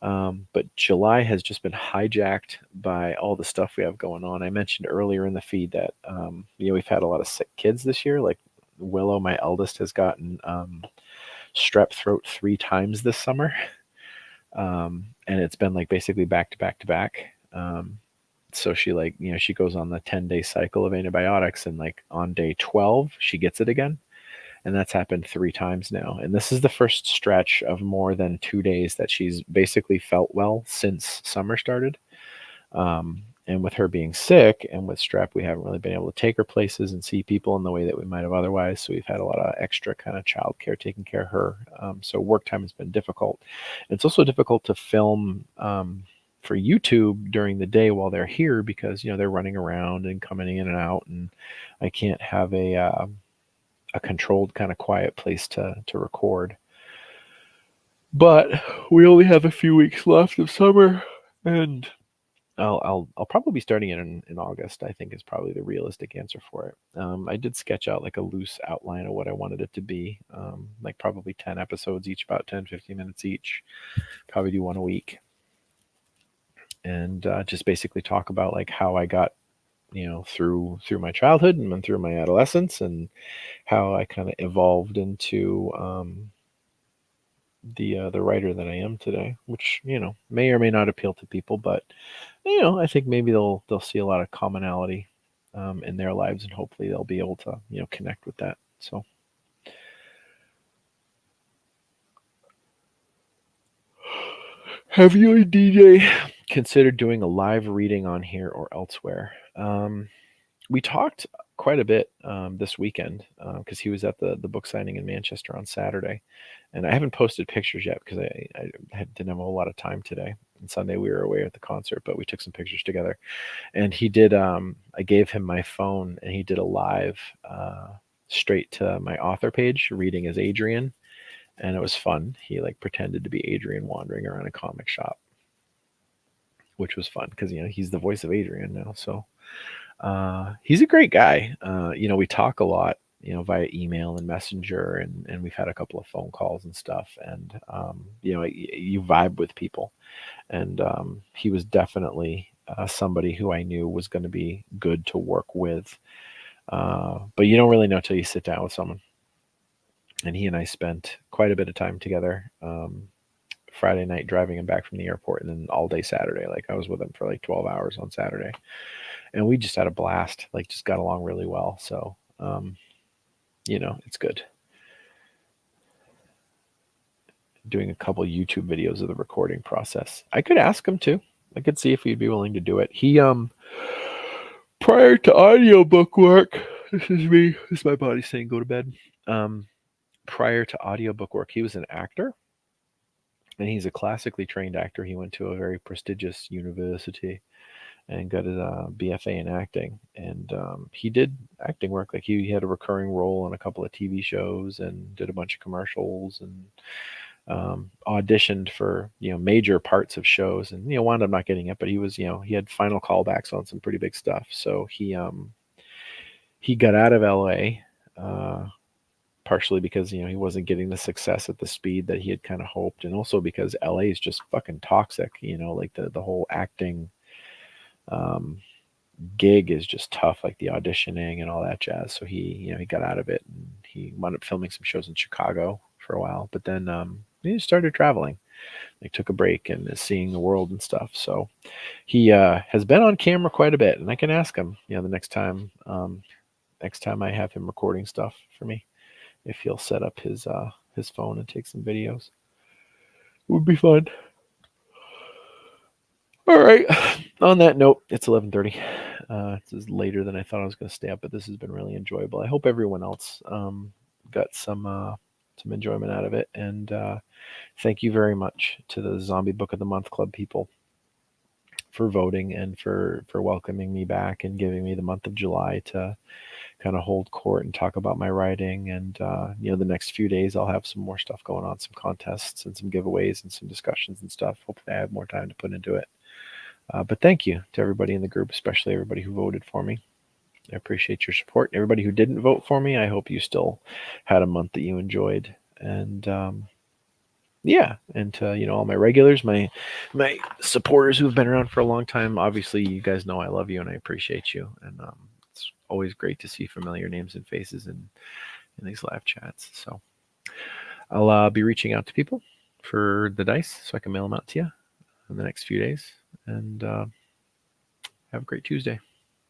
But July has just been hijacked by all the stuff we have going on. I mentioned earlier in the feed that we've had a lot of sick kids this year. Like Willow, my eldest, has gotten strep throat 3 times this summer, and it's been like basically back to back to back. So she goes on the 10-day cycle of antibiotics, and like on day 12 she gets it again, and that's happened 3 times now. And this is the first stretch of more than 2 days that she's basically felt well since summer started. And with her being sick and with strep, we haven't really been able to take her places and see people in the way that we might have otherwise. So we've had a lot of extra kind of childcare taking care of her. So work time has been difficult. It's also difficult to film for YouTube during the day while they're here because they're running around and coming in and out, and I can't have a controlled kind of quiet place to record. But we only have a few weeks left of summer, and I'll probably be starting it in August. I think is probably the realistic answer for it. I did sketch out like a loose outline of what I wanted it to be, like probably 10 episodes each, about 10-15 minutes each. Probably do one a week, and just basically talk about like how I got through my childhood and then through my adolescence, and how I kind of evolved into the writer that I am today, which may or may not appeal to people, but I think maybe they'll see a lot of commonality in their lives, and hopefully they'll be able to connect with that. So, have you and DJ considered doing a live reading on here or elsewhere? We talked quite a bit this weekend because he was at the book signing in Manchester on Saturday, and I haven't posted pictures yet because I didn't have a whole lot of time today. And Sunday we were away at the concert, but we took some pictures together. And he did. I gave him my phone, and he did a live straight to my author page, reading as Adrian, and it was fun. He like pretended to be Adrian wandering around a comic shop, which was fun because he's the voice of Adrian now. So he's a great guy. We talk a lot, via email and messenger, and we've had a couple of phone calls and stuff. And, you vibe with people. And he was definitely somebody who I knew was going to be good to work with. But you don't really know till you sit down with someone. And he and I spent quite a bit of time together. Friday night driving him back from the airport, and then all day Saturday. Like I was with him for like 12 hours on Saturday, and we just had a blast, like just got along really well. So, it's good. Doing a couple YouTube videos of the recording process. I could ask him to. I could see if he'd be willing to do it. He, prior to audiobook work, This is me. This is my body saying go to bed. Prior to audiobook work, he was an actor, and he's a classically trained actor. He went to a very prestigious university and got his BFA in acting. And he did acting work. Like he had a recurring role on a couple of TV shows and did a bunch of commercials and auditioned for major parts of shows, and wound up not getting it. But he was he had final callbacks on some pretty big stuff. So he got out of LA. Partially because he wasn't getting the success at the speed that he had kind of hoped, and also because LA is just fucking toxic. Like the whole acting um, gig is just tough, like the auditioning and all that jazz. So he got out of it, and he wound up filming some shows in Chicago for a while. But then he started traveling. He took a break and is seeing the world and stuff. So he has been on camera quite a bit, and I can ask him, the next time I have him recording stuff for me, if he'll set up his phone and take some videos. It would be fun. All right. On that note, it's 11:30. This is later than I thought I was going to stay up, but this has been really enjoyable. I hope everyone else got some enjoyment out of it, and thank you very much to the Zombie Book of the Month Club people for voting and for welcoming me back and giving me the month of July to kind of hold court and talk about my writing. And the next few days I'll have some more stuff going on, some contests and some giveaways and some discussions and stuff. Hopefully I have more time to put into it. But thank you to everybody in the group, especially everybody who voted for me. I appreciate your support. Everybody who didn't vote for me, I hope you still had a month that you enjoyed. And and to all my regulars, my supporters who have been around for a long time. Obviously, you guys know I love you and I appreciate you. And it's always great to see familiar names and faces in these live chats. So I'll be reaching out to people for the dice so I can mail them out to you in the next few days. And have a great Tuesday.